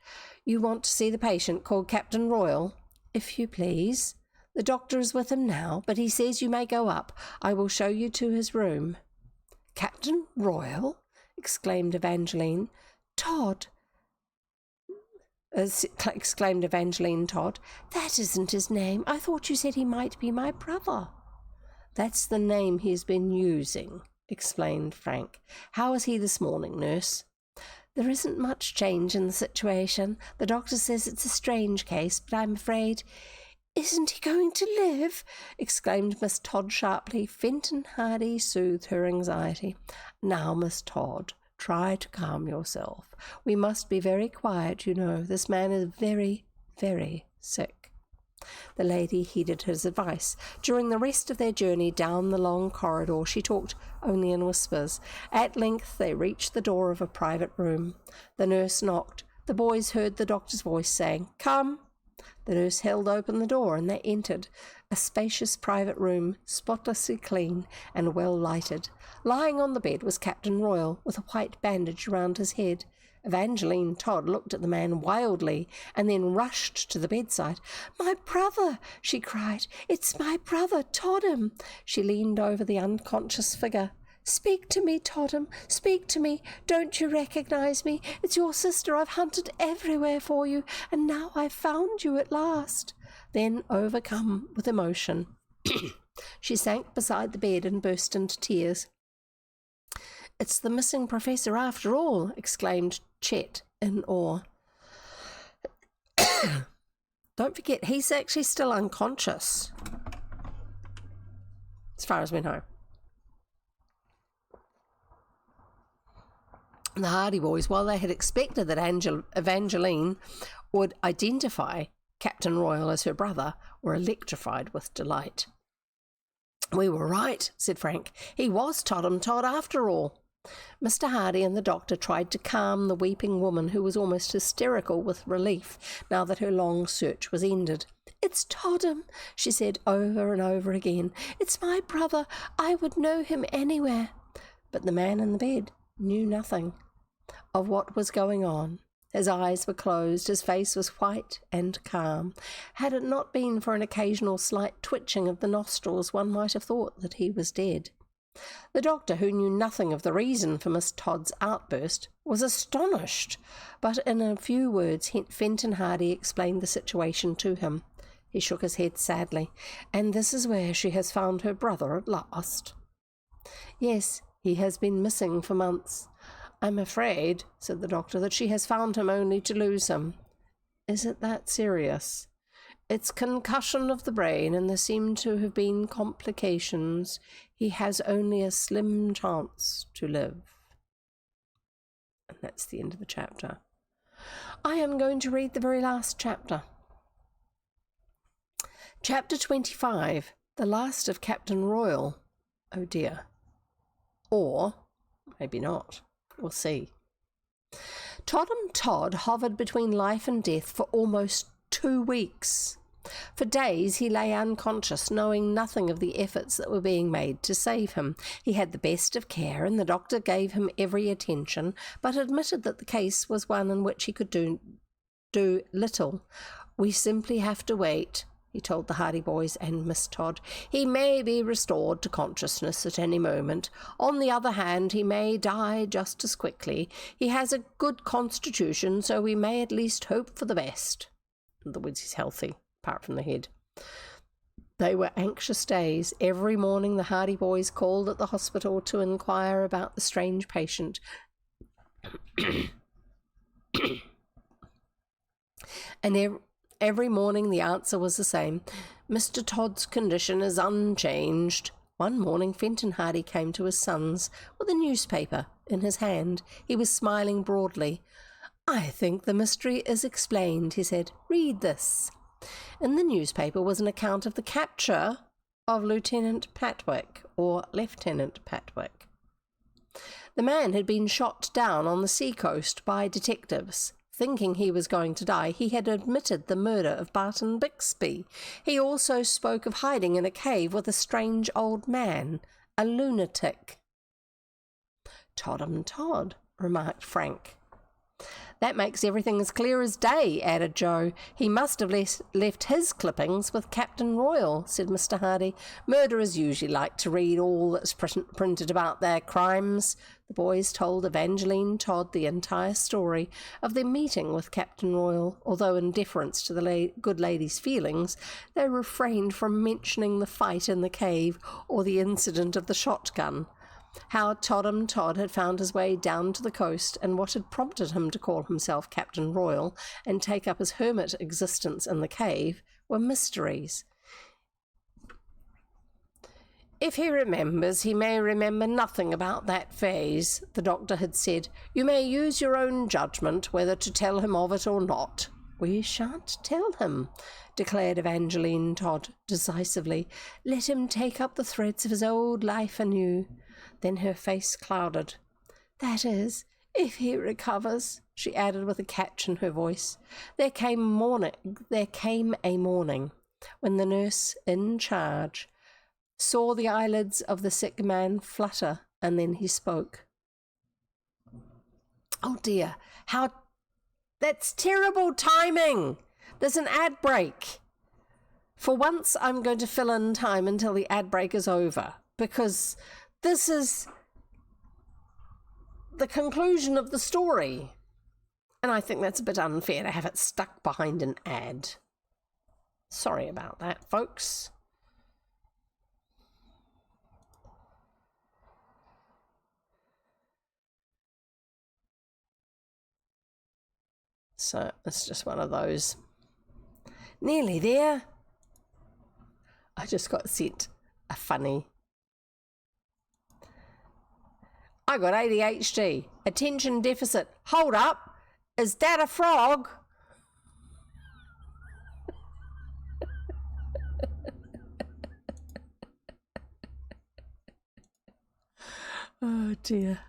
"You want to see the patient called Captain Royal?" "If you please." "The doctor is with him now, but he says you may go up. I will show you to his room." "Captain Royal?" exclaimed Evangeline. "Todd," exclaimed Evangeline Todd. "That isn't his name. I thought you said he might be my brother." "That's the name he's been using," explained Frank. "How is he this morning, nurse?" "There isn't much change in the situation. The doctor says it's a strange case, but I'm afraid Isn't he going to live? Exclaimed Miss Todd sharply. Fenton Hardy soothed her anxiety. Now, Miss Todd, try to calm yourself. We must be very quiet, you know. This man is very, very sick. The lady heeded his advice. During the rest of their journey down the long corridor, she talked only in whispers. At length they reached the door of a private room. The nurse knocked. The boys heard the doctor's voice saying, "Come." The nurse held open the door, and they entered. A spacious private room, spotlessly clean and well lighted. Lying on the bed was Captain Royal, with a white bandage round his head. Evangeline Todd looked at the man wildly, and then rushed to the bedside. "My brother!" she cried. "It's my brother, Toddham!" She leaned over the unconscious figure. "Speak to me, Toddham, speak to me. Don't you recognise me? It's your sister. I've hunted everywhere for you, and now I've found you at last." Then, overcome with emotion, she sank beside the bed and burst into tears. "It's the missing professor after all," exclaimed Chet in awe. Don't forget, he's actually still unconscious, as far as we know. The Hardy boys, while they had expected that Evangeline would identify Captain Royal as her brother, were electrified with delight. "We were right," said Frank. "He was Toddham Todd after all." Mr. Hardy and the doctor tried to calm the weeping woman, who was almost hysterical with relief now that her long search was ended. "It's Toddham," she said over and over again. "It's my brother. I would know him anywhere." But the man in the bed knew nothing of what was going on. His eyes were closed, his face was white and calm. Had it not been for an occasional slight twitching of the nostrils, one might have thought that he was dead. The doctor, who knew nothing of the reason for Miss Todd's outburst, was astonished, but in a few words Fenton Hardy explained the situation to him. He shook his head sadly. "And this is where she has found her brother at last?" "Yes, he has been missing for months." "I'm afraid," said the doctor, "that she has found him only to lose him." "Is it that serious?" "It's concussion of the brain, and there seem to have been complications. He has only a slim chance to live." And that's the end of the chapter. I am going to read the very last chapter. Chapter 25, The Last of Captain Royal. Oh dear. Or maybe not. We'll see. Toddham Todd hovered between life and death for almost 2 weeks. For days he lay unconscious, knowing nothing of the efforts that were being made to save him. He had the best of care, and the doctor gave him every attention, but admitted that the case was one in which he could do little. "We simply have to wait," he told the Hardy boys and Miss Todd. "He may be restored to consciousness at any moment. On the other hand, he may die just as quickly. He has a good constitution, so we may at least hope for the best." In other words, he's healthy, apart from the head. They were anxious days. Every morning the Hardy boys called at the hospital to inquire about the strange patient. And every morning the answer was the same: "Mr. Todd's condition is unchanged." One morning Fenton Hardy came to his sons with a newspaper in his hand. He was smiling broadly. "I think the mystery is explained," he said. "Read this." In the newspaper was an account of the capture of Lieutenant Patwick, or Lieutenant Patwick. The man had been shot down on the sea-coast by detectives. Thinking he was going to die, he had admitted the murder of Barton Bixby. He also spoke of hiding in a cave with a strange old man, a lunatic. "Toddham Todd," remarked Frank. "That makes everything as clear as day," added Joe. "He must have left his clippings with Captain Royal," said Mr. Hardy. "Murderers usually like to read all that's printed about their crimes." The boys told Evangeline Todd the entire story of their meeting with Captain Royal. Although in deference to the good lady's feelings, they refrained from mentioning the fight in the cave or the incident of the shotgun. How Toddham Todd had found his way down to the coast, and what had prompted him to call himself Captain Royal and take up his hermit existence in the cave, were mysteries. If he remembers, he may remember nothing about that phase, the doctor had said. You may use your own judgment whether to tell him of it or not. We shan't tell him, declared Evangeline Todd decisively. Let him take up the threads of his old life anew. Then her face clouded. That is, if he recovers, she added with a catch in her voice. There came a morning when the nurse in charge saw the eyelids of the sick man flutter, and then he spoke. Oh dear, that's terrible timing. There's an ad break. For once, I'm going to fill in time until the ad break is over, because this is the conclusion of the story. And I think that's a bit unfair to have it stuck behind an ad. Sorry about that, folks. So it's just one of those. Nearly there. I just got sent a funny. I got ADHD. Attention deficit. Hold up. Is that a frog? Oh dear.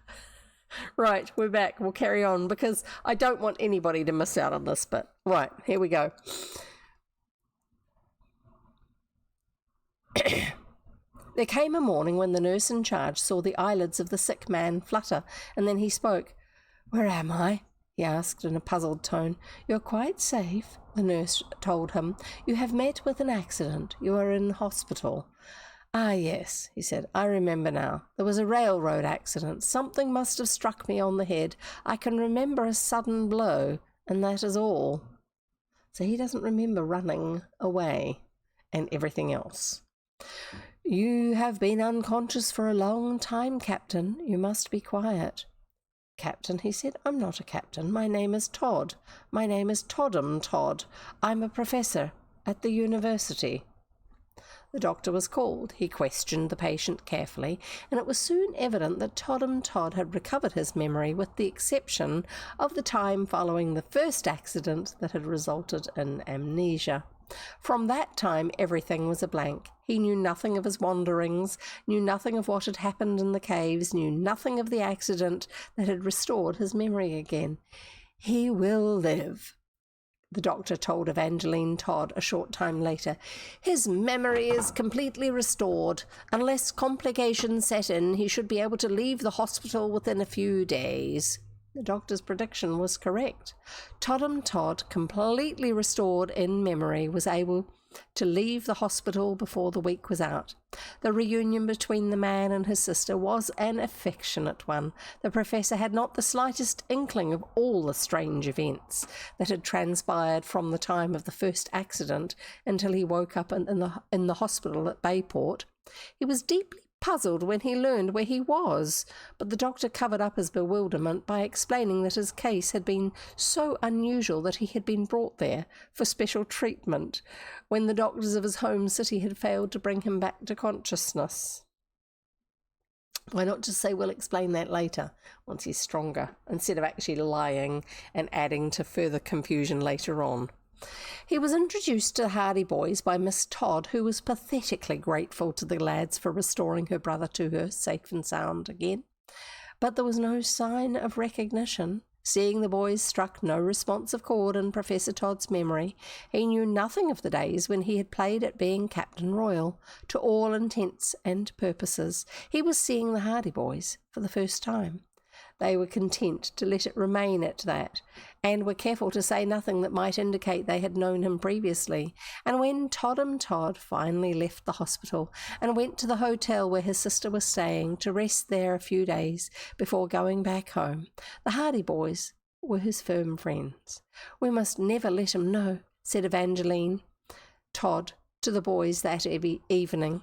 Right, we're back. We'll carry on because I don't want anybody to miss out on this bit. Right, here we go. There came a morning when the nurse in charge saw the eyelids of the sick man flutter, and then he spoke. Where am I? He asked in a puzzled tone. You're quite safe, the nurse told him. You have met with an accident. You are in hospital. Ah, yes, he said, I remember now. There was a railroad accident. Something must have struck me on the head. I can remember a sudden blow, and that is all. So he doesn't remember running away and everything else. You have been unconscious for a long time, Captain. You must be quiet. Captain, he said, I'm not a captain. My name is Todd. My name is Toddum Todd. I'm a professor at the university. The doctor was called. He questioned the patient carefully, and it was soon evident that Toddum Todd had recovered his memory with the exception of the time following the first accident that had resulted in amnesia. From that time everything was a blank. He knew nothing of his wanderings, knew nothing of what had happened in the caves, knew nothing of the accident that had restored his memory again. He will live, the doctor told Evangeline Todd a short time later. His memory is completely restored. Unless complications set in, he should be able to leave the hospital within a few days. The doctor's prediction was correct. Toddum Todd, completely restored in memory, was able to leave the hospital before the week was out. The reunion between the man and his sister was an affectionate one. The professor had not the slightest inkling of all the strange events that had transpired from the time of the first accident until he woke up in the hospital at Bayport. He was deeply puzzled when he learned where he was, but the doctor covered up his bewilderment by explaining that his case had been so unusual that he had been brought there for special treatment when the doctors of his home city had failed to bring him back to consciousness. Why not just say, we'll explain that later, once he's stronger, instead of actually lying and adding to further confusion later on? He was introduced to the Hardy boys by Miss Todd, who was pathetically grateful to the lads for restoring her brother to her safe and sound again. But there was no sign of recognition. Seeing the boys struck no responsive chord in Professor Todd's memory, he knew nothing of the days when he had played at being Captain Royal. To all intents and purposes, he was seeing the Hardy boys for the first time. They were content to let it remain at that, and were careful to say nothing that might indicate they had known him previously. And when Toddum Todd finally left the hospital and went to the hotel where his sister was staying to rest there a few days before going back home, the Hardy boys were his firm friends. We must never let him know, said Evangeline Todd to the boys that evening.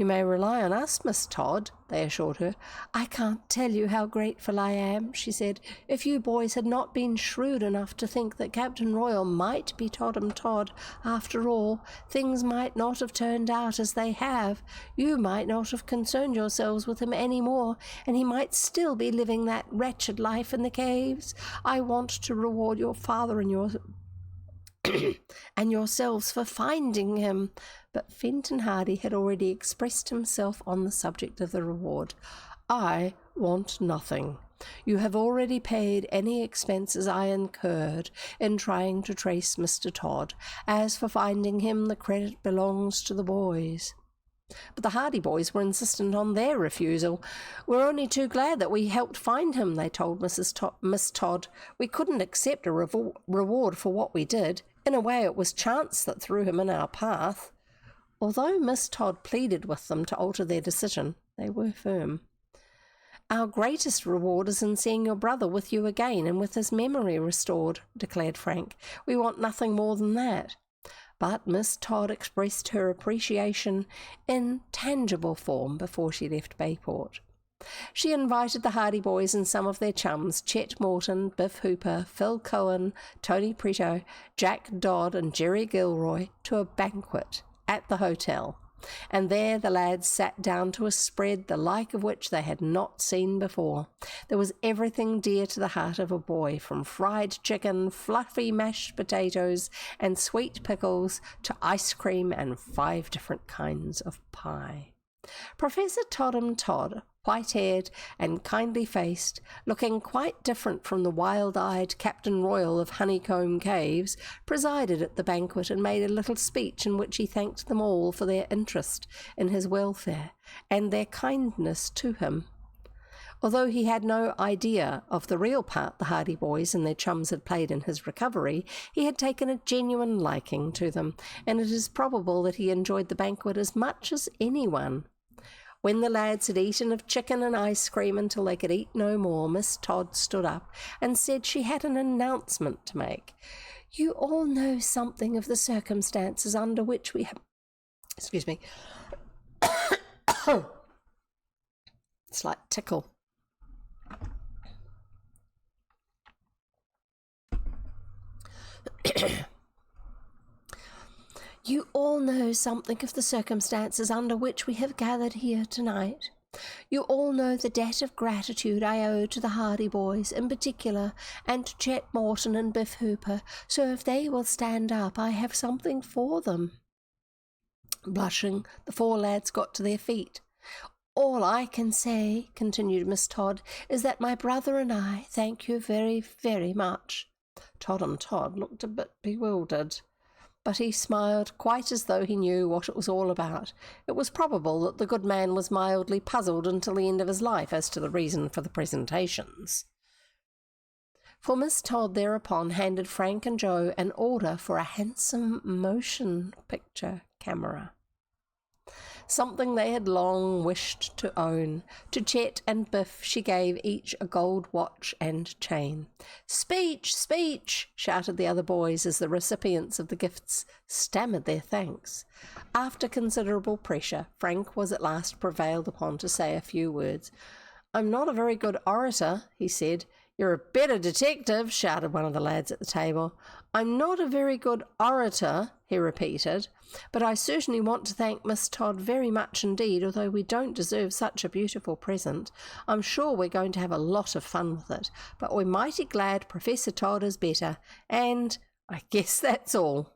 "You may rely on us, Miss Todd," they assured her. "I can't tell you how grateful I am," she said. "If you boys had not been shrewd enough to think that Captain Royal might be Todd'em Todd after all, things might not have turned out as they have. You might not have concerned yourselves with him any more, and he might still be living that wretched life in the caves. I want to reward your father and and yourselves for finding him." But Fenton Hardy had already expressed himself on the subject of the reward. "I want nothing. You have already paid any expenses I incurred in trying to trace Mr. Todd. As for finding him, the credit belongs to the boys." But the Hardy boys were insistent on their refusal. "We're only too glad that we helped find him," they told Miss Todd. "We couldn't accept a reward for what we did. In a way, it was chance that threw him in our path." Although Miss Todd pleaded with them to alter their decision, they were firm. "Our greatest reward is in seeing your brother with you again and with his memory restored," declared Frank. "We want nothing more than that." But Miss Todd expressed her appreciation in tangible form before she left Bayport. She invited the Hardy boys and some of their chums, Chet Morton, Biff Hooper, Phil Cohen, Tony Preto, Jack Dodd and Jerry Gilroy, to a banquet at the hotel, and there the lads sat down to a spread the like of which they had not seen before. There was everything dear to the heart of a boy, from fried chicken, fluffy mashed potatoes, and sweet pickles, to ice cream and 5 different kinds of pie. Professor Todd'em Todd, white-haired and kindly-faced, looking quite different from the wild-eyed Captain Royal of Honeycomb Caves, presided at the banquet and made a little speech in which he thanked them all for their interest in his welfare and their kindness to him. Although he had no idea of the real part the Hardy boys and their chums had played in his recovery, he had taken a genuine liking to them, and it is probable that he enjoyed the banquet as much as anyone. When the lads had eaten of chicken and ice cream until they could eat no more, Miss Todd stood up and said she had an announcement to make. "You all know something of the circumstances under which we have..." Excuse me. Slight tickle. "You all know something of the circumstances under which we have gathered here tonight. You all know the debt of gratitude I owe to the Hardy boys in particular, and to Chet Morton and Biff Hooper, so if they will stand up, I have something for them." Blushing, the 4 lads got to their feet. "All I can say," continued Miss Todd, "is that my brother and I thank you very, very much." Todd'em Todd looked a bit bewildered, but he smiled quite as though he knew what it was all about. It was probable that the good man was mildly puzzled until the end of his life as to the reason for the presentations. For Miss Todd thereupon handed Frank and Joe an order for a handsome motion picture camera, something they had long wished to own. To Chet and Biff she gave each a gold watch and chain. "Speech! Speech!" shouted the other boys as the recipients of the gifts stammered their thanks. After considerable pressure, Frank was at last prevailed upon to say a few words. "I'm not a very good orator," he said. "You're a better detective," shouted one of the lads at the table. "I'm not a very good orator," he repeated, "but I certainly want to thank Miss Todd very much indeed, although we don't deserve such a beautiful present. I'm sure we're going to have a lot of fun with it, but we're mighty glad Professor Todd is better, and I guess that's all."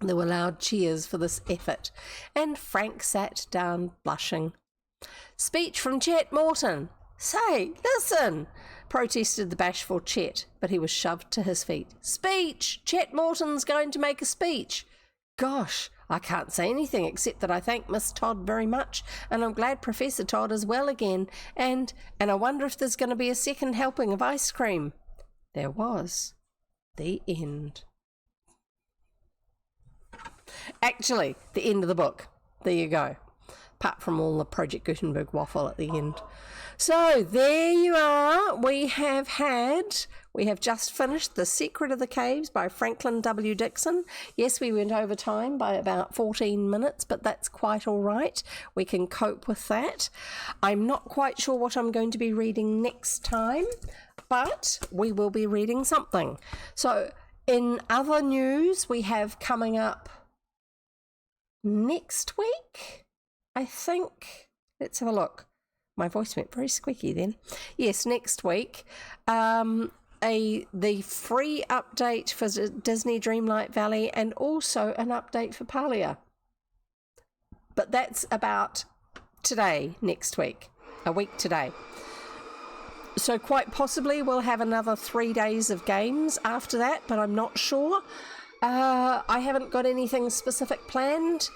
There were loud cheers for this effort, and Frank sat down blushing. "Speech from Chet Morton." "Say, listen," protested the bashful Chet, but he was shoved to his feet. "Speech! Chet Morton's going to make a speech." "Gosh, I can't say anything except that I thank Miss Todd very much, and I'm glad Professor Todd is well again, and I wonder if there's going to be a second helping of ice cream." There was. The end. Actually, the end of the book. There you go. apart from all the Project Gutenberg waffle at the end. So there you are. We have just finished The Secret of the Caves by Franklin W. Dixon. Yes, we went over time by about 14 minutes, but that's quite all right. We can cope with that. I'm not quite sure what I'm going to be reading next time, but we will be reading something. So in other news, we have coming up next week, I think. Let's have a look. My voice went very squeaky then. Yes, next week, the free update for Disney Dreamlight Valley and also an update for Palia. But that's about today, next week, a week today. So quite possibly we'll have another 3 days of games after that, but I'm not sure. I haven't got anything specific planned.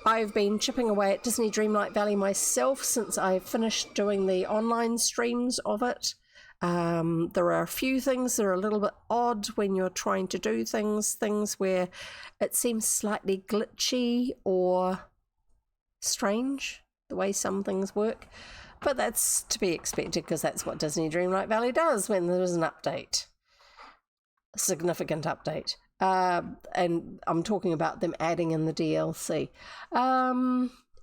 I've been chipping away at Disney Dreamlight Valley myself since I finished doing the online streams of it. There are a few things that are a little bit odd when you're trying to do things where it seems slightly glitchy or strange, the way some things work. But that's to be expected because that's what Disney Dreamlight Valley does when there's an update. A significant update. And I'm talking about them adding in the DLC.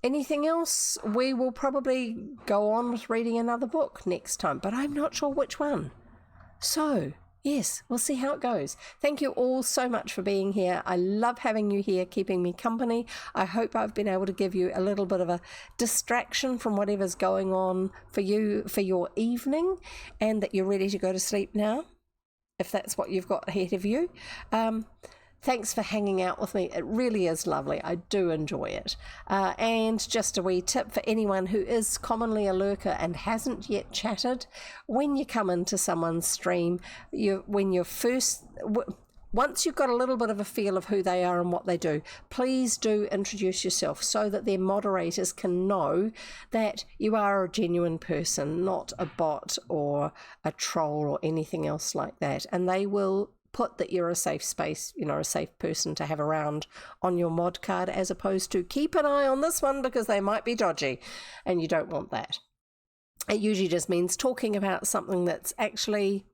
Anything else? We will probably go on with reading another book next time, but I'm not sure which one. So, yes, we'll see how it goes. Thank you all so much for being here. I love having you here, keeping me company. I hope I've been able to give you a little bit of a distraction from whatever's going on for you for your evening, and that you're ready to go to sleep now, if that's what you've got ahead of you. Thanks for hanging out with me. It really is lovely. I do enjoy it. And just a wee tip for anyone who is commonly a lurker and hasn't yet chatted, when you come into someone's stream, once you've got a little bit of a feel of who they are and what they do, please do introduce yourself so that their moderators can know that you are a genuine person, not a bot or a troll or anything else like that. And they will put that you're a safe space, a safe person to have around on your mod card, as opposed to keep an eye on this one because they might be dodgy, and you don't want that. It usually just means talking about something that's actually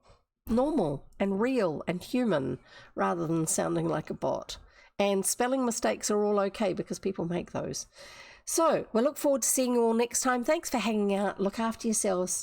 normal and real and human rather than sounding like a bot. And spelling mistakes are all okay because people make those. So we'll look forward to seeing you all next time. Thanks for hanging out. Look after yourselves.